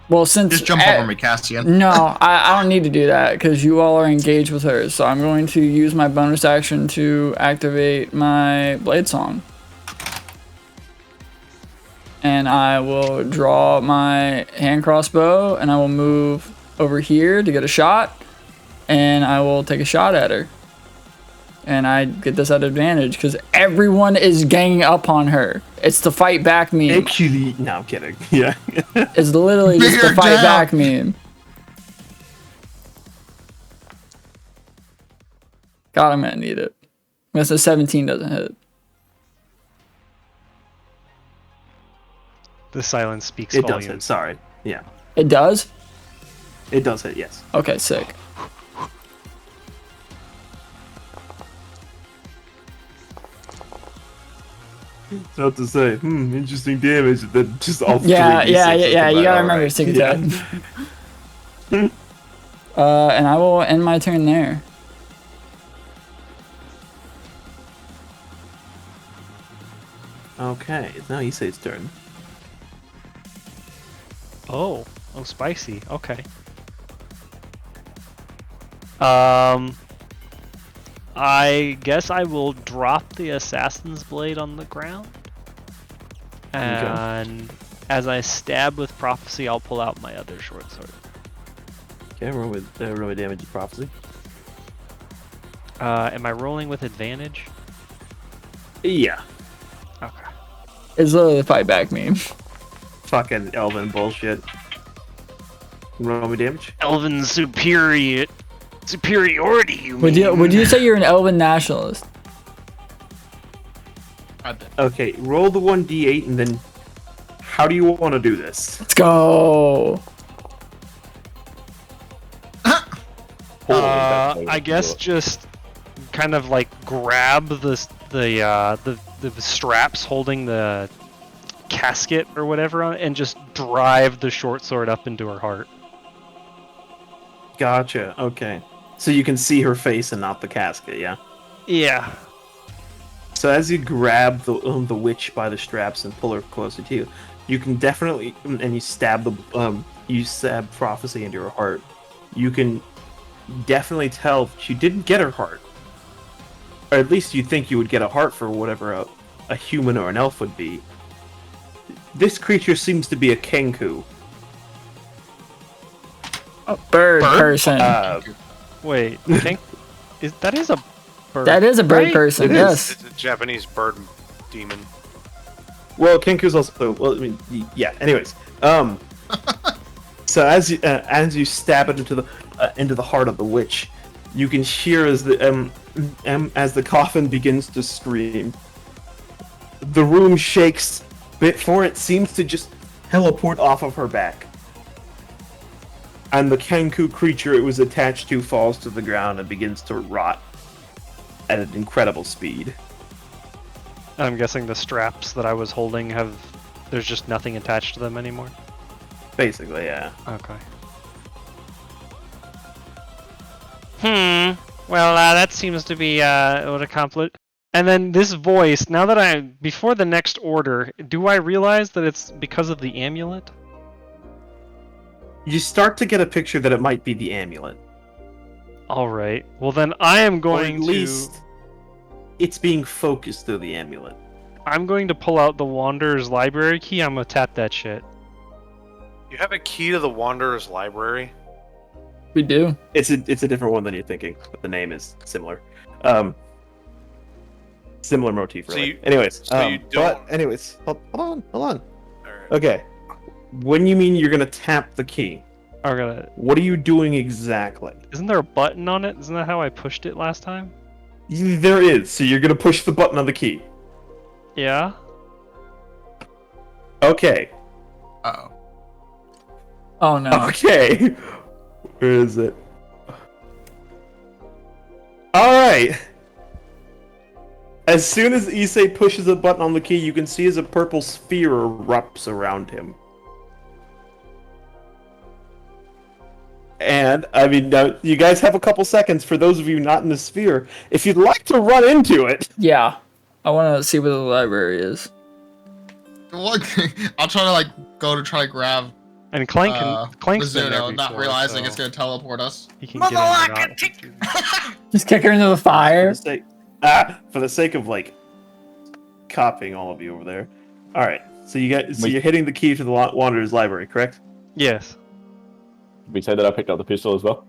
Well, since... Just jump over me, Cassian. No, I don't need to do that, because you all are engaged with her, so I'm going to use my bonus action to activate my Blade Song. And I will draw my hand crossbow, and I will move over here to get a shot, and I will take a shot at her. And I get this at advantage because everyone is ganging up on her. It's the fight back meme. Actually, no, I'm kidding. Yeah. It's literally just the fight back meme. God, I'm gonna need it. Unless a 17 doesn't hit. The silence speaks It volumes. does hit, sorry. Yeah. It does? It does hit, yes. Okay, sick. It's not to say, interesting damage, then just all Yeah, three yeah, D6 yeah, you come gotta out, remember alright. to take attack. And I will end my turn there. Okay, it's now Isse's turn. Oh, spicy. Okay. I guess I will drop the assassin's blade on the ground, and as I stab with prophecy, I'll pull out my other short sword. Okay, roll with damage of prophecy. Am I rolling with advantage? Yeah. Okay. It's literally the fight back meme. Fucking elven bullshit. Roll me damage. Elven superiority, you Would you say you're an elven nationalist? Okay, roll the 1d8 and then how do you want to do this? Let's go. I guess just kind of like grab the straps holding the casket or whatever on it and just drive the short sword up into her heart. Gotcha, okay. So you can see her face and not the casket, yeah? Yeah. So as you grab the witch by the straps and pull her closer to you, you can definitely, and you stab prophecy into her heart. You can definitely tell she didn't get her heart, or at least you think you would get a heart for whatever a human or an elf would be. This creature seems to be a kenku. A bird person. Wait, that is a bird. That is a bird right? person, It yes. It's a Japanese bird demon. Well, kenku's also, well, I mean, yeah. Anyways, So as you stab it into the heart of the witch, you can hear as the coffin begins to scream. The room shakes before it seems to just teleport off of her back. And the Kenku creature it was attached to falls to the ground and begins to rot at an incredible speed. I'm guessing the straps that I was holding there's just nothing attached to them anymore. Basically, yeah. Okay. Well, that seems to be what accomplished. And then this voice, now that before the next order, do I realize that it's because of the amulet? You start to get a picture that it might be the amulet. Alright. Well then I am going or at least it's being focused through the amulet. I'm going to pull out the Wanderer's Library key. I'm gonna tap that shit. You have a key to the Wanderer's Library? We do. It's a different one than you're thinking, but the name is similar. Similar motif, really. Anyways, hold on. Alright. Okay. When you mean you're gonna tap the key, what are you doing exactly? Isn't there a button on it? Isn't that how I pushed it last time? There is. So you're gonna push the button on the key. Yeah. Okay. Uh-oh. Oh no. Okay. Where is it? Alright. As soon as Isse pushes a button on the key, you can see as a purple sphere erupts around him. And, I mean, now, you guys have a couple seconds for those of you not in the sphere. If you'd like to run into it... Yeah. I want to see where the library is. I'll try to, go to try to grab... And Clank Clank's been there Mizuno, not before, realizing so it's going to teleport us. he can get in or not. Just kick her into the fire. For the sake of, copying all of you over there. Alright, so you're hitting the key to the Wanderer's Library, correct? Yes. We say that I picked up the pistol as well.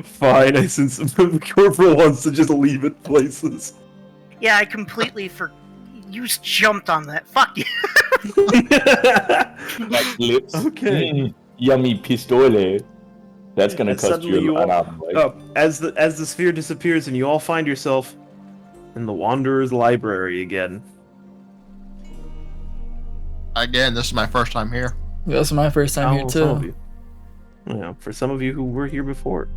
Fine, since the Corporal wants to just leave it places. Yeah, I completely You jumped on that. Fuck you. Like lips. Okay. Yummy pistole. That's gonna cost you an arm, right? Oh, as the sphere disappears and you all find yourself in the Wanderer's Library again. Again, this is my first time here. This is my first time here Some of too. you. Yeah, for some of you who were here before.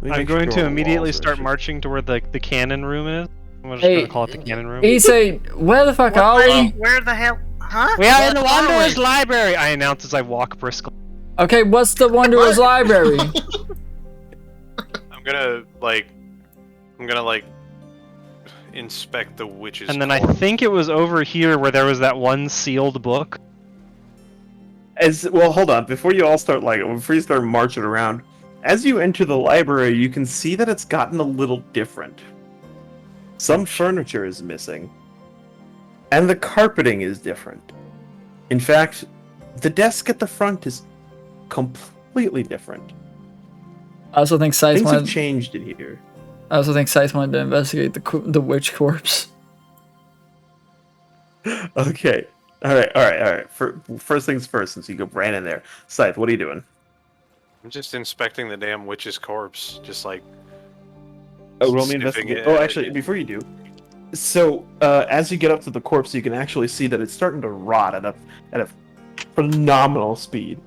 I'm going to immediately start marching to where the cannon room is. I'm just gonna call it the cannon room. Isse, where the fuck are we? Where the hell? Huh? We are in the Wanderer's Library! I announce as I walk briskly. Okay, what's the Wanderer's Library? I'm gonna inspect the witch's And then I think it was over here where there was that one sealed book. Hold on. Before you start marching around, as you enter the library, you can see that it's gotten a little different. Some furniture is missing. And the carpeting is different. In fact, the desk at the front is completely different. I also think Scythe Things have changed in here. I also think Scythe wanted to investigate the witch corpse. Okay. All right. First things first, since you ran in there. Scythe, what are you doing? I'm just inspecting the damn witch's corpse, roll me investigate. Oh, actually, before you do, so as you get up to the corpse, you can actually see that it's starting to rot at a phenomenal speed.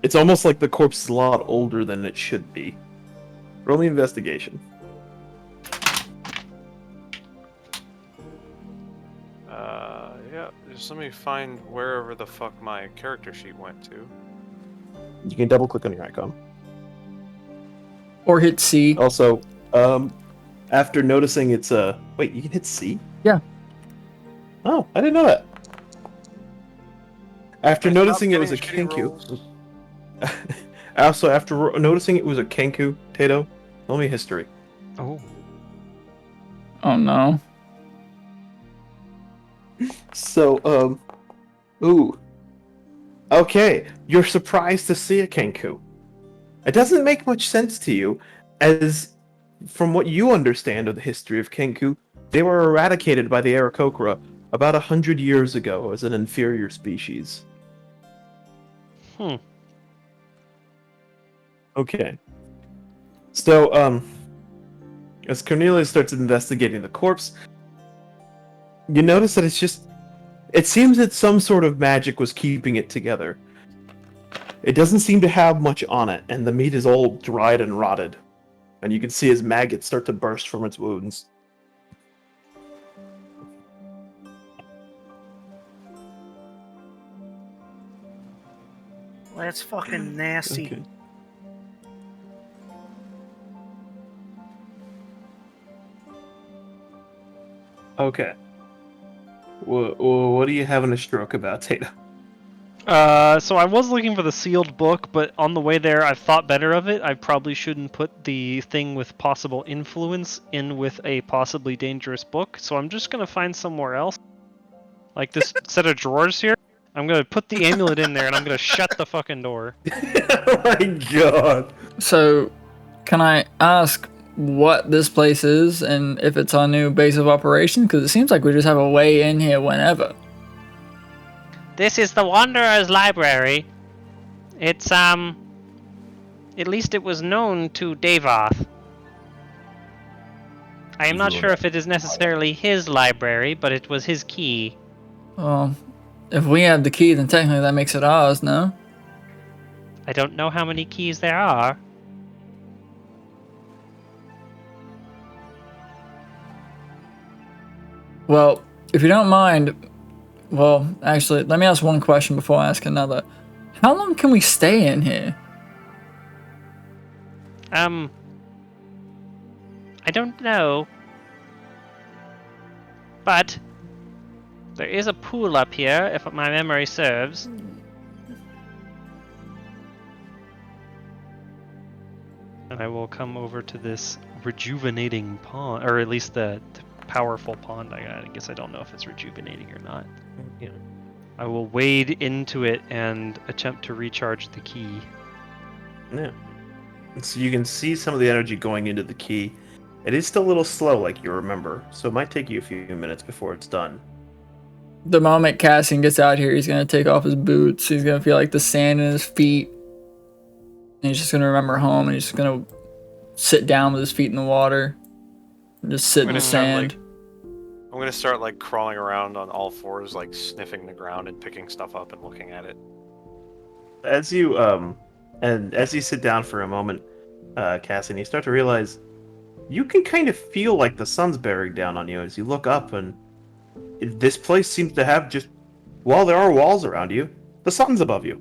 It's almost like the corpse is a lot older than it should be. Roll me investigation. Yeah, just let me find wherever the fuck my character sheet went to. You can double click on your icon. Or hit C. Also, after noticing it's a... Wait, you can hit C? Yeah. Oh, I didn't know that. After noticing it was a Kenku... Also, after noticing it was a Kenku, Tato, tell me history. Oh. Oh no. So, ooh. Okay, you're surprised to see a Kenku. It doesn't make much sense to you, as from what you understand of the history of Kenku, they were eradicated by the Aarakocra about 100 years ago as an inferior species. Okay. So, as Cornelius starts investigating the corpse, you notice that it seems that some sort of magic was keeping it together. It doesn't seem to have much on it, and the meat is all dried and rotted. And you can see as maggots start to burst from its wounds. That's fucking nasty. Okay. Okay. What are you having a stroke about, Tata? So I was looking for the sealed book, but on the way there, I thought better of it. I probably shouldn't put the thing with possible influence in with a possibly dangerous book, so I'm just gonna find somewhere else. Like this set of drawers here. I'm gonna put the amulet in there, and I'm gonna shut the fucking door. Oh my god. So, can I ask what this place is and if it's our new base of operation? Because it seems like we just have a way in here whenever. This is the Wanderer's Library. It's, at least it was known to Davoth. I am not sure if it is necessarily his library, but it was his key. Well, if we have the key, then technically that makes it ours, no? I don't know how many keys there are. Well, if you don't mind, well, actually, let me ask one question before I ask another. How long can we stay in here? I don't know. But there is a pool up here, if my memory serves. And I will come over to this rejuvenating pond, or at least the powerful pond. I guess I don't know if it's rejuvenating or not. Yeah. I will wade into it and attempt to recharge the key. Yeah. So you can see some of the energy going into the key. It is still a little slow, like you remember, so it might take you a few minutes before it's done. The moment Cassian gets out here, he's gonna take off his boots. He's gonna feel like the sand in his feet. And he's just gonna remember home, and he's just gonna sit down with his feet in the water. And just sit in the sand. I'm gonna start like crawling around on all fours, like sniffing the ground and picking stuff up and looking at it. As you sit down for a moment, Cassian, you start to realize you can kind of feel like the sun's bearing down on you as you look up, and this place seems to have just, while there are walls around you, the sun's above you.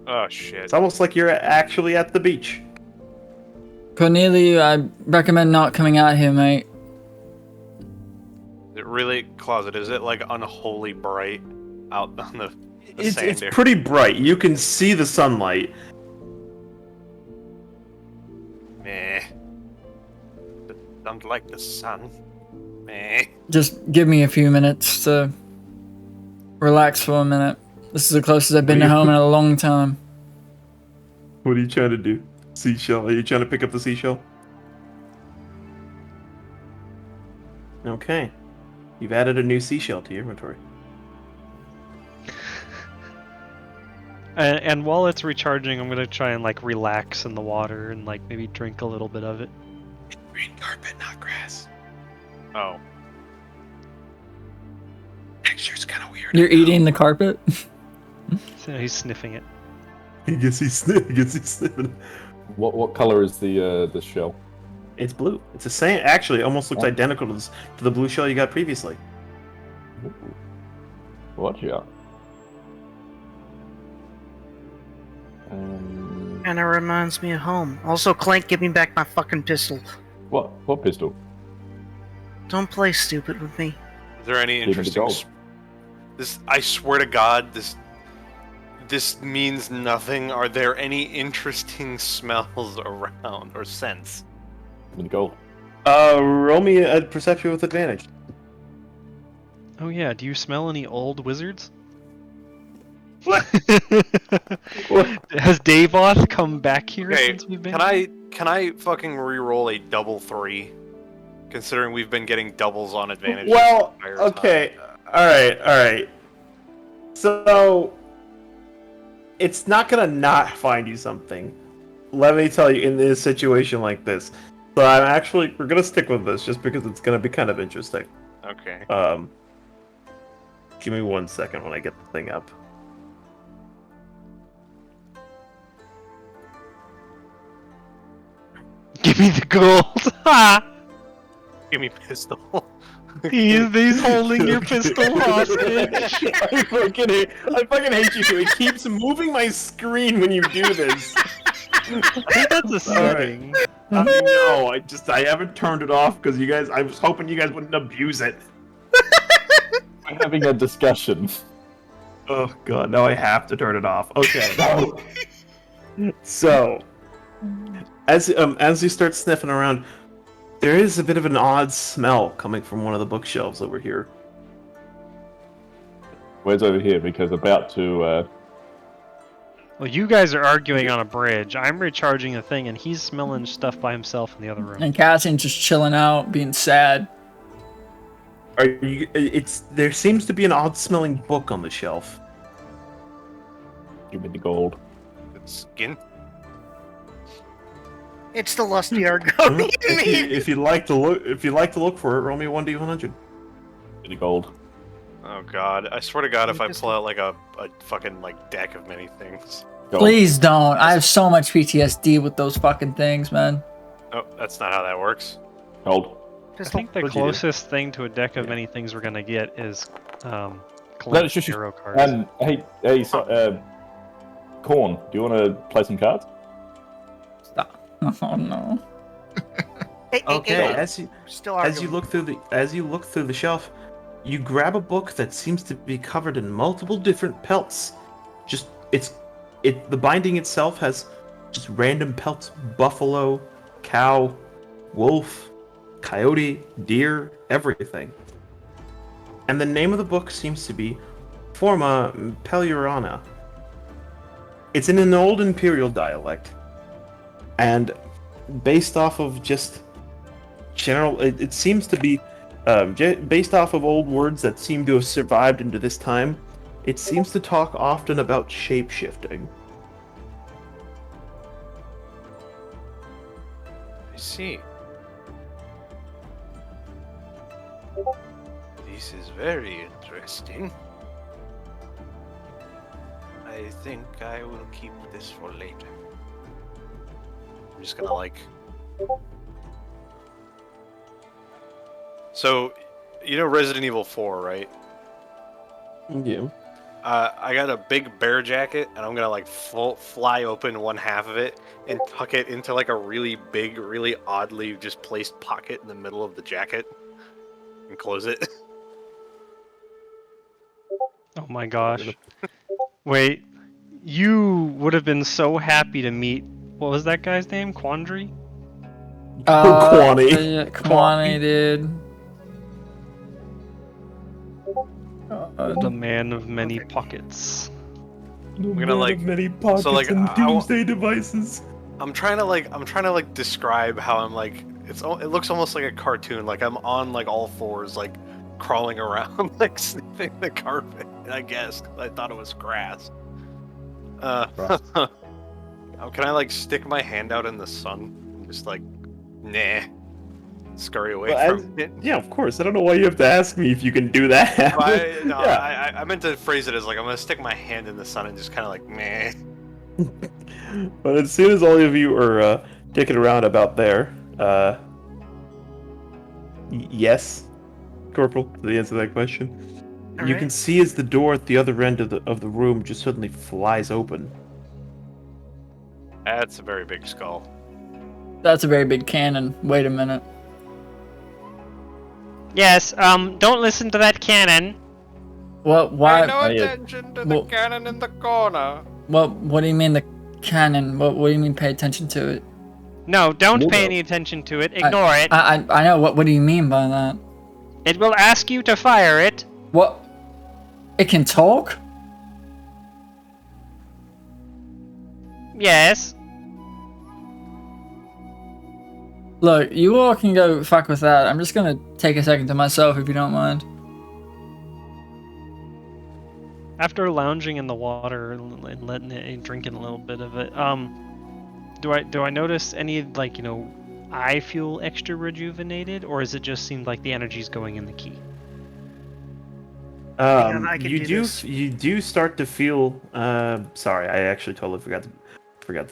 Oh shit. It's almost like you're actually at the beach. Cornelia, I recommend not coming out here, mate. Is it really, Closet, is it like unholy bright out on the sand It's here? pretty bright. You can see the sunlight. Meh. Don't like the sun. Meh. Just give me a few minutes to relax for a minute. This is the closest I've been to home in a long time. What are you trying to do? Seashell? Are you trying to pick up the seashell? Okay. You've added a new seashell to your inventory. And while it's recharging, I'm gonna try and like relax in the water and like maybe drink a little bit of it. Green carpet, not grass. Oh. Texture's kind of weird. You're eating the carpet? So he's sniffing it. He gets he's sniffing. What color is the shell? It's blue. It's the same. Actually, it almost looks identical to the blue shell you got previously. What? Yeah. And it reminds me of home. Also, Clank, give me back my fucking pistol. What pistol? Don't play stupid with me. Is there any Give me the interesting? gold. This, I swear to God, this means nothing. Are there any interesting smells around or scents? Give me the gold. Roll me a perception with advantage. Oh yeah, do you smell any old wizards? What? Has Davoth come back here Okay, since we've been? can I fucking re-roll a double 3? Considering we've been getting doubles on advantage. Well, the entire okay. All right. So it's not gonna not find you something. Let me tell you, in this situation like this. So we're gonna stick with this just because it's gonna be kind of interesting. Okay. Give me 1 second when I get the thing up. Give me the gold. Ha! Give me pistol. He's holding your pistol hostage. I fucking hate you two. It keeps moving my screen when you do this. That's a setting. I know. I haven't turned it off because I was hoping you guys wouldn't abuse it. We're having a discussion. Oh god, now I have to turn it off. Okay. So, as you start sniffing around, there is a bit of an odd smell coming from one of the bookshelves over here. Where's over here? Because about to. Well, you guys are arguing on a bridge. I'm recharging a thing, and he's smelling stuff by himself in the other room. And Cassian's just chilling out, being sad. There seems to be an odd-smelling book on the shelf. Give me the gold. Skin. It's the lusty Argonian. if you'd like to look for it, roll me 1d100. Give me the gold. Oh god, I swear to god if I pull out like a fucking like deck of many things. Gold. Please don't. I have so much PTSD with those fucking things, man. Oh, that's not how that works. Gold. I think the closest thing to a deck of many things we're gonna get is No, Clank hero cards. And hey, Corn, do you want to play some cards? Stop. Oh no. Okay, as you look through the shelf, you grab a book that seems to be covered in multiple different pelts. The binding itself has just random pelts: buffalo, cow, wolf, coyote, deer, everything. And the name of the book seems to be Forma Peliurana. It's in an old imperial dialect, and based off of just general, it seems to be based off of old words that seem to have survived into this time. It seems to talk often about shape-shifting. I see. This is very interesting. I think I will keep this for later. I'm just gonna like... So, you know Resident Evil 4, right? Yeah. I got a big bear jacket, and I'm gonna like fly open one half of it and tuck it into like a really big, really oddly just placed pocket in the middle of the jacket, and close it. Oh my gosh. Wait, you would have been so happy to meet, what was that guy's name? Quandary? Kwani. Yeah, Kwani, dude. The man of many pockets. I'm gonna like many pockets so, like, and doomsday devices. I'm trying to like describe how I'm like it looks almost like a cartoon. Like I'm on like all fours, like crawling around, like sniffing the carpet. I guess 'cause I thought it was grass. Can I like stick my hand out in the sun and just like, nah, scurry away from it? Yeah, of course. I don't know why you have to ask me if you can do that. I meant to phrase it as like I'm gonna stick my hand in the sun and just kind of like, meh. But as soon as all of you are dicking around about there, yes, Corporal, to the answer to that question, you can see as the door at the other end of the room just suddenly flies open. That's a very big skull. That's a very big cannon. Wait a minute. Yes, don't listen to that cannon. What? Why? Pay no attention to the cannon in the corner. What do you mean the cannon? What do you mean pay attention to it? No, don't pay any attention to it. Ignore it. I know. What do you mean by that? It will ask you to fire it. What? It can talk? Yes. Look, you all can go fuck with that. I'm just gonna take a second to myself if you don't mind. After lounging in the water and letting it and drinking a little bit of it, do I notice any like I feel extra rejuvenated, or is it just seemed like the energy's going in the key? You do start to feel. Sorry, I actually totally forgot to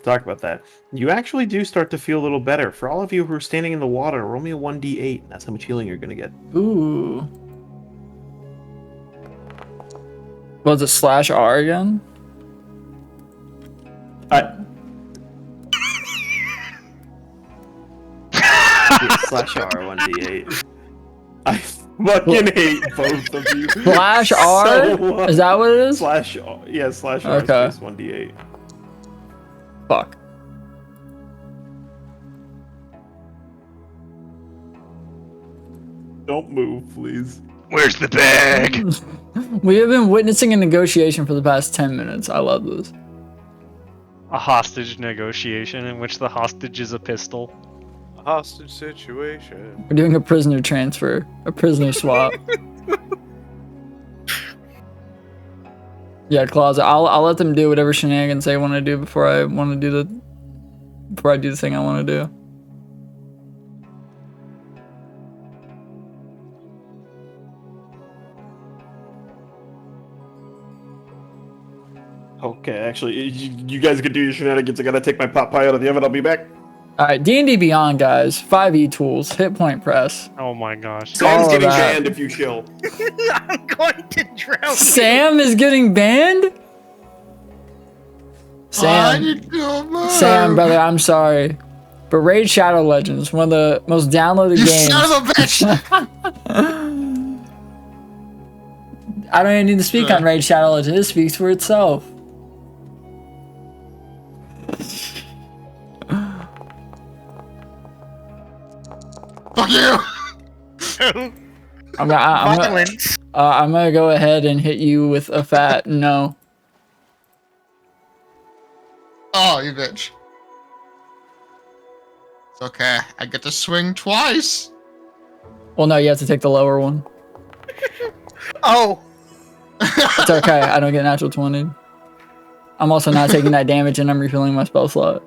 talk about that. You actually do start to feel a little better. For all of you who are standing in the water, roll me a 1d8. That's how much healing you're gonna get. Ooh. Was it /R again? /R 1d8. I fucking hate both of you. /R? So is that what it is? /R. Yeah, /R Okay. space 1d8. Fuck. Don't move, please. Where's the bag? We have been witnessing a negotiation for the past 10 minutes. I love this. A hostage negotiation in which the hostage is a pistol. A hostage situation. We're doing a prisoner transfer, a prisoner swap. Yeah, Closet. I'll let them do whatever shenanigans they want to do before I do the thing I want to do. Okay, actually, you guys can do your shenanigans. I gotta take my pot pie out of the oven. I'll be back. Alright, D&D Beyond, guys. 5e tools, hit point press. Oh my gosh. Sam's All getting that. banned if you chill. I'm going to drown. Sam is getting banned? Sam, brother, I'm sorry. But Raid Shadow Legends, one of the most downloaded games. You son of a bitch! I don't even need to speak on Raid Shadow Legends. It speaks for itself. Fuck you! I'm gonna go ahead and hit you with a fat no. Oh, you bitch. It's okay. I get to swing twice. Well, no, you have to take the lower one. Oh. It's okay. I don't get natural 20. I'm also not taking that damage, and I'm refilling my spell slot.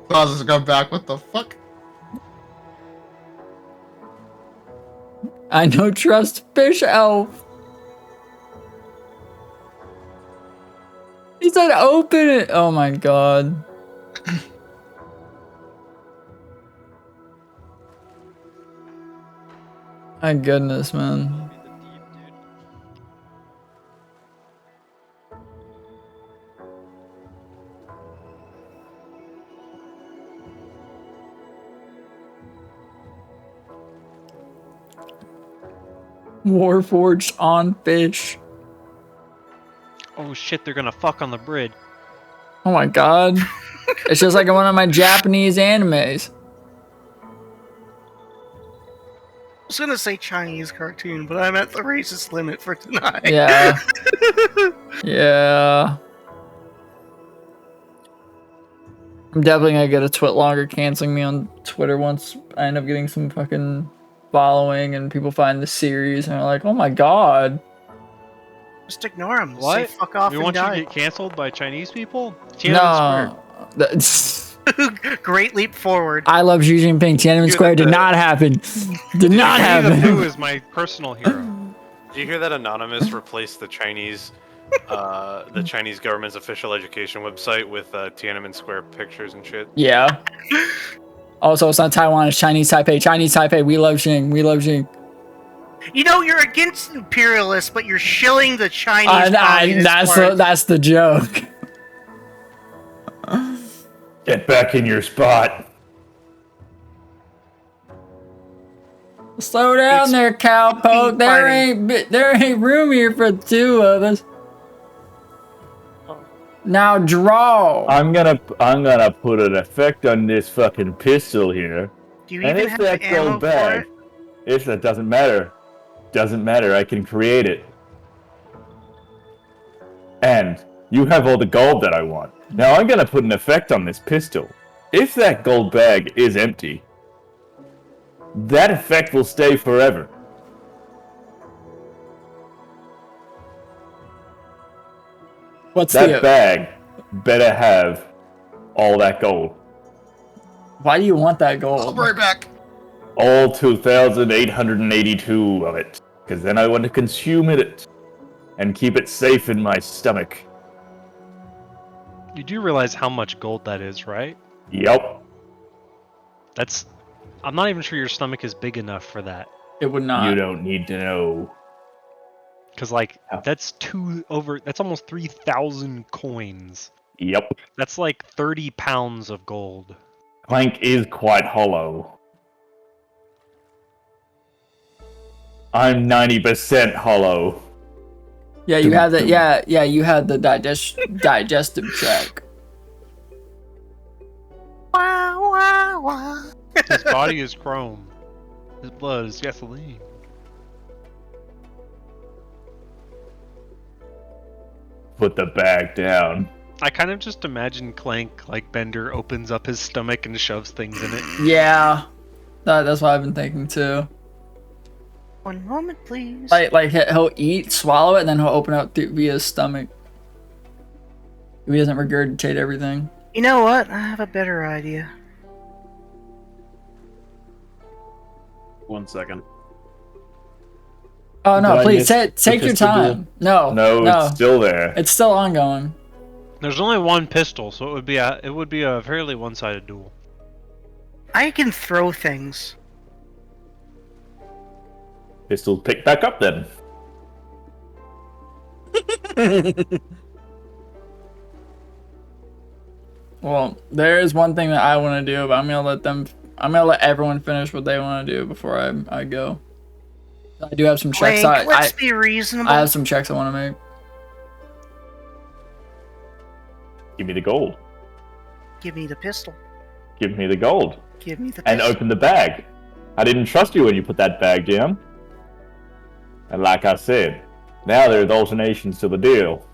Clauses go back. What the fuck? I don't trust Fish Elf. He said open it. Oh my god. My goodness, man. Warforged on fish. Oh shit, they're gonna fuck on the bridge. Oh my god. It's just like one of my Japanese animes. I was gonna say Chinese cartoon, but I'm at the racist limit for tonight. Yeah. Yeah. I'm definitely gonna get a twit longer canceling me on Twitter once I end up getting some fucking following and people find the series and are like, oh my god. Just ignore him. What? Say fuck off We and want you die. to get canceled by Chinese people? No. Great leap forward. I love Xi Jinping. Tiananmen Square did not happen. Did not Winnie the Pooh happen. is my personal hero. Do you hear that Anonymous replaced the Chinese government's official education website with Tiananmen Square pictures and shit? Yeah. Also, it's not Taiwan, it's Chinese Taipei. Chinese Taipei, we love Xing. We love Xing. You know, you're against imperialists, but you're shilling the Chinese communist party. That's the joke. Get back in your spot. Slow down there, cowpoke. There ain't room here for the two of us. Now draw. I'm gonna put an effect on this fucking pistol here. Do you And even if have that the ammo gold bag, for it? if that doesn't matter, I can create it. And you have all the gold that I want. Now I'm gonna put an effect on this pistol. If that gold bag is empty, that effect will stay forever. What's That bag better have all that gold. Why do you want that I'll gold? be right back. All 2,882 of it. Because then I want to consume it and keep it safe in my stomach. You do realize how much gold that is, right? Yup. That's... I'm not even sure your stomach is big enough for that. It would not. You don't need to know. Because, like, that's almost 3,000 coins. Yep. That's like 30 pounds of gold. Clank is quite hollow. I'm 90% hollow. Yeah, you had the you had the digestive tract. Wow, wow, wow. His body is chrome. His blood is gasoline. Put the bag down. I kind of just imagine Clank, like Bender, opens up his stomach and shoves things in it. Yeah, that's what I've been thinking too. One moment, please. Like he'll eat, swallow it, and then he'll open up via his stomach. If he doesn't regurgitate everything. You know what? I have a better idea. 1 second. Oh no! Did I Please miss take the your pistol time. No, No, it's still there. It's still ongoing. There's only one pistol, so it would be a fairly one-sided duel. I can throw things. Pistol pick back up then. Well, there is one thing that I want to do, but I'm gonna let everyone finish what they want to do before I go. I do have some checks. Let's be reasonable. I have some checks I want to make. Give me the gold. Give me the pistol. Give me the gold. Give me the And pistol. open the bag. I didn't trust you when you put that bag down. And like I said, now there's alternations to the deal.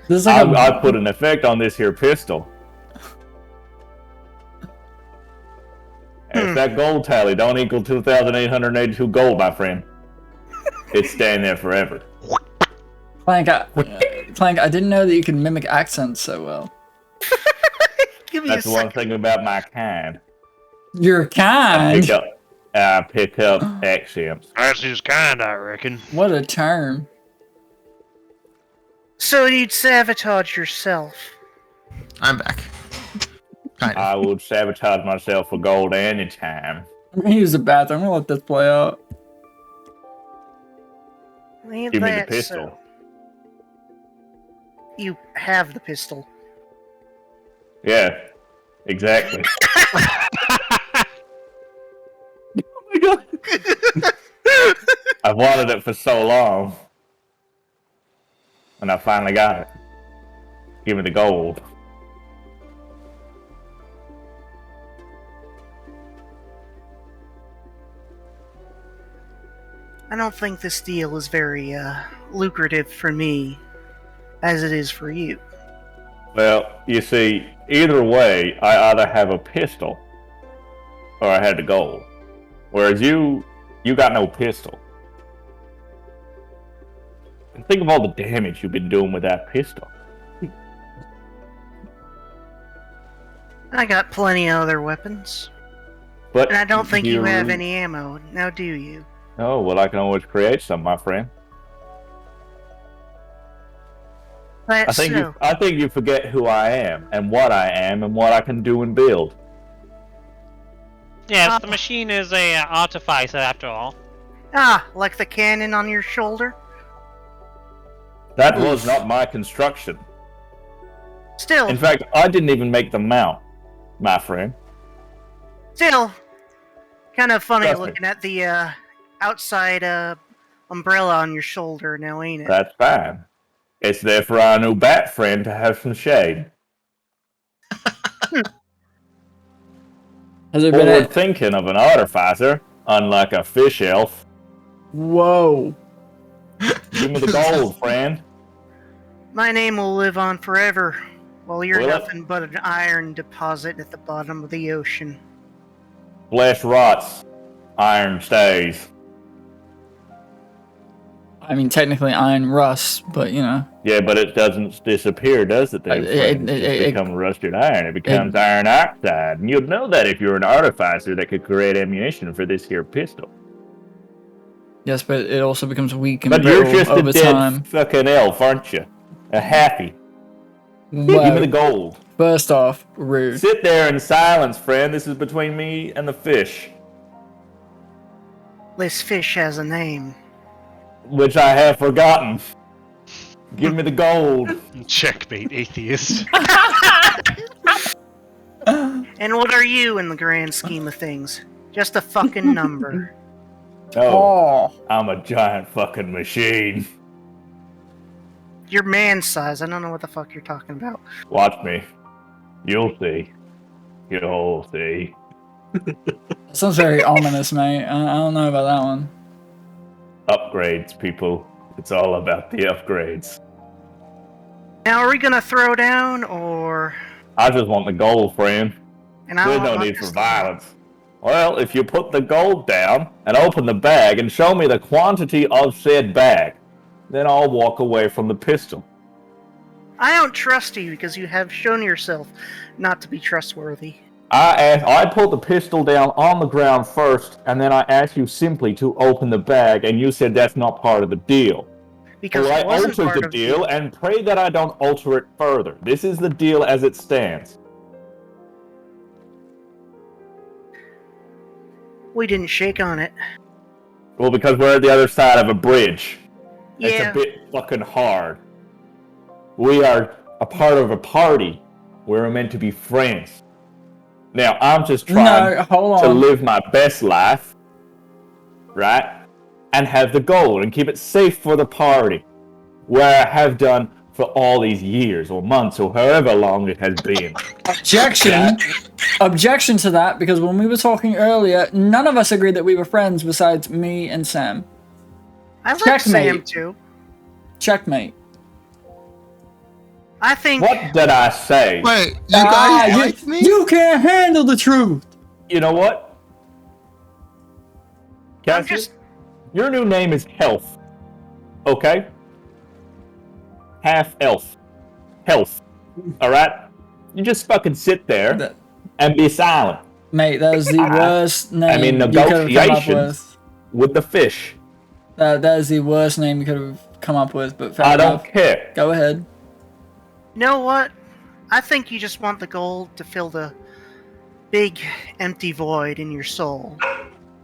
This is like I put an effect on this here pistol. And if that gold tally don't equal 2,882 gold, my friend, it's staying there forever. Clank, I didn't know that you could mimic accents so well. Give me That's a the one second. thing about my kind. You're kind. I pick up accents. That's his kind, I reckon. What a term. So you'd sabotage yourself. I'm back. Kind of. I would sabotage myself for gold anytime. I'm gonna use the bathroom. I'm gonna let this play out. Leave Give me the that pistol. so. You have the pistol. Yeah, exactly. Oh my god. I've wanted it for so long. And I finally got it. Give me the gold. I don't think this deal is very lucrative for me, as it is for you. Well, you see, either way, I either have a pistol or I had the gold. Whereas you got no pistol. And think of all the damage you've been doing with that pistol. I got plenty of other weapons. But And I don't think you have you're- any ammo, now do you? Oh, well, I can always create some, my friend. That's I think you forget who I am and what I can do and build. Yes, the machine is a artificer after all. Ah, like the cannon on your shoulder? That was not my construction. Still, In fact, I didn't even make the mount, my friend. kind of funny Trust me. looking at the outside umbrella on your shoulder now, ain't it? That's fine. It's there for our new bat friend to have some shade. Has there been Forward thinking of an artificer, unlike a fish elf. Whoa. Give me the gold, friend. My name will live on forever, while you're Will it? nothing but an iron deposit at the bottom of the ocean. Flesh rots, iron stays. I mean, technically iron rusts, but you know. Yeah, but it doesn't disappear, does it? Then it just becomes rusted iron. It becomes iron oxide, and you'd know that if you're an artificer that could create ammunition for this here pistol. Yes, but it also becomes weak and but you're brittle just over a dead time. fucking elf, aren't you? A happy. Well, give me the gold. First off, rude. Sit there in silence, friend. This is between me and the fish. This fish has a name. Which I have forgotten. Give me the gold. Checkmate, atheist. And what are you in the grand scheme of things? Just a fucking number. Oh, I'm a giant fucking machine. You're man size. I don't know what the fuck you're talking about. Watch me. You'll see. You'll see. Sounds very ominous, mate. I don't know about that one. Upgrades, people. It's all about the upgrades. Now, are we gonna throw down, or...? I just want the gold, friend. And I There's want no my need for pistol. violence. Well, if you put the gold down and open the bag and show me the quantity of said bag, then I'll walk away from the pistol. I don't trust you because you have shown yourself not to be trustworthy. I put the pistol down on the ground first, and then I asked you simply to open the bag, and you said that's not part of the deal. Because so I it wasn't altered part the of deal and pray that I don't alter it further. This is the deal as it stands. We didn't shake on it. Well, because we're at the other side of a bridge. Yeah. It's a bit fucking hard. We are a part of a party. We're meant to be friends. Now, I'm just trying to live my best life, right? And have the gold and keep it safe for the party, where I have done for all these years or months or however long it has been. Objection! Objection to that, because when we were talking earlier, none of us agreed that we were friends besides me and Sam. I like Checkmate. Sam too. Checkmate. I think. What did I say? Wait, you guys like me? You can't handle the truth! You know what? Cassian, your new name is Health. Okay? Half elf. Health. Alright? You just fucking sit there and be silent. Mate, that is the worst name I mean, you could have come up negotiations with the fish. That is the worst name you could have come up with, but fair I enough. don't care. Go ahead. You know what? I think you just want the gold to fill the big empty void in your soul.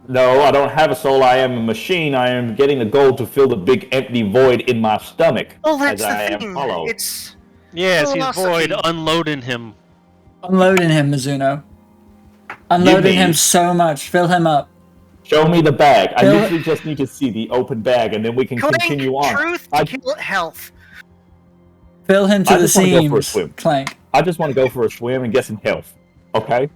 No, I don't have a soul. I am a machine. I am getting the gold to fill the big empty void in my stomach. Well, that's as I the am thing. hollow. It's Yes, he's philosophy. void. Unloading him. Unloading him, Mizuno. Unloading Give me- him so much. Fill him up. Show me the bag. I Fill- literally just need to see the open bag, and then we can Clank, continue on. truth, kill health. Fill him to I the just wanna go for a seams. swim. Clank. I just want to go for a swim and get some health. Okay?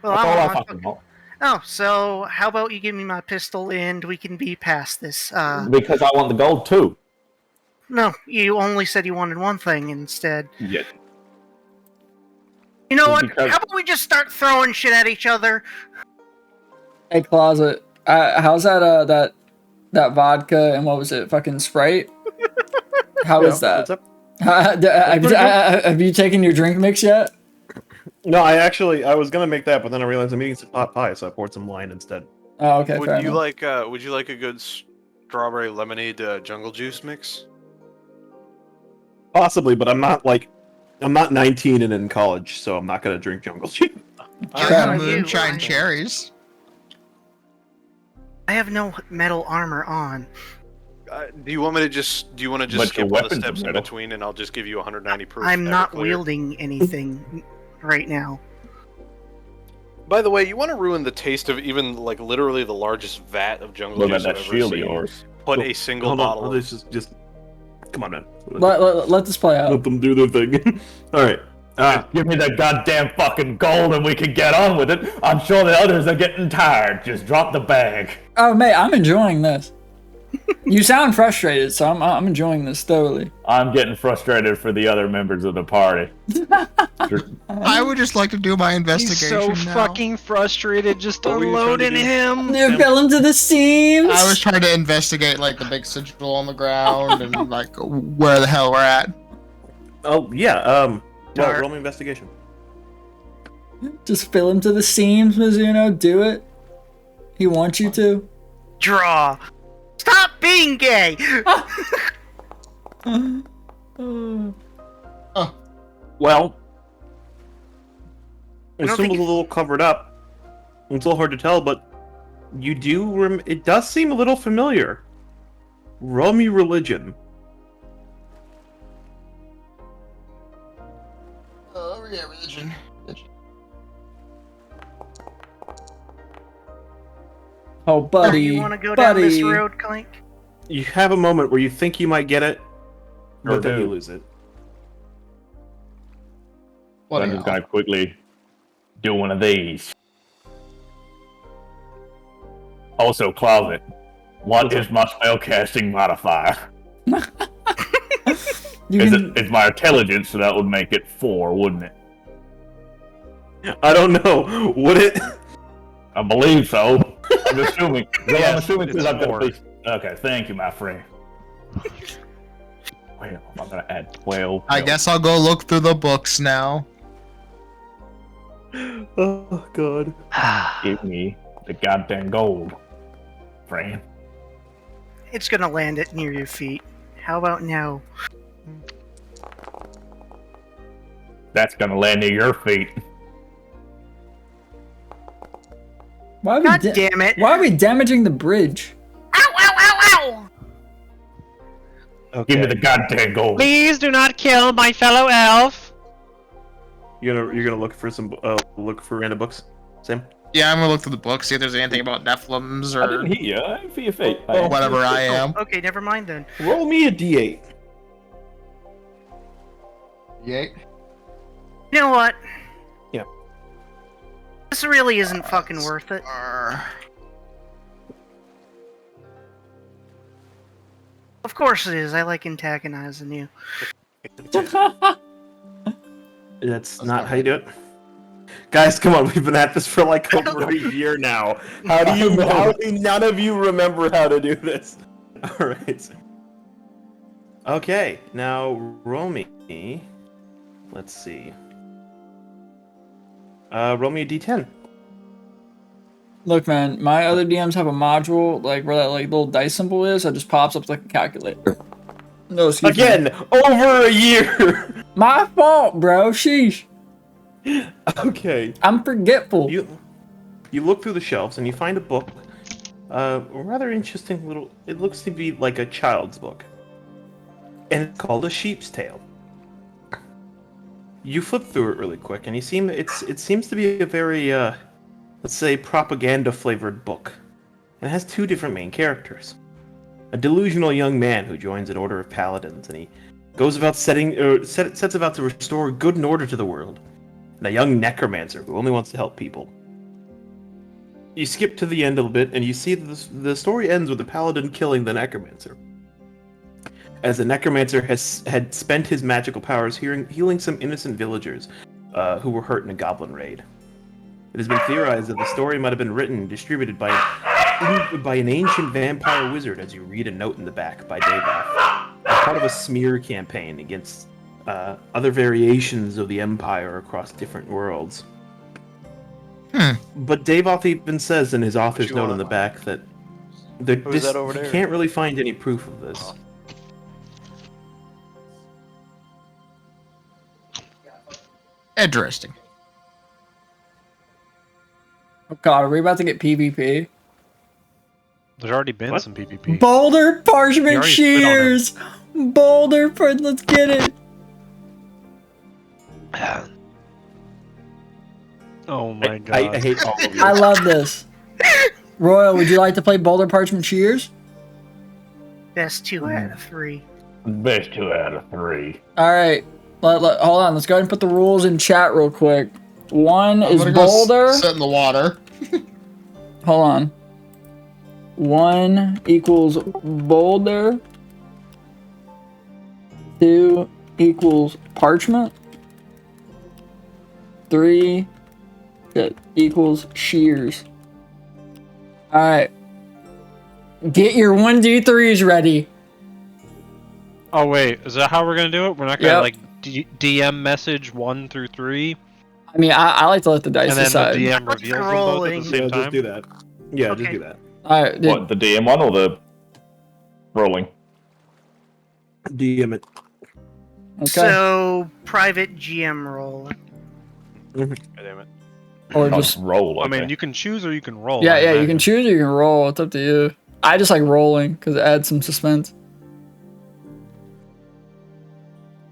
Well, That's I all I want my fucking want. Oh, so how about you give me my pistol and we can be past this? Because I want the gold too. No, you only said you wanted one thing instead. Yeah. You know what? Because- How about we just start throwing shit at each other? Hey, Closet. How's that that vodka and what was it? Fucking Sprite? How is that? What's up? Have you taken your drink mix yet? No, I was gonna make that, but then I realized I'm eating some pot pie, so I poured some wine instead. Oh, okay. Would fair you enough. like a good strawberry lemonade jungle juice mix? Possibly, but I'm not 19 and in college, so I'm not gonna drink jungle juice. I Fair have enough. moonshine You- cherries. I have no metal armor on. Do you want to just But your skip all the weapons steps are in metal. between, and I'll just give you 190 proof? I'm not Everclear? wielding anything right now. By the way, you want to ruin the taste of even literally the largest vat of jungle Look juice at that I've ever shield of seen. yours. Put a single Hold on, bottle. let's just come on, man. Let this play out. Let them do their thing. All right. Give me the goddamn fucking gold and we can get on with it. I'm sure the others are getting tired. Just drop the bag. Oh, mate, I'm enjoying this. You sound frustrated, so I'm enjoying this thoroughly. I'm getting frustrated for the other members of the party. I would just like to do my investigation He's so now. fucking frustrated, just unloading him. You fell into the seams. I was trying to investigate like the big sigil on the ground and like where the hell we're at. Oh yeah. Well, roll me investigation. Just fill him to the seams, Mizuno. Do it. He wants you to. Draw. Stop being gay. Well, the don't symbol's think- a little covered up. It's a little hard to tell, but you do. It does seem a little familiar. Roll me religion. Oh yeah, religion. Oh, buddy. You want to go down buddy. this road, Clank? You have a moment where you think you might get it, but Or then do. you lose it. I'm just gonna quickly do one of these. Also, closet. What is my spellcasting modifier? It's my intelligence, so that would make it 4, wouldn't it? I don't know. Would it? I believe so. I'm assuming. Yes, I'm assuming because it's I'm gonna 4. be. Okay, thank you, my friend. Wait, I'm gonna add 12. I guess I'll go look through the books now. Oh god. Give me the goddamn gold, friend. It's gonna land it near your feet. How about now? That's gonna land near your feet. Why are we God damn it! Why are we damaging the bridge? Ow! Ow! Ow! Ow! Okay. Give me the goddamn gold. Please do not kill my fellow elf. You're gonna look for some random books, Sam. Yeah, I'm gonna look through the books, see if there's anything about Nephilims I didn't or hear you. I didn't feel your fate. whatever I am. Okay, never mind then. Roll me a d8. Yay. You know what? Yeah. This really isn't fucking worth it. Of course it is. I like antagonizing you. That's not how you do it. Guys, come on, we've been at this for like over a year now. How do none of you remember how to do this? Alright. Okay, now roll me. Let's see. Roll me a d10. Look, man, my other DMs have a module like where that like little dice symbol is. It just pops up like a calculator. No, excuse me. Again, over a year. My fault, bro. Sheesh. Okay. I'm forgetful. You look through the shelves and you find a book. A rather interesting little. It looks to be like a child's book, and it's called A Sheep's Tale. You flip through it really quick, and it seems to be a very let's say propaganda-flavored book. And it has 2 different main characters: a delusional young man who joins an order of paladins, and he goes about sets about to restore good and order to the world, and a young necromancer who only wants to help people. You skip to the end a little bit, and you see that the story ends with the paladin killing the necromancer, as the necromancer had spent his magical powers healing some innocent villagers who were hurt in a goblin raid. It has been theorized that the story might have been written and distributed by an ancient vampire wizard, as you read a note in the back by Davoth, as part of a smear campaign against other variations of the Empire across different worlds. But Davoth even says in his author's note on the back that Who's that over he there? can't really find any proof of this. Interesting. Oh god, are we about to get PvP? There's already been some PvP. Boulder We parchment already spit on shears! Boulder let's get it! Oh my god. I hate all of you. I love this. Royal, would you like to play Boulder Parchment Shears? Best 2 out of 3. Best 2 out of 3. Alright, hold on, let's go ahead and put the rules in chat real quick. One I'm is gonna go Boulder. sit in the water. Hold on. 1 equals boulder. 2 equals parchment. 3 equals shears. Alright. Get your 1d3s ready. Oh wait, is that how we're gonna do it? We're not gonna like DM message 1 through 3, I mean, I like to let the dice and then decide. the DM reveals them both at the same time. Just do that. Yeah, just do that. Alright, What, the DM one or the rolling? DM it. Okay. So, private GM roll. God damn it. Or Not just roll. I mean, you can choose or you can roll. Yeah, I you imagine. can choose or you can roll. It's up to you. I just like rolling because it adds some suspense.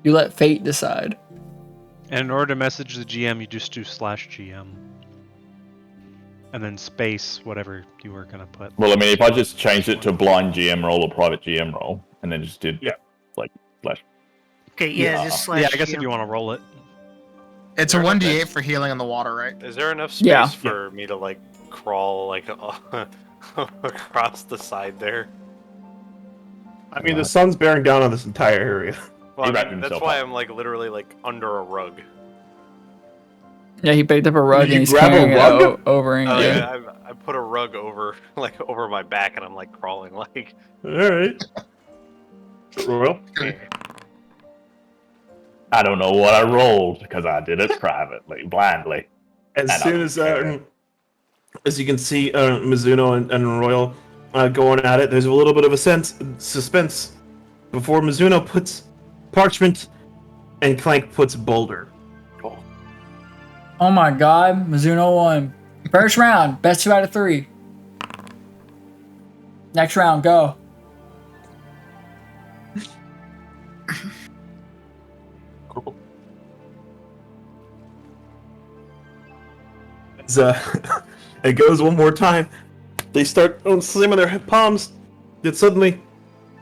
You let fate decide. And in order to message the GM, you just do /GM. And then space whatever you were gonna put. Well, I mean, if I just changed it to blind GM roll or private GM roll, and then just did like slash. Okay, yeah, just slash. Yeah, I guess if GM. you want to roll it. It's a 1d8 for healing in the water, right? Is there enough space for me to like crawl like across the side there? I mean, the sun's bearing down on this entire area. Well, I mean, that's why I'm like literally like under a rug. Yeah, he picked up a rug Did and you he's grab a carrying rug? it over him. Oh Yeah. yeah, I put a rug over like over my back and I'm like crawling like. All right. Royal. I don't know what I rolled because I did it privately, blindly. As soon as you can see, Mizuno and Royal going at it, there's a little bit of a suspense before Mizuno puts parchment and Clank puts boulder. Oh my god, Mizuno won. First round, best 2 out of 3. Next round, go. As, it goes one more time. They start slamming their palms. Yet suddenly,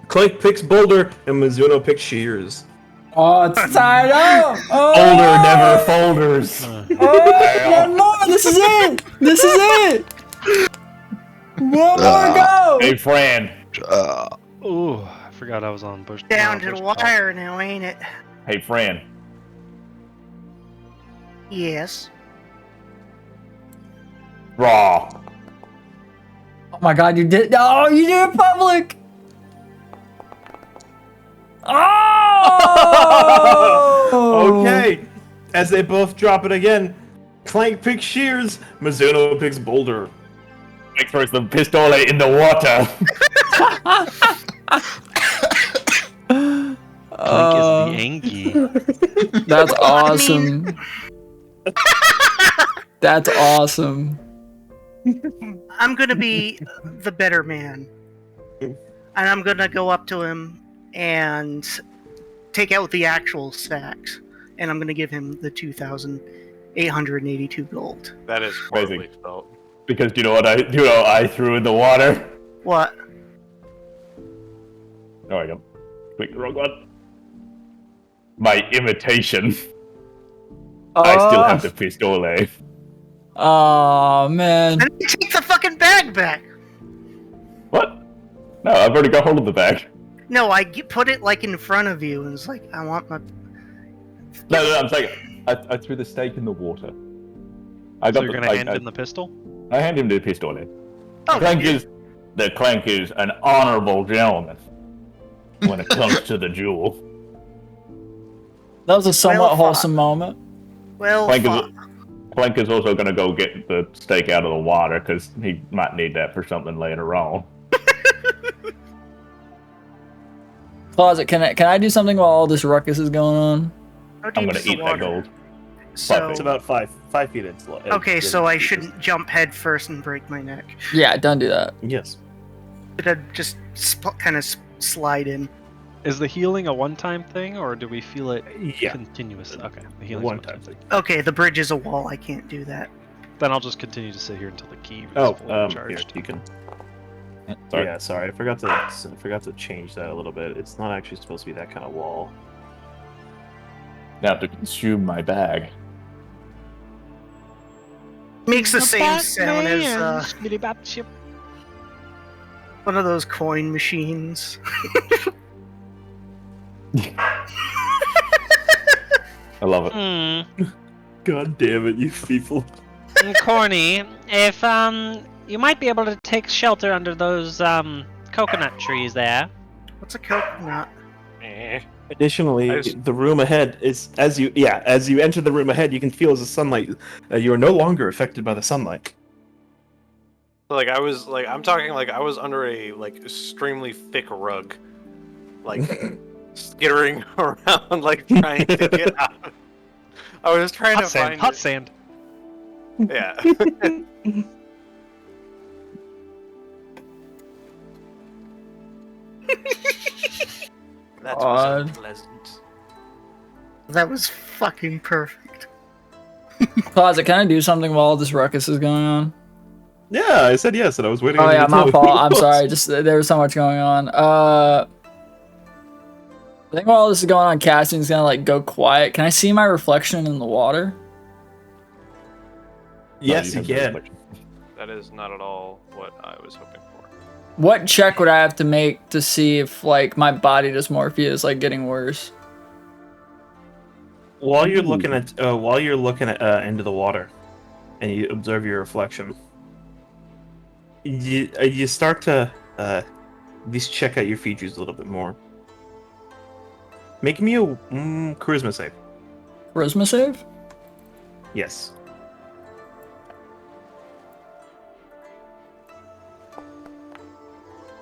Clank picks boulder and Mizuno picks shears. Oh, it's tied up. Oh, Boulder never folders. One more. This is it. This is it. One more go. Hey, Fran. Ooh, I forgot I was on push. Down to the wire now, ain't it? Hey, Fran. Yes. Raw. Oh my god, you did. Oh, you did it public. Oh. Okay. As they both drop it again, Clank picks shears, Mizuno picks boulder. Clank throws the pistol in the water. Clank is the Angie. That's awesome. That's awesome. I'm gonna be the better man. And I'm gonna go up to him and take out the actual stacks. And I'm gonna give him the 2,882 gold. That is horribly spelled. Because do you know what I threw in the water? What? Oh, I go. Click the wrong one. My imitation. I still have the pistol. Oh man. And take the fucking bag back. What? No, I've already got hold of the bag. No, put it like in front of you and it's like, I want my... No, I'm saying I threw the stake in the water. So you're gonna hand him the pistol? I hand him the pistol. Oh, Clank is an honorable gentleman when it comes to the jewel. That was a somewhat Well wholesome moment. Well, Clank is also going to go get the stake out of the water because he might need that for something later on. Closet, can I do something while all this ruckus is going on? How I'm deep going is to the eat water? that gold. So, It's about 5 feet in slow. okay, so I shouldn't jump head first and break my neck. Yeah, don't do that. Yes. Should I just kind of slide in? Is the healing a one-time thing, or do we feel it Yeah. continuous? Okay, the healing One-time thing. Okay, the bridge is a wall. I can't do that. Then I'll just continue to sit here until the key is Oh, fully here, charged. you can. Sorry. Yeah, sorry, I forgot to change that a little bit. It's not actually supposed to be that kind of wall. Now to consume my bag. Makes the same sound as One of those coin machines. I love it. God damn it, you people. Corny, if you might be able to take shelter under those coconut trees there. What's a coconut? Additionally, the room ahead is as you enter the room ahead, you can feel as the sunlight. You are no longer affected by the sunlight. Like I was under a extremely thick rug, like skittering around, like trying to get out. I was trying to find hot sand. Yeah. That was unpleasant. That was fucking perfect. Closet, can I do something while this ruckus is going on? Yeah, I said yes, and I was waiting. Oh on you yeah, to my tell fault. me. I'm sorry. Just there was so much going on. I think while this is going on, Cassian's gonna like go quiet. Can I see my reflection in the water? Yes, you can. That is not at all what I was hoping for. What check would I have to make to see if like my body dysmorphia is like getting worse? While you're looking at into the water, and you observe your reflection, you start to at least check out your features a little bit more. Make me a charisma save. Charisma save? Yes.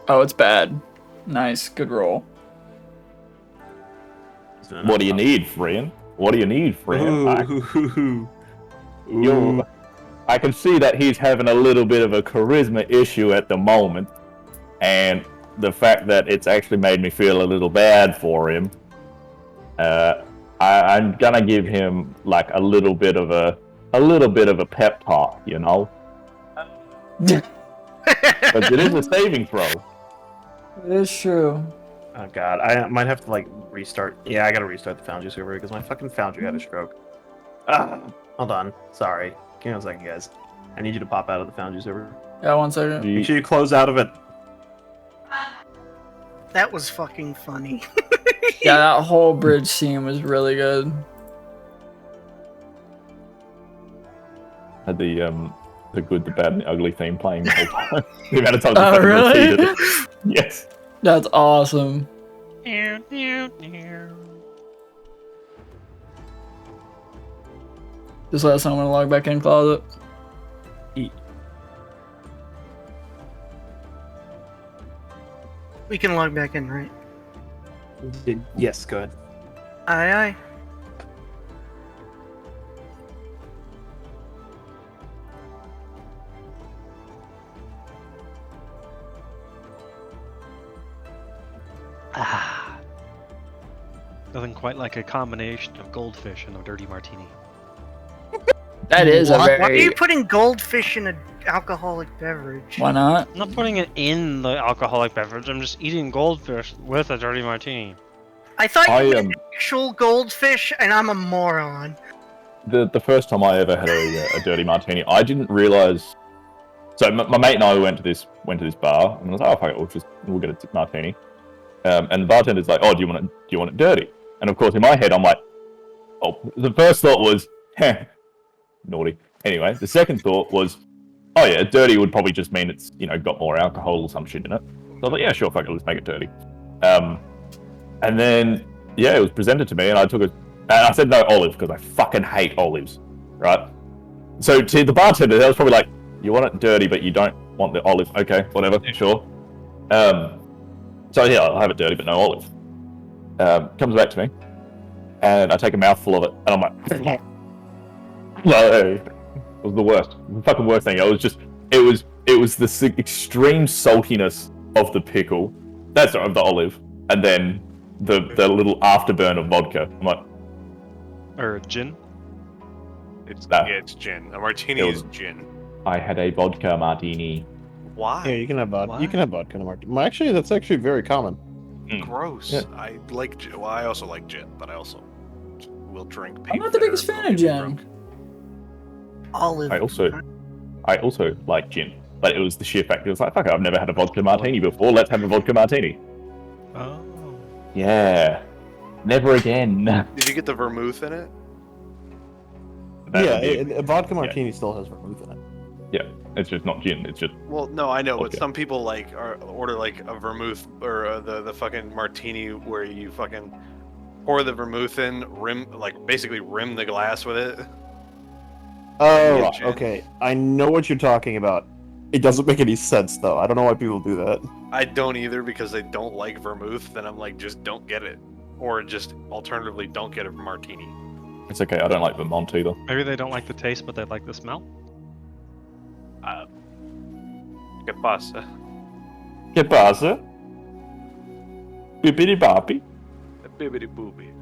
Oh, it's bad. Nice, good roll. What do you need, friend? What do you need, friend? I can see that he's having a little bit of a charisma issue at the moment, and the fact that it's actually made me feel a little bad for him. I'm gonna give him like a little bit of a pep talk, you know. But it is a saving throw. It is true. Oh god, I might have to like restart. Yeah, I gotta restart the Foundry server because my fucking Foundry had a stroke. Hold on. Sorry. Give me 1 second, guys. I need you to pop out of the Foundry server. Yeah, 1 second. Make sure you close out of it. That was fucking funny. Yeah, that whole bridge scene was really good. Had the good, the bad, and the ugly theme playing the whole time. The amount of times Oh, really? repeated it. Yes. That's awesome. Just let us know when to log back in, Closet. We can log back in, right? Yes, go ahead. Aye, aye. Nothing quite like a combination of goldfish and a dirty martini. That is a very... Why are you putting goldfish in an alcoholic beverage? Why not? I'm not putting it in the alcoholic beverage. I'm just eating goldfish with a dirty martini. I thought you meant actual goldfish, and I'm a moron. The first time I ever had a dirty martini, I didn't realize. So my mate and I went to this bar, and I was like, "Oh, fuck it, we'll get a martini." And the bartender's like, "Oh, do you want it dirty?" And of course, in my head, I'm like, "Oh." The first thought was, naughty. Anyway, the second thought was, "Oh yeah, dirty would probably just mean it's got more alcohol or some shit in it." So I was like, "Yeah, sure, fuck it, let's make it dirty." And then it was presented to me, and I took it. And I said no olives because I fucking hate olives, right? So to the bartender, that was probably like, "You want it dirty, but you don't want the olive." Okay, whatever, sure. So yeah, I'll have it dirty, but no olive. Comes back to me, and I take a mouthful of it, and I'm like, no, it was the worst, the fucking worst thing. It was the extreme saltiness of the pickle, of the olive, and then the little afterburn of vodka. I'm like, or gin. It's gin. A martini is gin. I had a vodka martini. Why? Yeah, you can have vodka. You can have vodka in a martini. Well, actually, that's actually very common. Gross. Yeah. I like gin. Well, I also like gin, but I also will drink. I'm not the biggest fan of gin. Olive. I also like gin. But it was the sheer fact. It was like, fuck it, I've never had a vodka martini before. Let's have a vodka martini. Oh. Yeah. Never again. Did you get the vermouth in it? A vodka martini still has vermouth in it. Yeah, it's just not gin. It's just. Well, no, I know, vodka. but some people like order like a vermouth or the fucking martini where you fucking pour the vermouth in, basically rim the glass with it. Oh, Yeah, gin. okay. I know what you're talking about. It doesn't make any sense though. I don't know why people do that. I don't either because they don't like vermouth. Then I'm like, just don't get it, or just alternatively don't get a martini. It's okay. I don't like Vermont either. Maybe they don't like the taste, but they like the smell. ¿Qué pasa? ¿Qué pasa? Bippity boppy. Bibbidi boobie.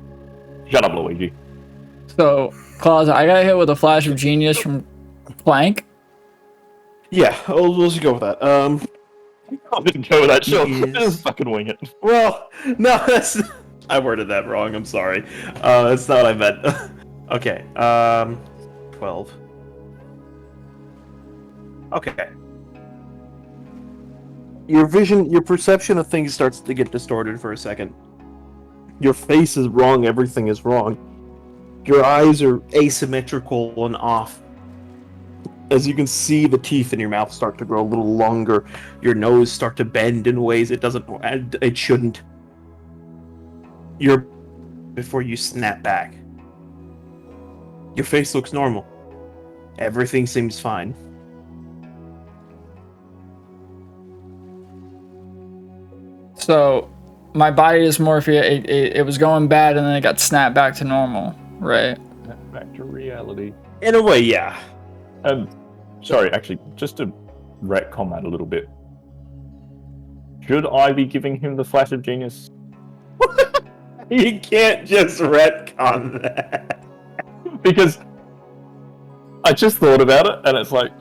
Shut up, Luigi. So, Claus, I got hit with a flash of genius from Clank. Yeah, we'll just go with that. I didn't go with that. Sure, just fucking wing it. Well, no, I worded that wrong. I'm sorry. That's not what I meant. Okay. 12. Okay. Your perception of things starts to get distorted for a second. Your face is wrong. Everything is wrong. Your eyes are asymmetrical and off. As you can see, the teeth in your mouth start to grow a little longer. Your nose start to bend in ways it shouldn't. Before you snap back. Your face looks normal. Everything seems fine. So, my body dysmorphia, it was going bad and then it got snapped back to normal, right? Back to reality. In a way, yeah. Sorry, actually, just to retcon that a little bit. Should I be giving him the flash of genius? You can't just retcon that. Because I just thought about it, and it's like,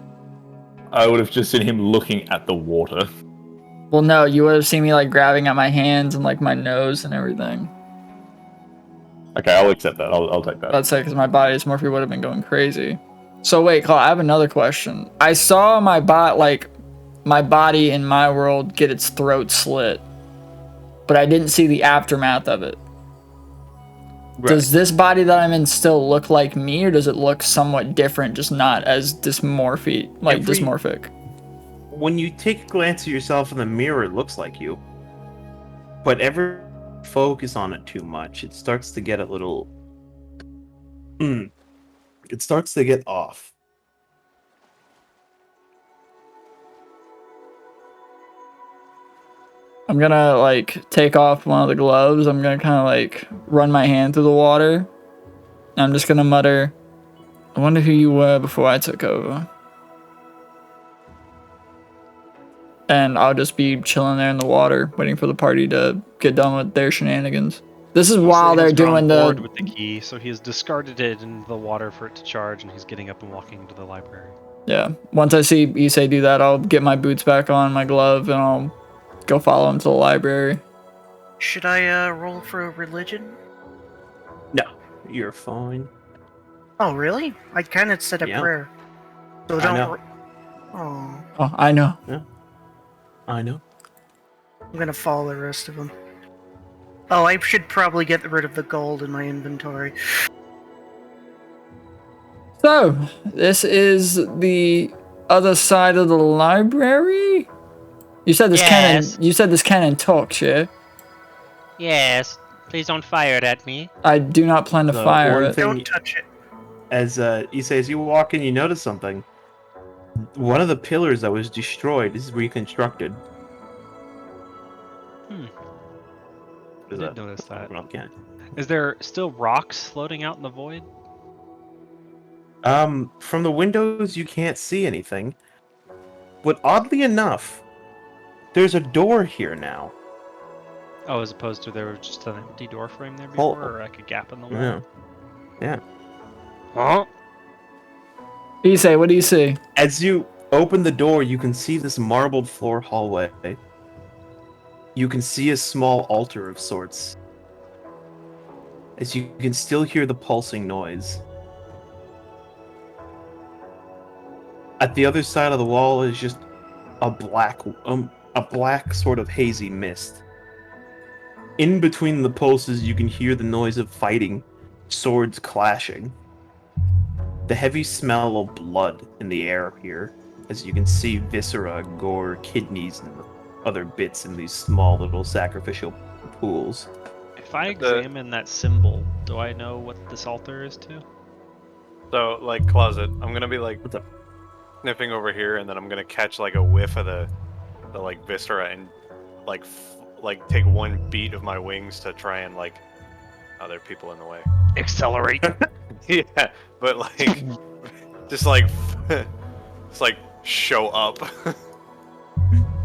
I would have just seen him looking at the water. Well, no, you would have seen me like grabbing at my hands and like my nose and everything. Okay, I'll accept that. I'll take that. That's it, because my body dysmorphia would have been going crazy. So wait, Claude, I have another question. I saw my body in my world get its throat slit, but I didn't see the aftermath of it. Right. Does this body that I'm in still look like me, or does it look somewhat different, just not as dysmorphic? When you take a glance at yourself in the mirror, it looks like you. But ever focus on it too much, it starts to get a little... It starts to get off. I'm gonna like take off one of the gloves. I'm gonna kind of like run my hand through the water. And I'm just gonna mutter, I wonder who you were before I took over. And I'll just be chilling there in the water, waiting for the party to get done with their shenanigans. This is while they're doing the... with the key, so he has discarded it in the water for it to charge, and he's getting up and walking into the library. Yeah. Once I see Isse do that, I'll get my boots back on, my glove, and I'll go follow him to the library. Should I roll for religion? No, you're fine. Oh, really? I kind of said a prayer. So I know. Oh, I know. Yeah. I know. I'm gonna follow the rest of them. Oh, I should probably get rid of the gold in my inventory. So, this is the other side of the library? You said this cannon talks, yeah? Yes. Please don't fire it at me. I do not plan to fire it. Don't touch it. As Isse, as you walk in, you notice something. One of the pillars that was destroyed is reconstructed. I did notice that. Is there still rocks floating out in the void? From the windows you can't see anything. But oddly enough, there's a door here now. Oh, as opposed to there was just an empty door frame there before, or like a gap in the wall? Yeah. Huh? Isse, what do you see? As you open the door, you can see this marbled floor hallway. You can see a small altar of sorts. As you can still hear the pulsing noise. At the other side of the wall is just a black sort of hazy mist. In between the pulses, you can hear the noise of fighting, swords clashing. The heavy smell of blood in the air here, as you can see viscera, gore, kidneys, and other bits in these small little sacrificial pools. If I examine that symbol, do I know what this altar is to? So, like, closet, I'm gonna be like sniffing over here, and then I'm gonna catch like a whiff of the like viscera, and like take one beat of my wings to try and like. Oh, there are people in the way. Accelerate. Yeah, but like, just like show up.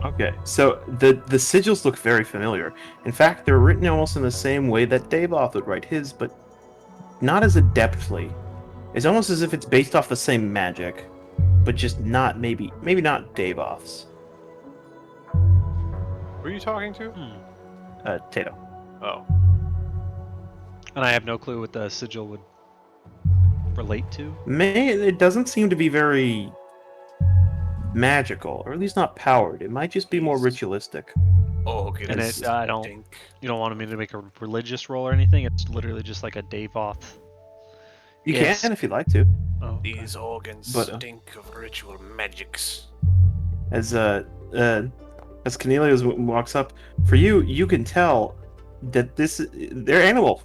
Okay, so the sigils look very familiar. In fact, they're written almost in the same way that Davoth would write his, but not as adeptly. It's almost as if it's based off the same magic, but just not maybe not Davoth's. Who are you talking to? Tato. Oh. And I have no clue what the sigil would relate to. It doesn't seem to be very magical, or at least not powered. It might just be more ritualistic. Oh, okay. And you don't want me to make a religious roll or anything. It's literally just like a Davoth. You can if you'd like to. Oh, These organs stink of ritual magics. As Cornelius walks up, for you can tell that they're animal.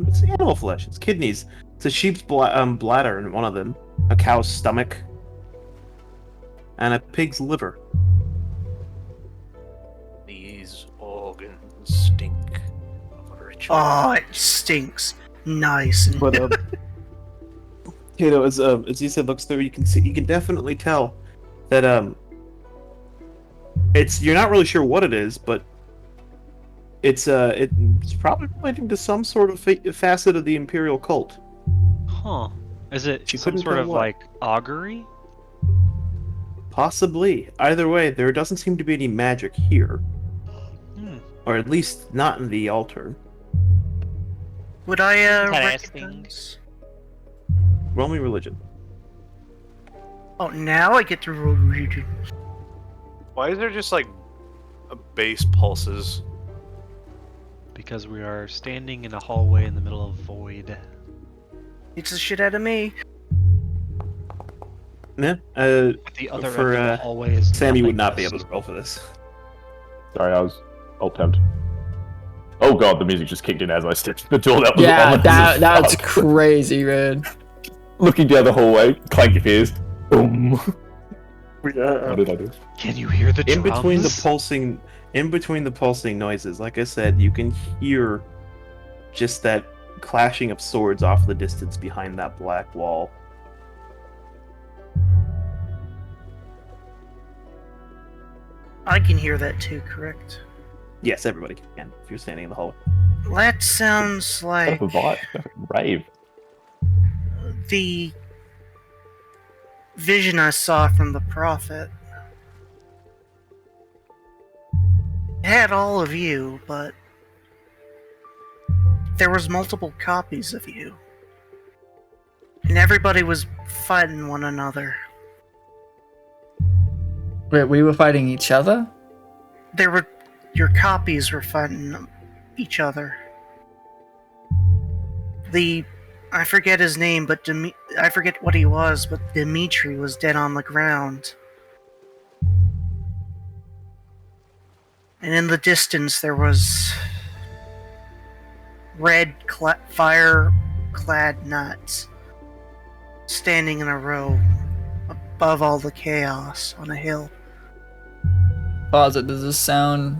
It's animal flesh. It's kidneys. It's a sheep's bladder in one of them, a cow's stomach, and a pig's liver. These organs stink of ritual. Oh, it stinks. Nice. But Kato, as Isse looks through, you can definitely tell that you're not really sure what it is, but it's probably relating to some sort of facet of the Imperial cult. Huh. Is it She some couldn't sort tell of what. like augury? Possibly. Either way, there doesn't seem to be any magic here. Or at least not in the altar. Would I Interesting. recognize? Roll me religion. Oh, now I get to roll religion. Why is there just like bass pulses? Because we are standing in a hallway in the middle of void. It's the shit out of me. Yeah. The other for end of the hallway is Sammy would not be nothingness. able to roll for this. Sorry, I was alt-tabbed. Oh god, the music just kicked in as I stepped the door. That was Yeah, ominous as that's fuck. crazy, man. Looking down the hallway, Clank appears. Boom. What did I do? Can you hear the In drums? between the pulsing noises, like I said, you can hear just that clashing of swords off the distance behind that black wall. I can hear that too, correct? Yes, everybody can if you're standing in the hallway. That sounds like What a vibe. Rave. the vision I saw from the prophet. It had all of you, but there was multiple copies of you. And everybody was fighting one another. Wait, we were fighting each other? Your copies were fighting each other. I forget his name, but I forget what he was, but Dimitri was dead on the ground. And in the distance there was red fire-clad nuts standing in a row above all the chaos on a hill. Does this sound...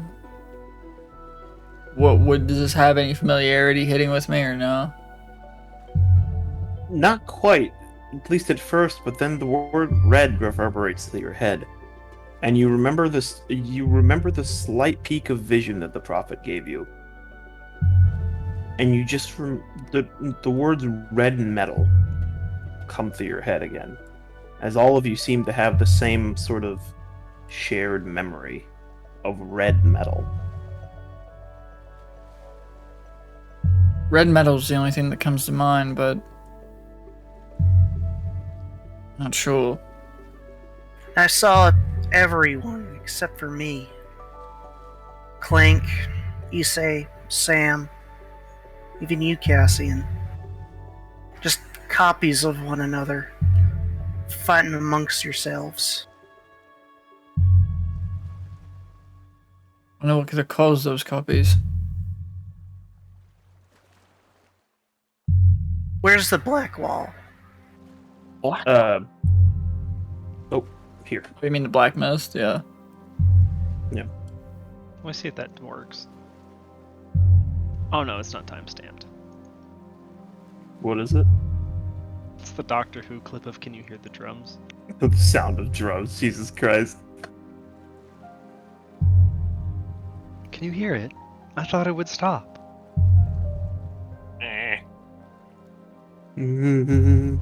does this have any familiarity hitting with me or no? Not quite, at least at first, but then the word red reverberates through your head. And you remember this. You remember the slight peak of vision that the prophet gave you. And you just the words red and metal come through your head again. As all of you seem to have the same sort of shared memory of red metal. Red metal's the only thing that comes to mind, but... not sure. I saw everyone except for me. Clank, Isse, Sam, even you, Cassian. Just copies of one another, fighting amongst yourselves. I know what could have caused those copies. Where's the black wall? Black? Oh, here. You mean the black mist? Yeah. Yeah. Let me see if that works. Oh no, it's not time-stamped. What is it? It's the Doctor Who clip of "Can you hear the drums?" The sound of drums. Jesus Christ. Can you hear it? I thought it would stop. You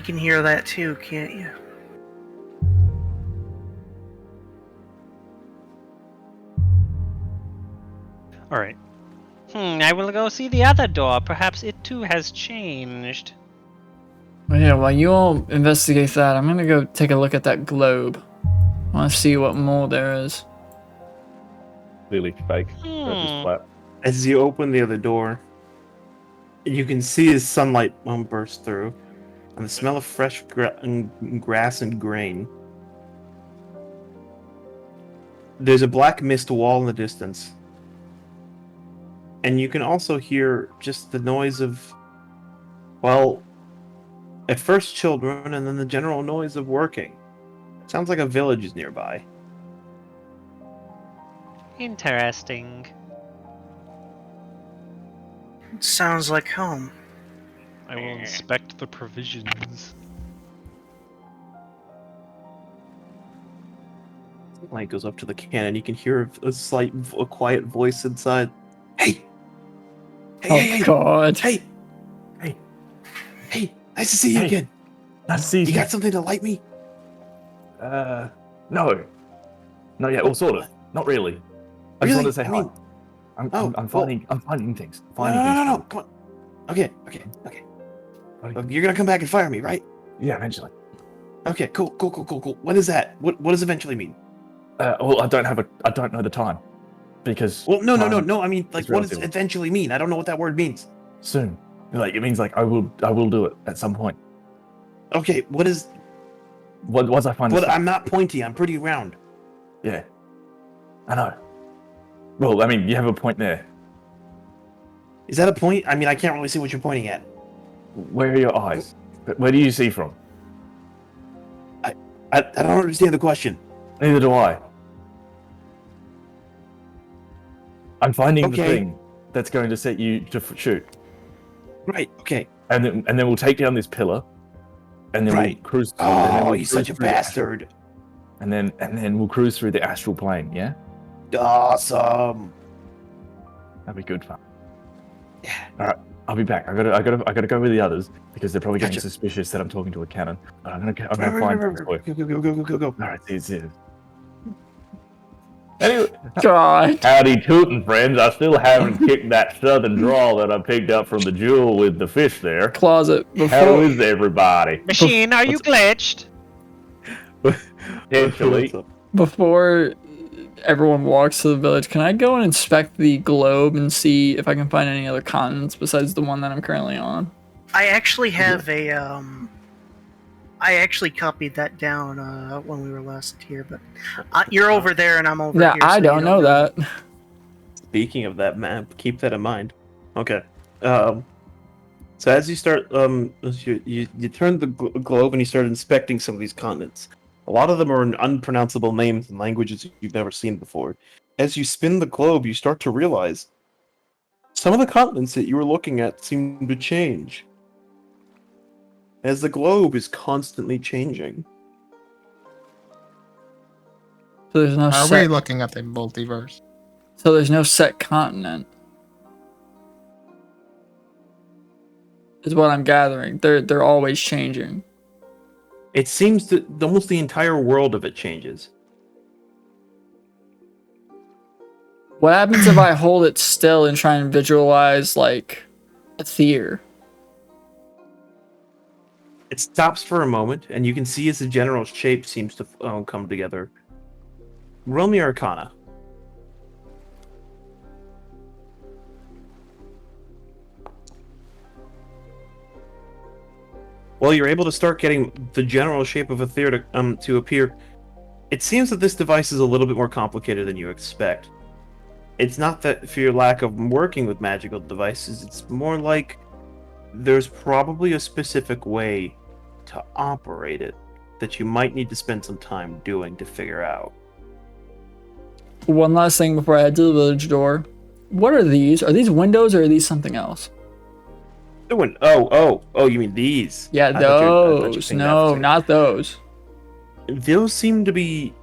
can hear that too, can't you? Alright. I will go see the other door. Perhaps it too has changed. Well, yeah, while you all investigate that, I'm gonna go take a look at that globe. I want to see what more there is. Clearly fake. As you open the other door, you can see his sunlight burst through, and the smell of fresh grass and grain. There's a black mist wall in the distance, and you can also hear just the noise of, well, at first children, and then the general noise of working. Sounds like a village is nearby. Interesting. Sounds like home. I will inspect the provisions. Light goes up to the cannon. You can hear a quiet voice inside. Hey! Hey! God! Hey! Nice to see you again. Nice to see you. You got something to light me? No. Not yet. Well, sort of. Not really. I just wanted to say hi. I'm finding things. No. Come on. Okay. You're gonna come back and fire me, right? Yeah, eventually. Okay, cool. What is that? What does eventually mean? Well, I don't know the time, because. Well, no. I mean, like, what does eventually mean? I don't know what that word means. Soon. Like, it means like I will do it at some point. Okay, what is? Once I find. Well, I'm not pointy. I'm pretty round. Yeah. I know. Well, I mean, you have a point there. Is that a point? I mean, I can't really see what you're pointing at. Where are your eyes? Where do you see from? I don't understand the question. Neither do I. I'm finding the thing that's going to set you to shoot. Right. Okay. And then we'll take down this pillar, and then we'll cruise. Oh, he's such a bastard. And then we'll cruise through the astral plane. Yeah. Awesome. That'd be good fun. Yeah. All right. I'll be back. I gotta go with the others because they're probably getting suspicious that I'm talking to a cannon. But I'm gonna find this boy. Go. All right. See you. Anyway, God. Howdy tootin', friends. I still haven't kicked that southern drawl that I picked up from the jewel with the fish there. Closet. How is everybody? Machine, are you glitched? Potentially. Before everyone walks to the village, can I go and inspect the globe and see if I can find any other continents besides the one that I'm currently on? I actually have I actually copied that down when we were last here, but you're over there and I'm over here. Yeah, I don't know that. Speaking of that map, keep that in mind. Okay. So as you start, you turn the globe and you start inspecting some of these continents. A lot of them are in unpronounceable names and languages you've never seen before. As you spin the globe, you start to realize some of the continents that you were looking at seem to change. As the globe is constantly changing. So there's no Are set... we looking at the multiverse? So there's no set continent. Is what I'm gathering. They're always changing. It seems that almost the entire world of it changes. What happens if I hold it still and try and visualize, like, a theater? It stops for a moment, and you can see as the general shape seems to come together. roll me Arcana. Well, you're able to start getting the general shape of a theater to appear. It seems that this device is a little bit more complicated than you expect. It's not that for your lack of working with magical devices, it's more like there's probably a specific way to operate it that you might need to spend some time doing to figure out. One last thing before I head to the village door. What are these? Are these windows or are these something else? Oh, you mean these? Yeah, I thought you were those. saying No, that. not those. Those seem to be,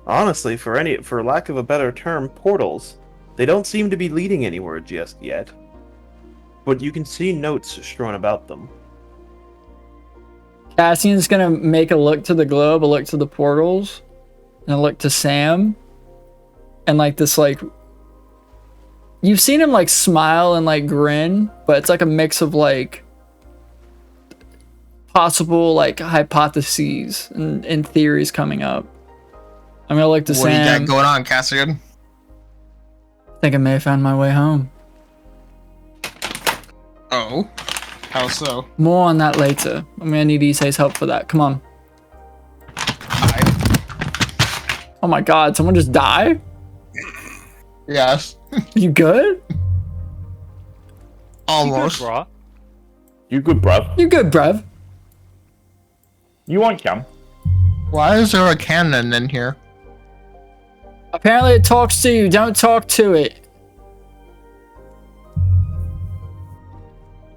honestly, for lack of a better term, portals. They don't seem to be leading anywhere just yet. But you can see notes strewn about them. Cassian's gonna make a look to the globe, a look to the portals, and a look to Sam. And like this, like, you've seen him like smile and like grin, but it's like a mix of like possible like hypotheses and theories coming up. I'm gonna look to Sam. What do you got going on, Cassian? I think I may have found my way home. Oh, how so? More on that later. I'm gonna need Isse's help for that. Come on. Oh my god, someone just died? Yes. You good? Almost. You good, bruv? You good, bruv? You want some? Why is there a cannon in here? Apparently it talks to you. Don't talk to it.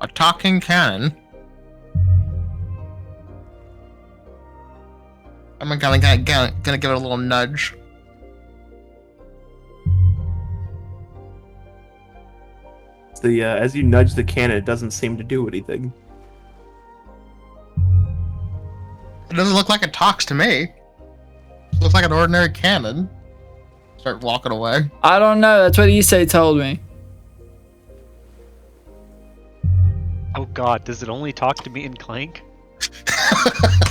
A talking cannon? I'm gonna give it a little nudge. As you nudge the cannon, it doesn't seem to do anything. It doesn't look like it talks to me. It looks like an ordinary cannon. Start walking away. I don't know. That's what Isse told me. Oh god, does it only talk to me in Clank?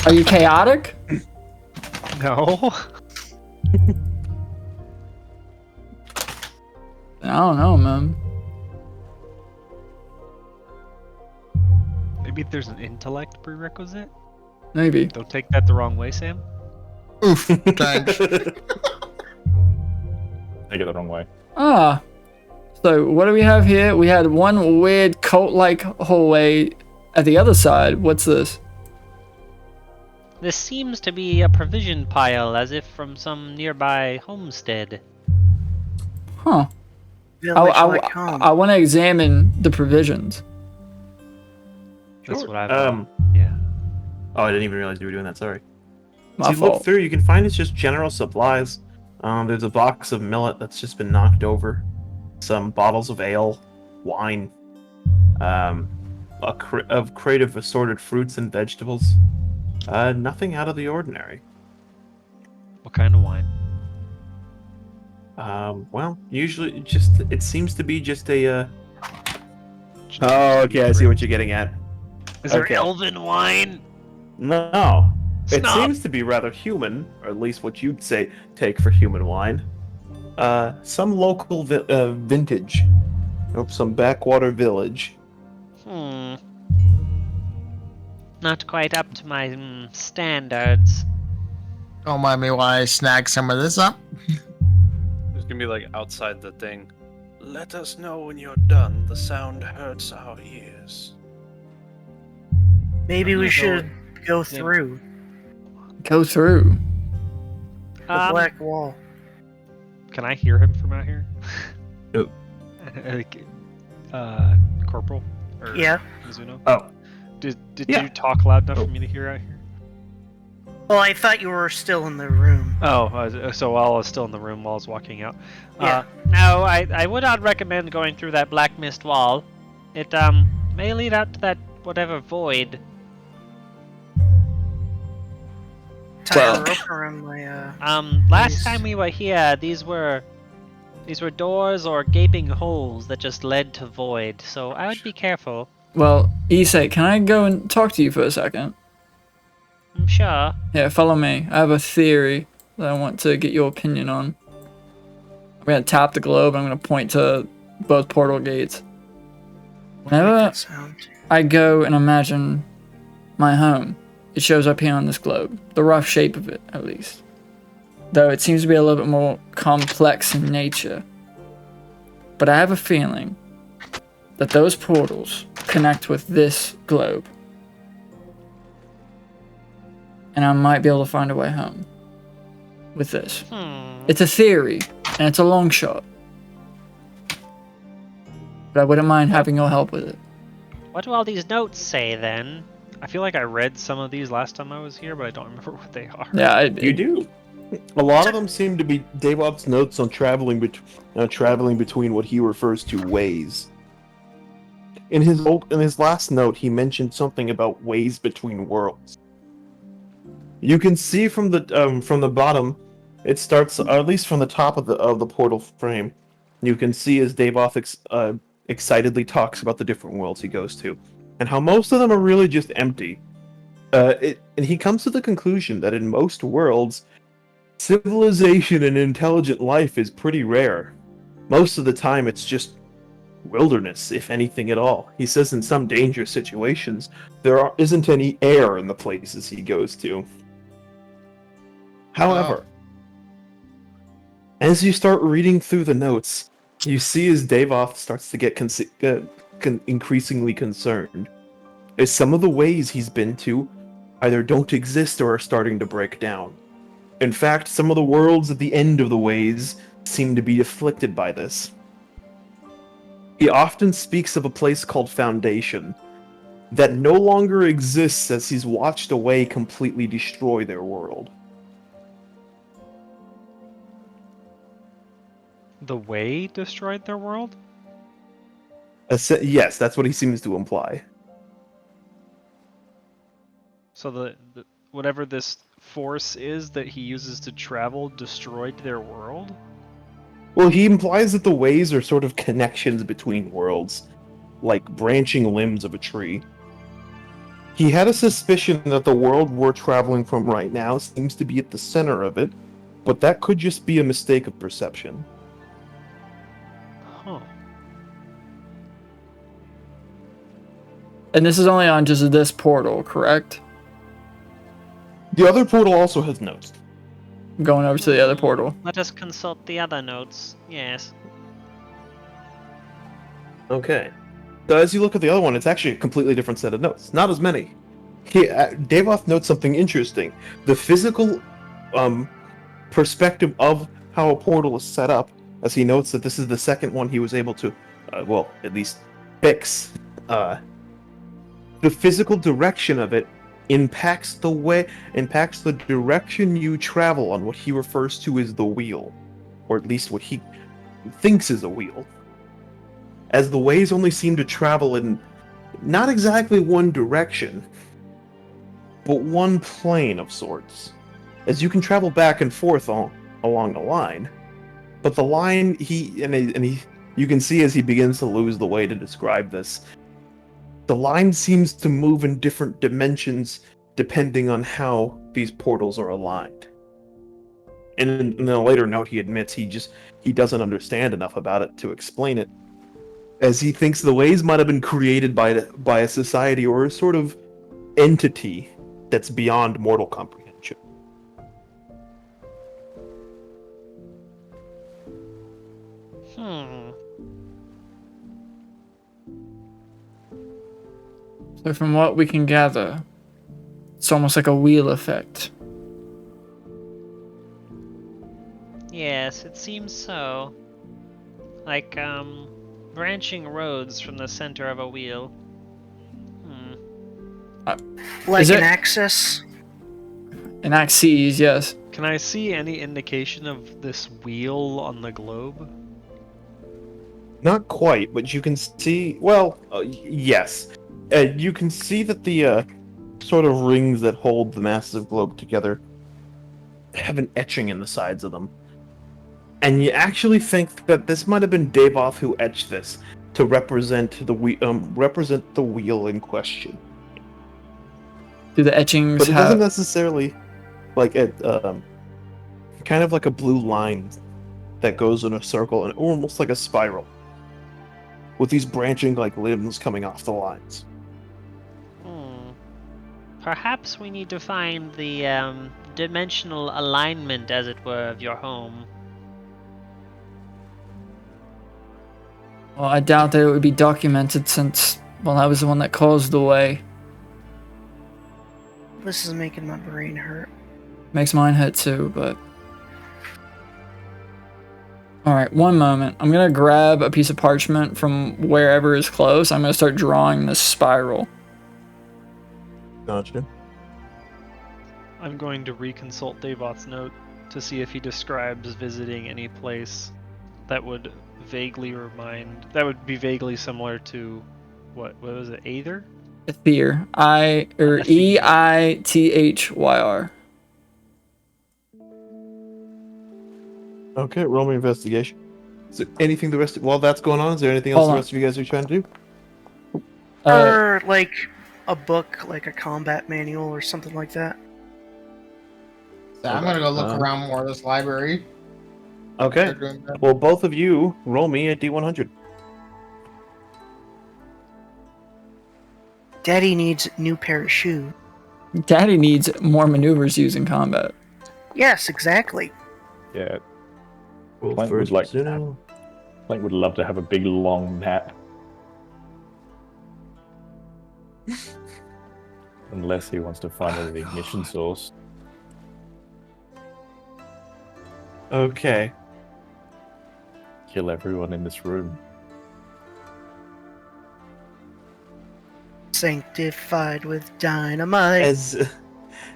Are you chaotic? No. I don't know, man. Maybe there's an intellect prerequisite? Maybe. Don't take that the wrong way, Sam. Oof, thanks. Take it the wrong way. Ah. So, what do we have here? We had one weird cult-like hallway at the other side. What's this? This seems to be a provision pile, as if from some nearby homestead. Huh. Village like home. I want to examine the provisions. That's Sure. what I've yeah. Oh, I didn't even realize you were doing that. Sorry. My As you look fault. through, you can find it's just general supplies. There's a box of millet that's just been knocked over, some bottles of ale, wine, a crate of assorted fruits and vegetables. Nothing out of the ordinary. What kind of wine? Well, usually it seems to be just a. Oh, okay. I see what you're getting at. Is there Okay. elven wine? No. It Snob. seems to be rather human, or at least what you'd say take for human wine. Some local vintage. Nope, some backwater village. Not quite up to my standards. Don't mind me while I snag some of this up. There's gonna be like outside the thing. Let us know when you're done. The sound hurts our ears. Maybe we should go through Go through. the black wall. Can I hear him from out here? Who? Like, Corporal? Or Yeah. Mizuno? Oh. Did Yeah. you talk loud enough for me to hear out here? Well, I thought you were still in the room. Oh, so while I was still in the room while I was walking out. Yeah. No, I would not recommend going through that black mist wall. It may lead out to that whatever void. Tie a rope around my Last time we were here, these were doors or gaping holes that just led to void. So I would be careful. Well, Isse, can I go and talk to you for a second? I'm sure. Yeah, follow me. I have a theory. that I want to get your opinion on. I'm going to tap the globe. I'm going to point to both portal gates. Whenever I go and imagine my home, it shows up here on this globe. The rough shape of it, at least. Though it seems to be a little bit more complex in nature. But I have a feeling that those portals connect with this globe. And I might be able to find a way home with this. It's a theory, and it's a long shot. But I wouldn't mind having your help with it. What do all these notes say, then? I feel like I read some of these last time I was here, but I don't remember what they are. Yeah, you do. A lot of them seem to be Davov's notes on traveling between what he refers to ways. In his last note, he mentioned something about ways between worlds. You can see from the bottom, it starts, or at least from the top of the portal frame. You can see as Davov excitedly talks about the different worlds he goes to, and how most of them are really just empty. And he comes to the conclusion that in most worlds, civilization and intelligent life is pretty rare. Most of the time, it's just wilderness, if anything at all. He says in some dangerous situations, isn't any air in the places he goes to. However, as you start reading through the notes, you see as Davov starts to get increasingly concerned, as some of the ways he's been to either don't exist or are starting to break down. In fact, some of the worlds at the end of the ways seem to be afflicted by this. He often speaks of a place called Foundation that no longer exists as he's watched a way completely destroy their world. The way destroyed their world? Yes, that's what he seems to imply. So the whatever this force is that he uses to travel destroyed their world? Well, he implies that the ways are sort of connections between worlds, like branching limbs of a tree. He had a suspicion that the world we're traveling from right now seems to be at the center of it, but that could just be a mistake of perception. Huh. And this is only on just this portal, correct? The other portal also has notes. I'm going over to the other portal. Let us consult the other notes. Yes. Okay. So as you look at the other one, it's actually a completely different set of notes. Not as many. Davov notes something interesting. The physical perspective of how a portal is set up, as he notes that this is the second one he was able to, at least fix. The physical direction of it impacts the direction you travel on what he refers to as the wheel, or at least what he thinks is a wheel. As the ways only seem to travel in not exactly one direction, but one plane of sorts. As you can travel back and forth along the line, but the line you can see as he begins to lose the way to describe this. The line seems to move in different dimensions depending on how these portals are aligned. And in a later note, he admits he doesn't understand enough about it to explain it, as he thinks the ways might have been created by a society or a sort of entity that's beyond mortal comprehension. So from what we can gather, it's almost like a wheel effect. Yes, it seems so. Like, branching roads from the center of a wheel. Like an axis? An axis, yes. Can I see any indication of this wheel on the globe? Not quite, but you can see, yes. You can see that the sort of rings that hold the massive globe together have an etching in the sides of them. And you actually think that this might have been Davov who etched this to represent the wheel in question. Do the etchings But it doesn't necessarily, kind of like a blue line that goes in a circle and almost like a spiral, with these branching like limbs coming off the lines. Perhaps we need to find the dimensional alignment, as it were, of your home. Well, I doubt that it would be documented since, well, I was the one that caused the way. This is making my brain hurt. Makes mine hurt too, but... Alright, one moment. I'm gonna grab a piece of parchment from wherever is close. I'm gonna start drawing this spiral. Gotcha. I'm going to reconsult Devoth's note to see if he describes visiting any place that would that would be vaguely similar to what was it, Aether? Ethyr. Eithyr. Okay, roll me investigation. Is there anything while that's going on, is there anything else the rest of you guys are trying to do? Or like a book, like a combat manual or something like that. So I'm gonna go look around more of this library. Okay. Well, both of you roll me a D100. Daddy needs a new pair of shoes. Daddy needs more maneuvers used in combat. Yes, exactly. Yeah. Well, Clank would Clank would love to have a big long nap. Unless he wants to find an ignition source. Okay. Kill everyone in this room. Sanctified with dynamite. As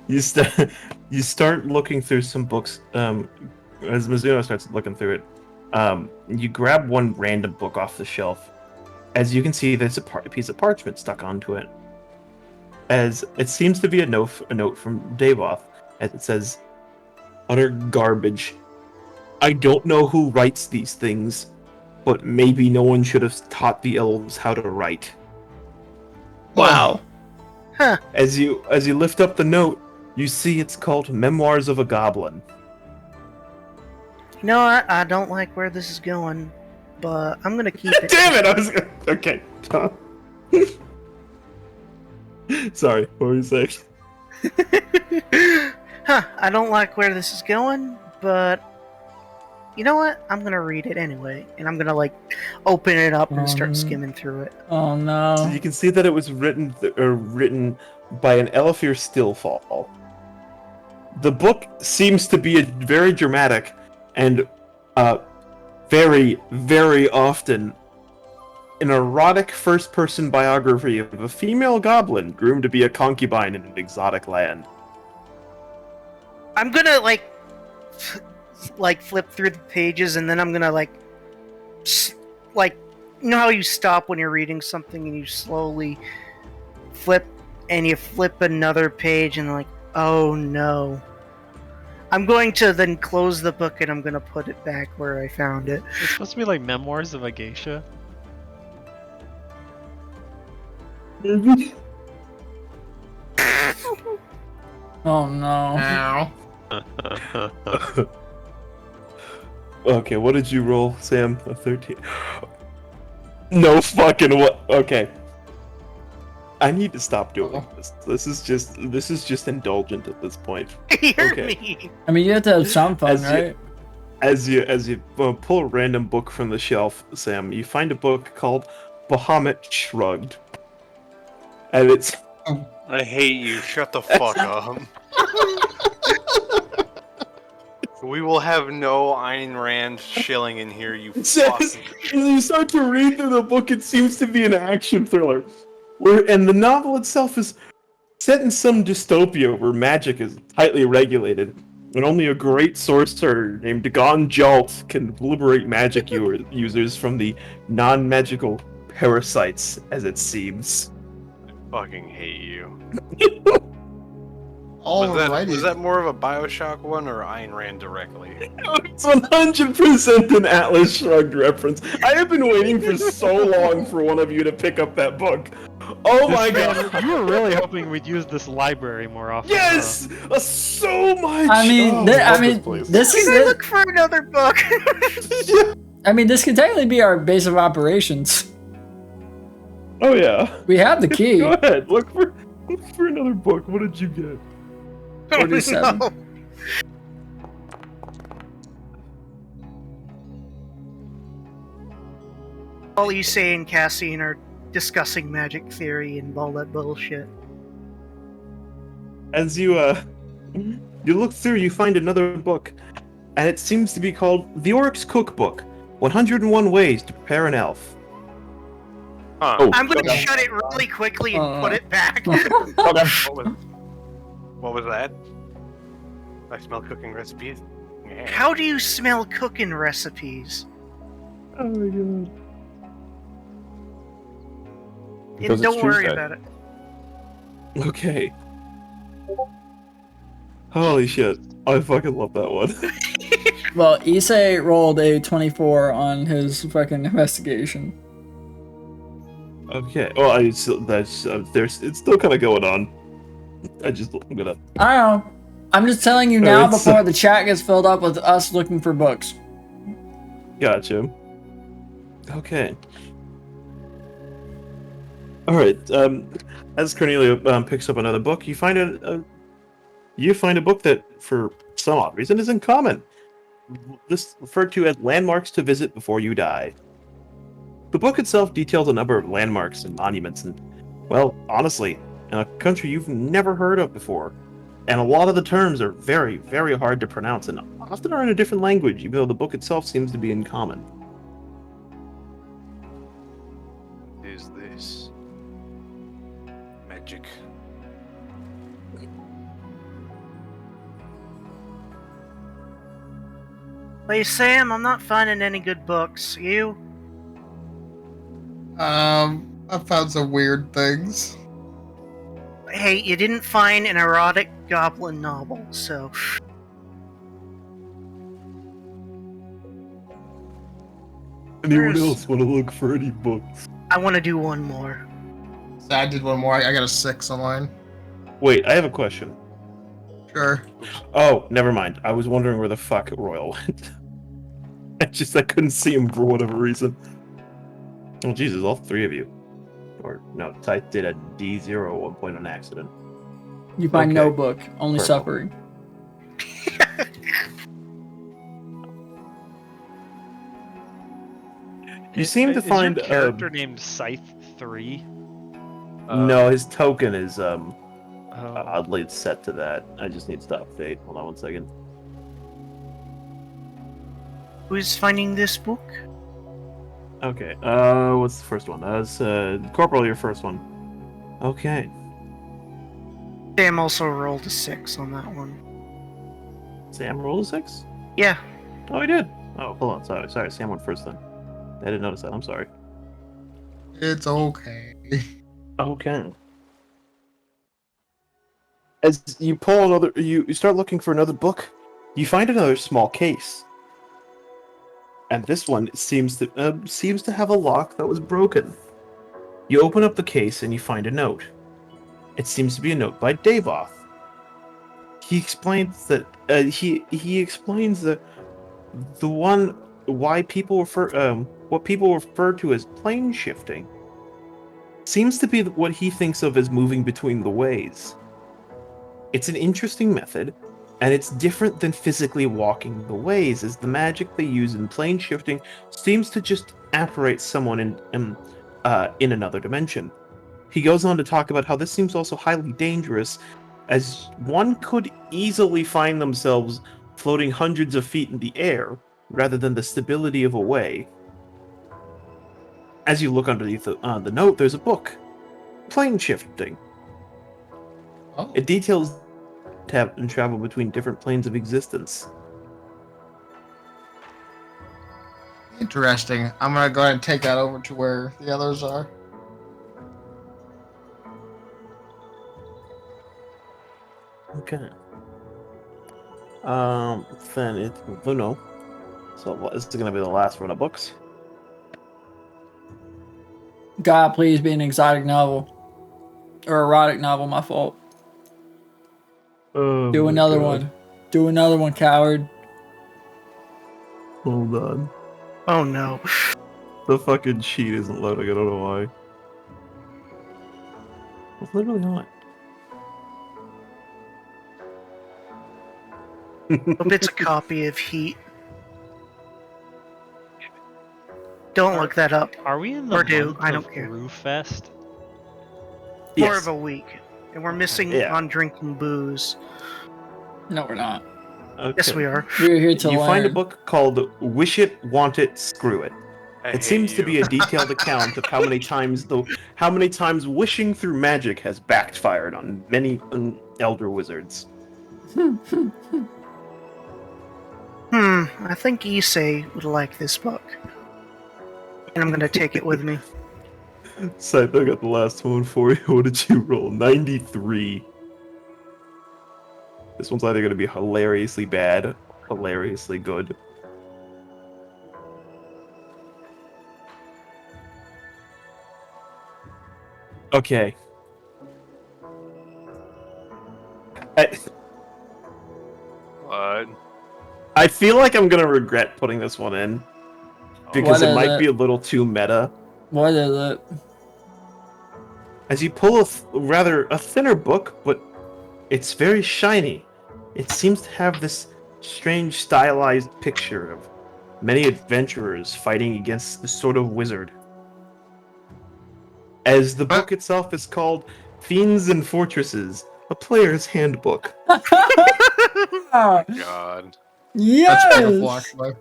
you start looking through some books, as Mizuno starts looking through it, you grab one random book off the shelf. As you can see, there's a piece of parchment stuck onto it. As it seems to be a note from Devoth, as it says, "Utter garbage. I don't know who writes these things, but maybe no one should have taught the elves how to write." Wow. Huh. As you lift up the note, you see it's called Memoirs of a Goblin. You know what? I don't like where this is going, but I'm gonna keep it. Damn it! Okay. Sorry, what were you saying? I don't like where this is going, but you know what? I'm gonna read it anyway, and I'm gonna open it up and start skimming through it. Oh no! So you can see that it was written by an Elfir Stillfall. The book seems to be very dramatic, and very, very often an erotic first-person biography of a female goblin groomed to be a concubine in an exotic land. I'm gonna flip through the pages, and then I'm gonna you know how you stop when you're reading something and you slowly flip, and you flip another page and oh no. I'm going to then close the book and I'm gonna put it back where I found it. It's supposed to be like Memoirs of a Geisha. Oh no. Ow. Okay, what did you roll, Sam? A 13? No fucking what? Okay. I need to stop doing this. This is just indulgent at this point. Hear Okay. me. I mean, you have to have some fun, right? As you pull a random book from the shelf, Sam, you find a book called Bahamut Shrugged. And it's... I hate you. Shut the fuck up. We will have no Ayn Rand shilling in here, you fucking... As you start to read through the book, it seems to be an action thriller. And the novel itself is set in some dystopia where magic is tightly regulated, and only a great sorcerer named Dagon Jalt can liberate magic users from the non-magical parasites, as it seems. I fucking hate you. Alrighty. Was that more of a Bioshock one or Ayn Rand directly? It's 100% an Atlas Shrugged reference. I have been waiting for so long for one of you to pick up that book. Oh my god! You were really hoping we'd use this library more often. Yes, so much. I mean, this Can I look for another book? I mean, this could technically be our base of operations. Oh yeah. We have the key. Go ahead, look for another book. What did you get? 47. No. All you say and Cassian are discussing magic theory and all that bullshit. As you look through, you find another book, and it seems to be called The Orc's Cookbook: 101 Ways to Prepare an Elf. Huh. I'm gonna shut it really quickly and put it back. What was that? I smell cooking recipes. Yeah. How do you smell cooking recipes? Oh my god. And don't worry about it. Okay. Holy shit. I fucking love that one. Well, Isse rolled a 24 on his fucking investigation. Okay. Well, it's still kind of going on. I'm gonna. I don't know. I'm just telling you now before the chat gets filled up with us looking for books. Gotcha. Okay. All right. As Cornelia picks up another book, you find a book that, for some odd reason, is in common. This referred to as landmarks to visit before you die. The book itself details a number of landmarks and monuments, and, well, honestly, in a country you've never heard of before. And a lot of the terms are very, very hard to pronounce, and often are in a different language, even though the book itself seems to be in common. What is this? Magic. Hey Sam, I'm not finding any good books. You? I found some weird things. Hey, you didn't find an erotic goblin novel, so... Anyone else want to look for any books? I want to do one more. So I did one more. I got a 6 on mine. Wait, I have a question. Sure. Oh, never mind. I was wondering where the fuck Royal went. I couldn't see him for whatever reason. Oh, Jesus, all three of you. Or, no, Scythe did a D0 at one point on accident. You find Okay. no book, only Purple. suffering. You seem to find your character named Scythe 3. no, his token is oddly set to that. I just need to update. Hold on one second. Who's finding this book? Okay, what's the first one? It's Corporal, your first one. Okay. Sam also rolled a 6 on that one. Sam rolled a 6? Yeah. Oh, he did. Oh, hold on. Sorry. Sam went first then. I didn't notice that. I'm sorry. It's okay. Okay. As you pull another, you start looking for another book. You find another small case, and this one seems to have a lock that was broken. You open up the case and you find a note. It seems to be a note by Davoth. He explains that he explains that the one why people refer what people refer to as plane shifting seems to be what he thinks of as moving between the ways. It's an interesting method, and it's different than physically walking the ways, as the magic they use in plane shifting seems to just apparate someone in another dimension. He goes on to talk about how this seems also highly dangerous, as one could easily find themselves floating hundreds of feet in the air, rather than the stability of a way. As you look underneath the note, there's a book. Plane Shifting. Oh. It details tap and travel between different planes of existence. Interesting. I'm gonna go ahead and take that over to where the others are. Okay. Then it's Mizuno. So this is gonna be the last run of books. God, please be an exotic novel. Or erotic novel, my fault. Oh, Do another one. Do another one, coward. Hold on. Oh no. The fucking sheet isn't loading, I don't know why. It's literally not. Hope it's a copy of Heat. Don't look that up. Are we in the Or do, month I of don't care. Brewfest? More Yes. of a week. And we're missing Yeah. on drinking booze. No, we're not. Okay. Yes, we are. We're here to You learn. find a book called Wish It, Want It, Screw It. I It hate seems to you. be a detailed account of how many times wishing through magic has backfired on many elder wizards. I think Isse would like this book. And I'm gonna take it with me. Scythe, I got the last one for you. What did you roll? 93. This one's either going to be hilariously bad, hilariously good. Okay. What? I feel like I'm going to regret putting this one in. Because What it is might it? be a little too meta. What is it? As you pull a thinner book, but it's very shiny. It seems to have this strange stylized picture of many adventurers fighting against this sort of wizard. As the book itself is called Fiends and Fortresses, a player's handbook. God. Yes! That's beautiful, actually. I'm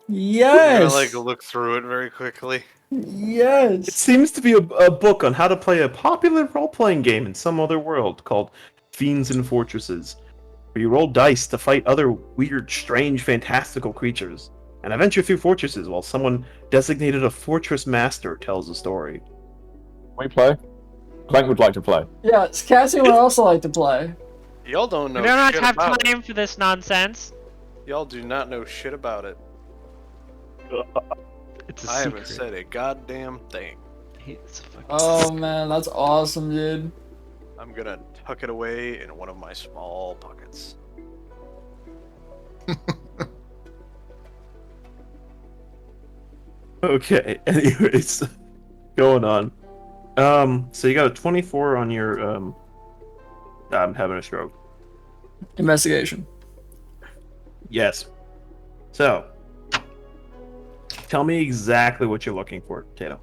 Yes! gonna look through it very quickly. Yes! It seems to be a book on how to play a popular role-playing game in some other world called Fiends and Fortresses, where you roll dice to fight other weird, strange, fantastical creatures, and adventure through fortresses while someone designated a fortress master tells a story. We play? Clank would like to play. Yes, Cassian would also like to play. Y'all don't know We do not shit have about time for this nonsense. it. Y'all do not know shit about it. It's a I haven't secret. said a goddamn thing. It's a fucking Oh man, that's awesome, dude. I'm gonna tuck it away in one of my small pockets. Okay, anyways, going on. So you got a 24 on your, I'm having a stroke. Investigation. Yes. So, tell me exactly what you're looking for, Tato.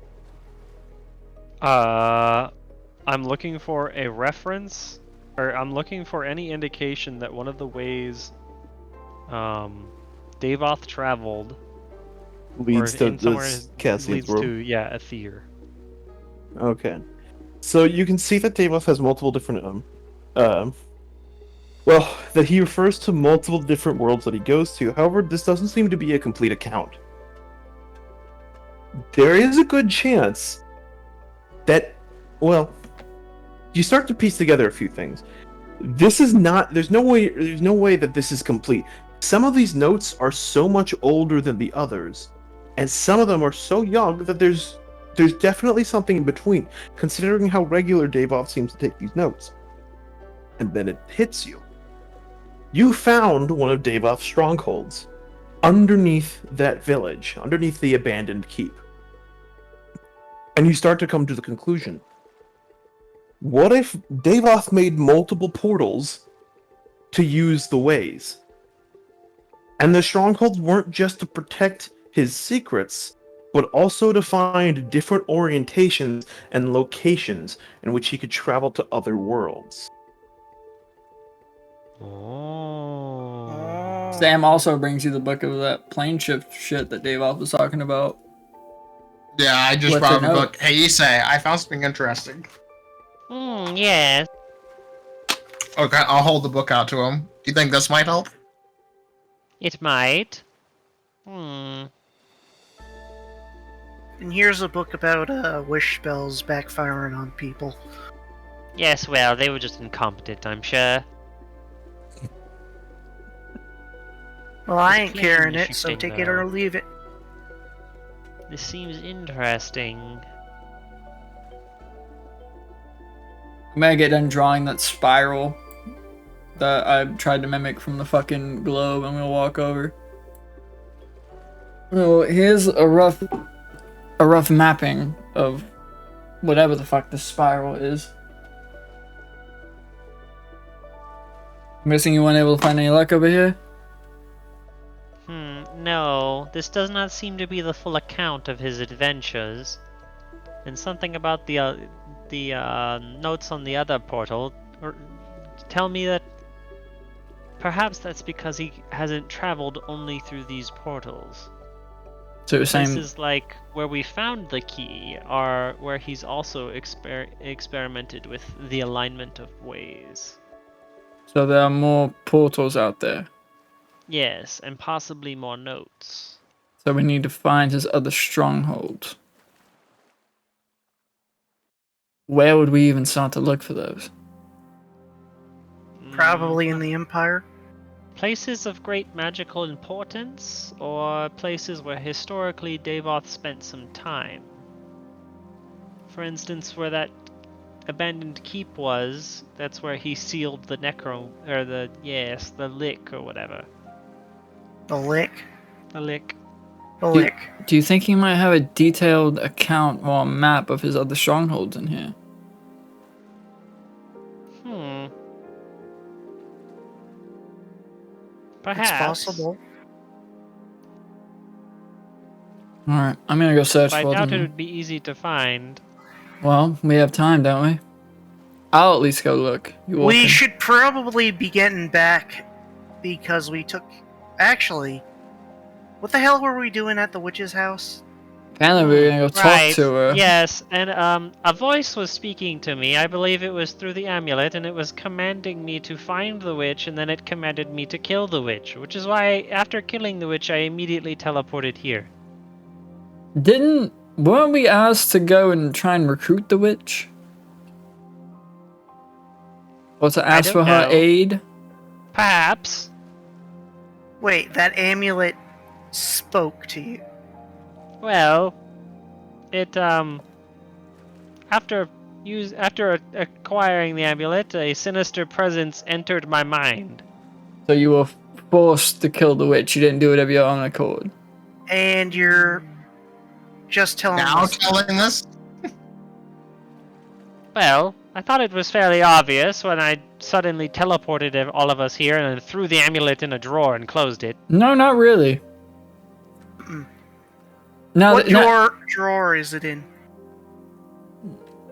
I'm looking for a reference, or I'm looking for any indication that one of the ways Davoth traveled Leads or to in somewhere this Cassian's leads world. to a Ether. Okay. So you can see that Devoth has multiple different, well, that he refers to multiple different worlds that he goes to. However, this doesn't seem to be a complete account. There is a good chance that, well, you start to piece together a few things. This is not, there's no way that this is complete. Some of these notes are so much older than the others, and some of them are so young that there's definitely something in between, considering how regular Davoth seems to take these notes. And then it hits you. You found one of Davoth's strongholds underneath that village, underneath the abandoned keep. And you start to come to the conclusion. What if Davoth made multiple portals to use the ways? And the strongholds weren't just to protect his secrets, but also to find different orientations and locations in which he could travel to other worlds. Oh. Sam also brings you the book of that plane shift shit that Davoth was talking about. Yeah, I just With brought the up a note. book. Hey, Isse, I found something interesting. Yes. Okay, I'll hold the book out to him. Do you think this might help? It might. And here's a book about wish spells backfiring on people. Yes, well, they were just incompetent, I'm sure. Well, I ain't It's carrying plain it, so shifting, take it or though. leave it. This seems interesting. I'm gonna get done drawing that spiral that I tried to mimic from the fucking globe. I'm gonna walk over. Well, here's a rough mapping of whatever the fuck this spiral is. I'm guessing you weren't able to find any luck over here? No. This does not seem to be the full account of his adventures. And something about the notes on the other portal tell me that perhaps that's because he hasn't traveled only through these portals. So you're saying Places like where we found the key are where he's also experimented with the alignment of ways. so there are more portals out there. Yes, and possibly more notes. So we need to find his other strongholds. Where would we even start to look for those? Probably in the Empire. Places of great magical importance, or places where historically Davoth spent some time. For instance, where that abandoned keep was, that's where he sealed the the lick or whatever. The lick. The lick. The lick. Do you think he might have a detailed account or a map of his other strongholds in here? Perhaps. It's possible. Alright, I'm gonna go search I for doubt them. it would be easy to find. Well, we have time, don't we? I'll at least go look. We should probably be getting back because we took... Actually, what the hell were we doing at the witch's house? Apparently we were gonna go talk to her. Yes, and a voice was speaking to me. I believe it was through the amulet, and it was commanding me to find the witch, and then it commanded me to kill the witch, which is why after killing the witch I immediately teleported here. Weren't we asked to go and try and recruit the witch? Or to ask for her aid? Perhaps. Wait, that amulet spoke to you? Well, it after acquiring the amulet, a sinister presence entered my mind. So you were forced to kill the witch. You didn't do it of your own accord. And you're just telling us. Telling us? Well, I thought it was fairly obvious when I suddenly teleported all of us here and then threw the amulet in a drawer and closed it. No, not really. Now What drawer is it in?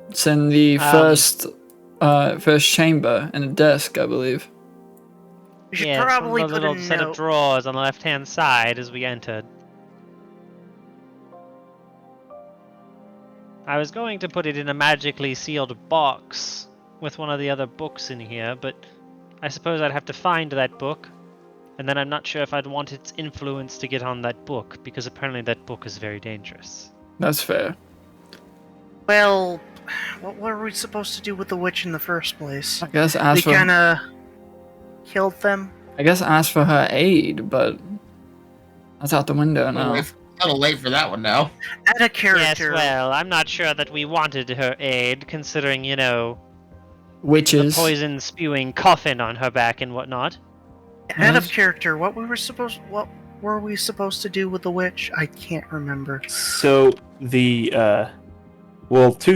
It's in the first chamber in a desk, I believe. We should Yeah, probably it's put a a little set of note. drawers on the left-hand side as we entered. I was going to put it in a magically sealed box with one of the other books in here, but I suppose I'd have to find that book. And then I'm not sure if I'd want its influence to get on that book, because apparently that book is very dangerous. That's fair. Well, what were we supposed to do with the witch in the first place? I guess ask We for... kind of killed them. I guess ask for her aid, but that's out the window now. It's a little late for that one now. Add a character. Yes, well, I'm not sure that we wanted her aid, considering, you know, witches, the poison-spewing coffin on her back and whatnot. Out of character, what were we supposed to do with the witch? I can't remember. So two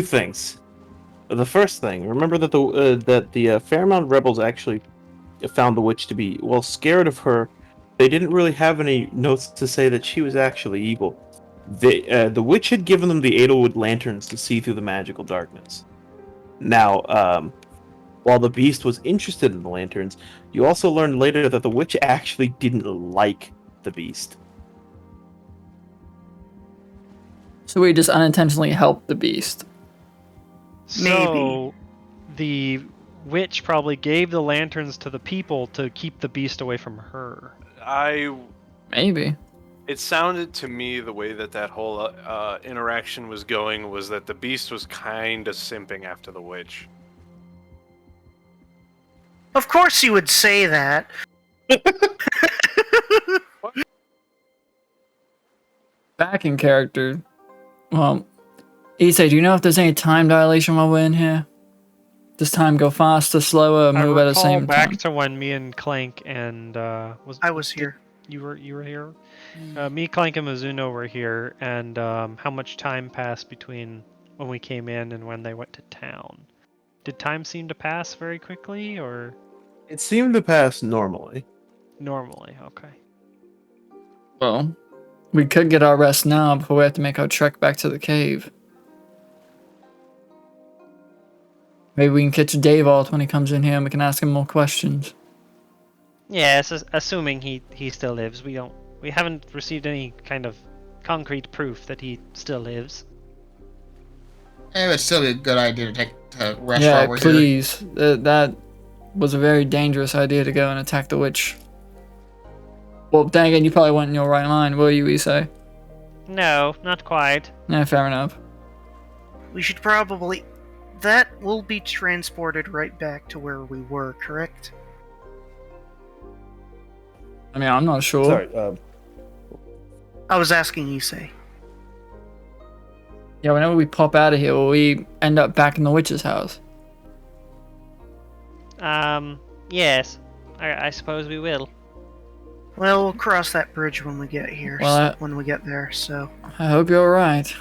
things. The first thing, remember that the Fairmount rebels actually found the witch to be scared of her. They didn't really have any notes to say that she was actually evil. The witch had given them the Edelwood lanterns to see through the magical darkness. Now, while the beast was interested in the lanterns, you also learned later that the witch actually didn't like the beast. So we just unintentionally helped the beast. So, the witch probably gave the lanterns to the people to keep the beast away from her. Maybe. It sounded to me the way that whole interaction was going was that the beast was kind of simping after the witch. Of course you would say that. Back in character. Well, Isse, do you know if there's any time dilation while we're in here? Does time go faster, slower, or move at the same back time? to when me and Clank and I was here. You were here. Me, Clank, and Mizuno were here, and how much time passed between when we came in and when they went to town? Did time seem to pass very quickly, or It seemed to pass normally. normally? Okay. Well, we could get our rest now before we have to make our trek back to the cave. Maybe we can catch Davalt when he comes in here and we can ask him more questions. Yes, assuming he still lives. We haven't received any kind of concrete proof that he still lives. It would still be a good idea to rest Yeah, while we're here. please. That was a very dangerous idea to go and attack the witch. Well, dang again, you probably weren't in your right mind, will you, Isse? No, not quite. Yeah, fair enough. We should probably... That will be transported right back to where we were, correct? I mean, I'm not sure. Sorry, I was asking Isse. Yeah, whenever we pop out of here, will we end up back in the witch's house? Yes. I suppose we will. Well, we'll cross that bridge when we get here. Well, when we get there, so... I hope you're right.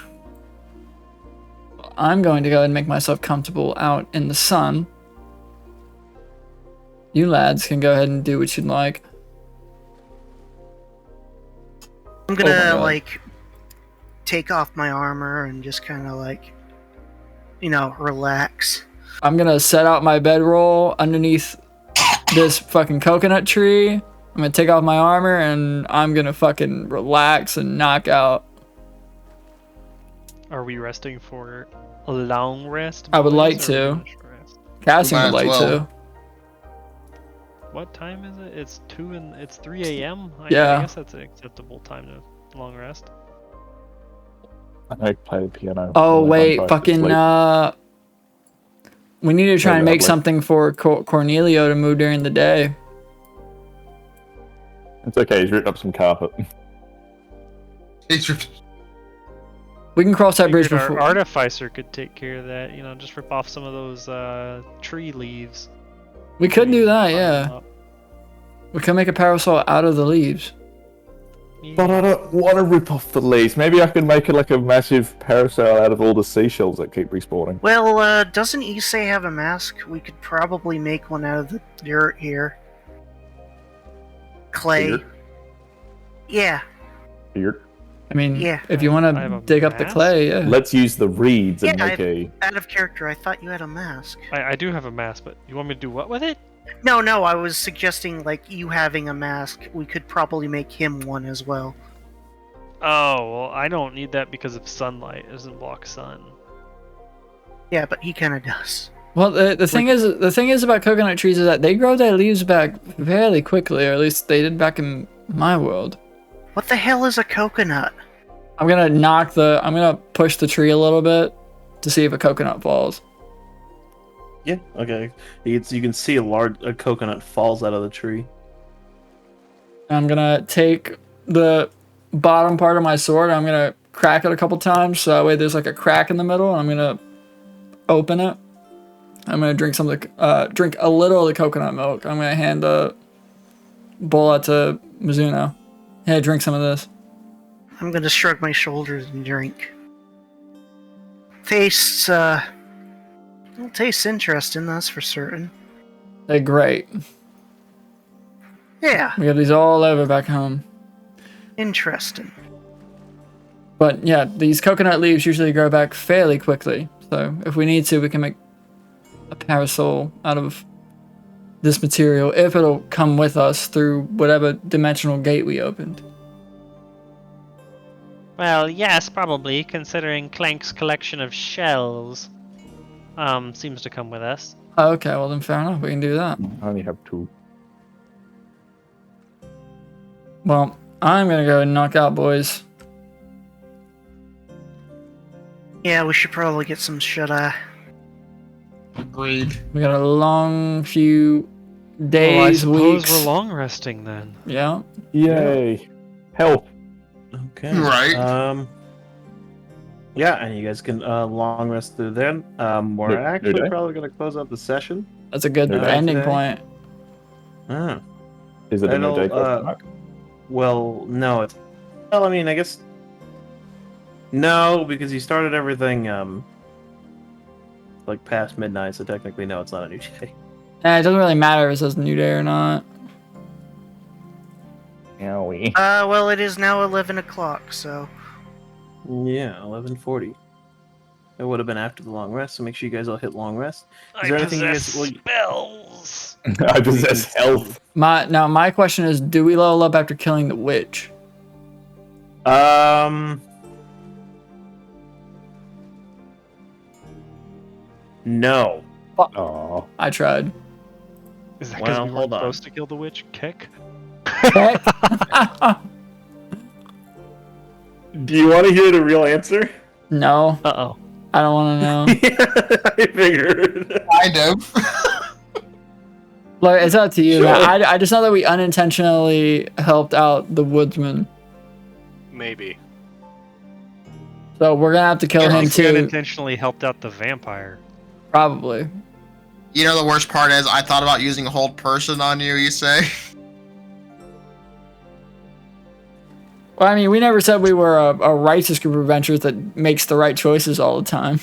I'm going to go and make myself comfortable out in the sun. You lads can go ahead and do what you'd like. I'm gonna, like, take off my armor and just kind of, like, you know, relax. I'm gonna set out my bedroll underneath this fucking coconut tree. I'm gonna take off my armor and I'm gonna fucking relax and knock out. Are we resting for a long rest? I would boys, like or to. we finish rest? Cassian would like to. What time is it? It's 3 a.m. Yeah. I guess that's an acceptable time to long rest. I play the piano. Oh and wait, then I try to fucking sleep. we need to try and make lovely. something for Cornelio to move during the day. It's okay, he's ripped up some carpet. We can cross that bridge Figured before. Our artificer could take care of that. You know, just rip off some of those tree leaves. We could do that, Fire them yeah. up. We can make a parasol out of the leaves. But I don't want to rip off the leaves. Maybe I can make it like a massive parasol out of all the seashells that keep respawning. Well, doesn't Isse have a mask? We could probably make one out of the dirt here. Clay. Dirt? Yeah. Here. I mean, Yeah. if you want I have to a dig up the mask? clay, yeah. Let's use the reeds and Yeah, make a... Out of character, I thought you had a mask. I do have a mask, but you want me to do what with it? No, I was suggesting, like, you having a mask. We could probably make him one as well. Oh, well, I don't need that because of sunlight. It doesn't block sun. Yeah, but he kind of does. Well, the thing is about coconut trees is that they grow their leaves back fairly quickly, or at least they did back in my world. What the hell is a coconut? I'm gonna push the tree a little bit to see if a coconut falls. yeah, okay. You can see a coconut falls out of the tree. I'm gonna take the bottom part of my sword. I'm gonna crack it a couple times so that way there's like a crack in the middle. And I'm gonna open it. I'm gonna drink drink a little of the coconut milk. I'm gonna hand the bowl out to Mizuno. Hey, drink some of this. I'm gonna shrug my shoulders and drink. Tastes, tastes interesting, that's for certain. They're great. Yeah, We got these all over back home. interesting. But yeah, these coconut leaves usually grow back fairly quickly. So if we need to, we can make a parasol out of this material if it'll come with us through whatever dimensional gate we opened. Well, yes, probably, considering Clank's collection of shells seems to come with us. Okay, well then fair enough, we can do that. I only have 2. Well, I'm gonna go and knock out, boys. Yeah, we should probably get some shut-eye. Agreed. We got a long few Well, I days, suppose weeks. we're long resting then. Yeah. Yay. Health. Okay. Right. Yeah, and you guys can long rest through then. We're actually probably going to close out the session. That's a good ending point. Ah. Is it a new day question mark? Well, no. Well, I mean, I guess... No, because you started everything, like, past midnight, so technically, no, it's not a new day. It doesn't really matter if it says new day or not. Well, it is now 11 o'clock, so... Yeah, 11:40. It would have been after the long rest, so make sure you guys all hit long rest. I possess spells. I possess health. My question is, do we level up after killing the witch? No. Oh. I tried. Is that because Well, we weren't hold on. supposed to kill the witch? Kick? Do you want to hear the real answer? No. Uh-oh. I don't want to know. I figured. Kind of. Look, it's up to you. Sure. I just know that we unintentionally helped out the woodsman. Maybe. So we're gonna have to kill him We too. unintentionally helped out the vampire. Probably. You know the worst part is I thought about using hold person on you, you say? Well, I mean, we never said we were a righteous group of adventurers that makes the right choices all the time.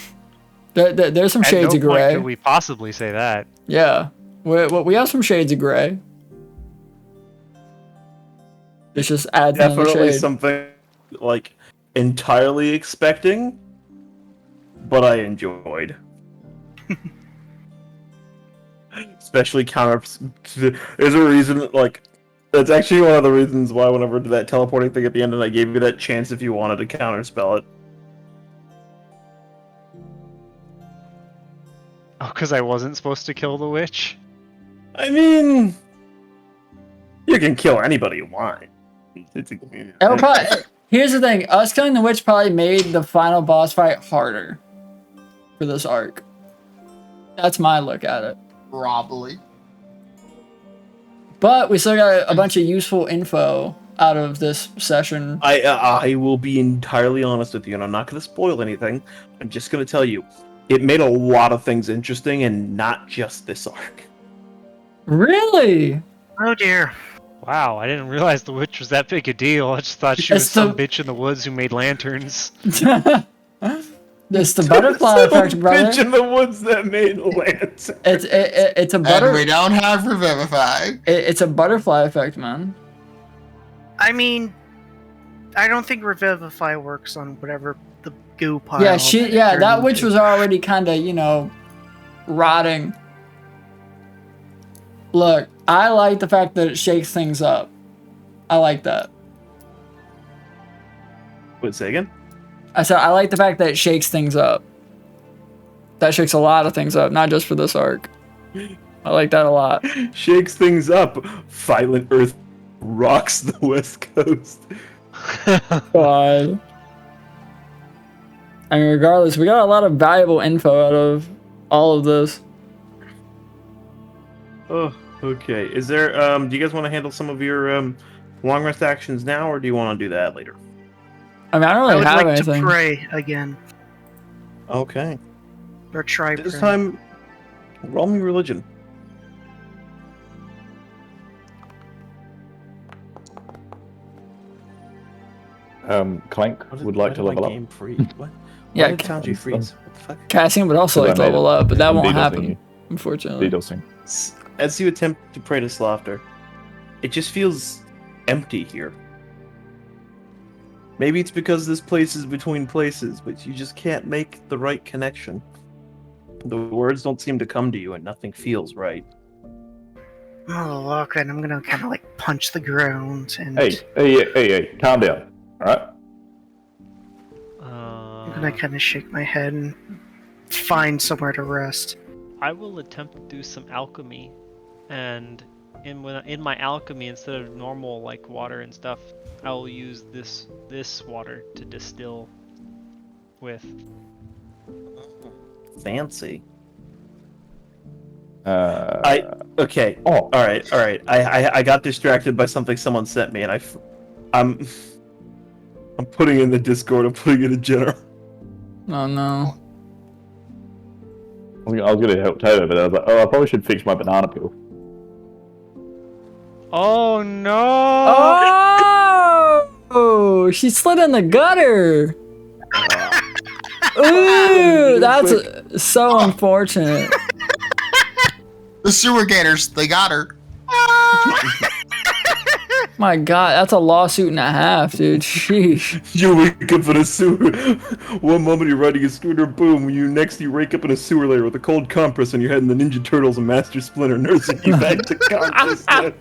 There's some shades of At no point gray. could we possibly say that. Yeah. We have some shades of gray. It's just adds another Definitely shade. something like entirely expecting, but I enjoyed. Especially counter. There's a reason, like, that's actually one of the reasons why whenever I did that teleporting thing at the end and I gave you that chance if you wanted to counterspell it. Oh, because I wasn't supposed to kill the witch? I mean, you can kill anybody you want. It'll probably, here's the thing. Us killing the witch probably made the final boss fight harder for this arc. That's my look at it. Probably. But we still got a bunch of useful info out of this session. I will be entirely honest with you, and I'm not going to spoil anything. I'm just going to tell you, it made a lot of things interesting, and not just this arc. Really? Oh dear. Wow, I didn't realize the witch was that big a deal. I just thought she was some bitch in the woods who made lanterns. It's the butterfly effect, brother. Bitch in the woods that made lanterns. It's a And we don't have Revivify. It's a butterfly effect, man. I mean, I don't think Revivify works on whatever the goo pile. Yeah, that witch was already kind of, rotting. Look, I like the fact that it shakes things up. I like that. Wait, say again? I said I like the fact that it shakes things up. That shakes a lot of things up, not just for this arc. I like that a lot. Shakes things up. Violent Earth rocks the West Coast. God. I mean, regardless, we got a lot of valuable info out of all of this. Oh, okay. Is there, do you guys want to handle some of your, long rest actions now, or do you want to do that later? I mean, I don't really would have like anything. to pray again. Okay. Or try This pray. time, roll me religion. Clank would like to level up. Game freeze? What? Yeah, Why did Sanji freeze? What the fuck? Cassian would also like to level up, but that won't DDoSing happen, you. unfortunately. DDoSing. As you attempt to pray to Slaughter, it just feels empty here. Maybe it's because this place is between places, but you just can't make the right connection. The words don't seem to come to you, and nothing feels right. Oh, look, and I'm gonna kind of like punch the ground and. Hey, calm down. Alright? I'm gonna kind of shake my head and find somewhere to rest. I will attempt to do some alchemy, and in my alchemy, instead of normal like water and stuff, I will use this water to distill with. Fancy. Oh. All right. I got distracted by something someone sent me, and I'm. I'm putting it in the Discord. I'm putting it in general. Oh no. I was gonna help Taylor, but I was like, oh, I probably should fix my banana peel. Oh no! Oh, she slid in the gutter. Ooh, that's so unfortunate. The sewer gators, they got her. My God, that's a lawsuit and a half, dude. Sheesh. You wake up in a sewer. One moment you're riding a scooter, boom. You wake up in a sewer layer with a cold compress on your head, and the Ninja Turtles and Master Splinter nursing you back to consciousness.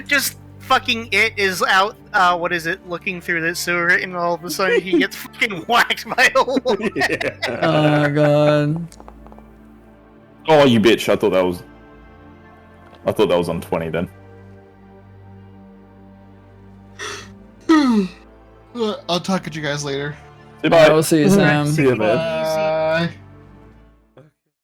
Just fucking it is out. Looking through the sewer, and all of a sudden he gets fucking whacked by a wall. Yeah. Oh my God. Oh, you bitch! I thought that was on 20 then. I'll talk to you guys later. Say bye. I'll see you, Sam. See you, man. Bye.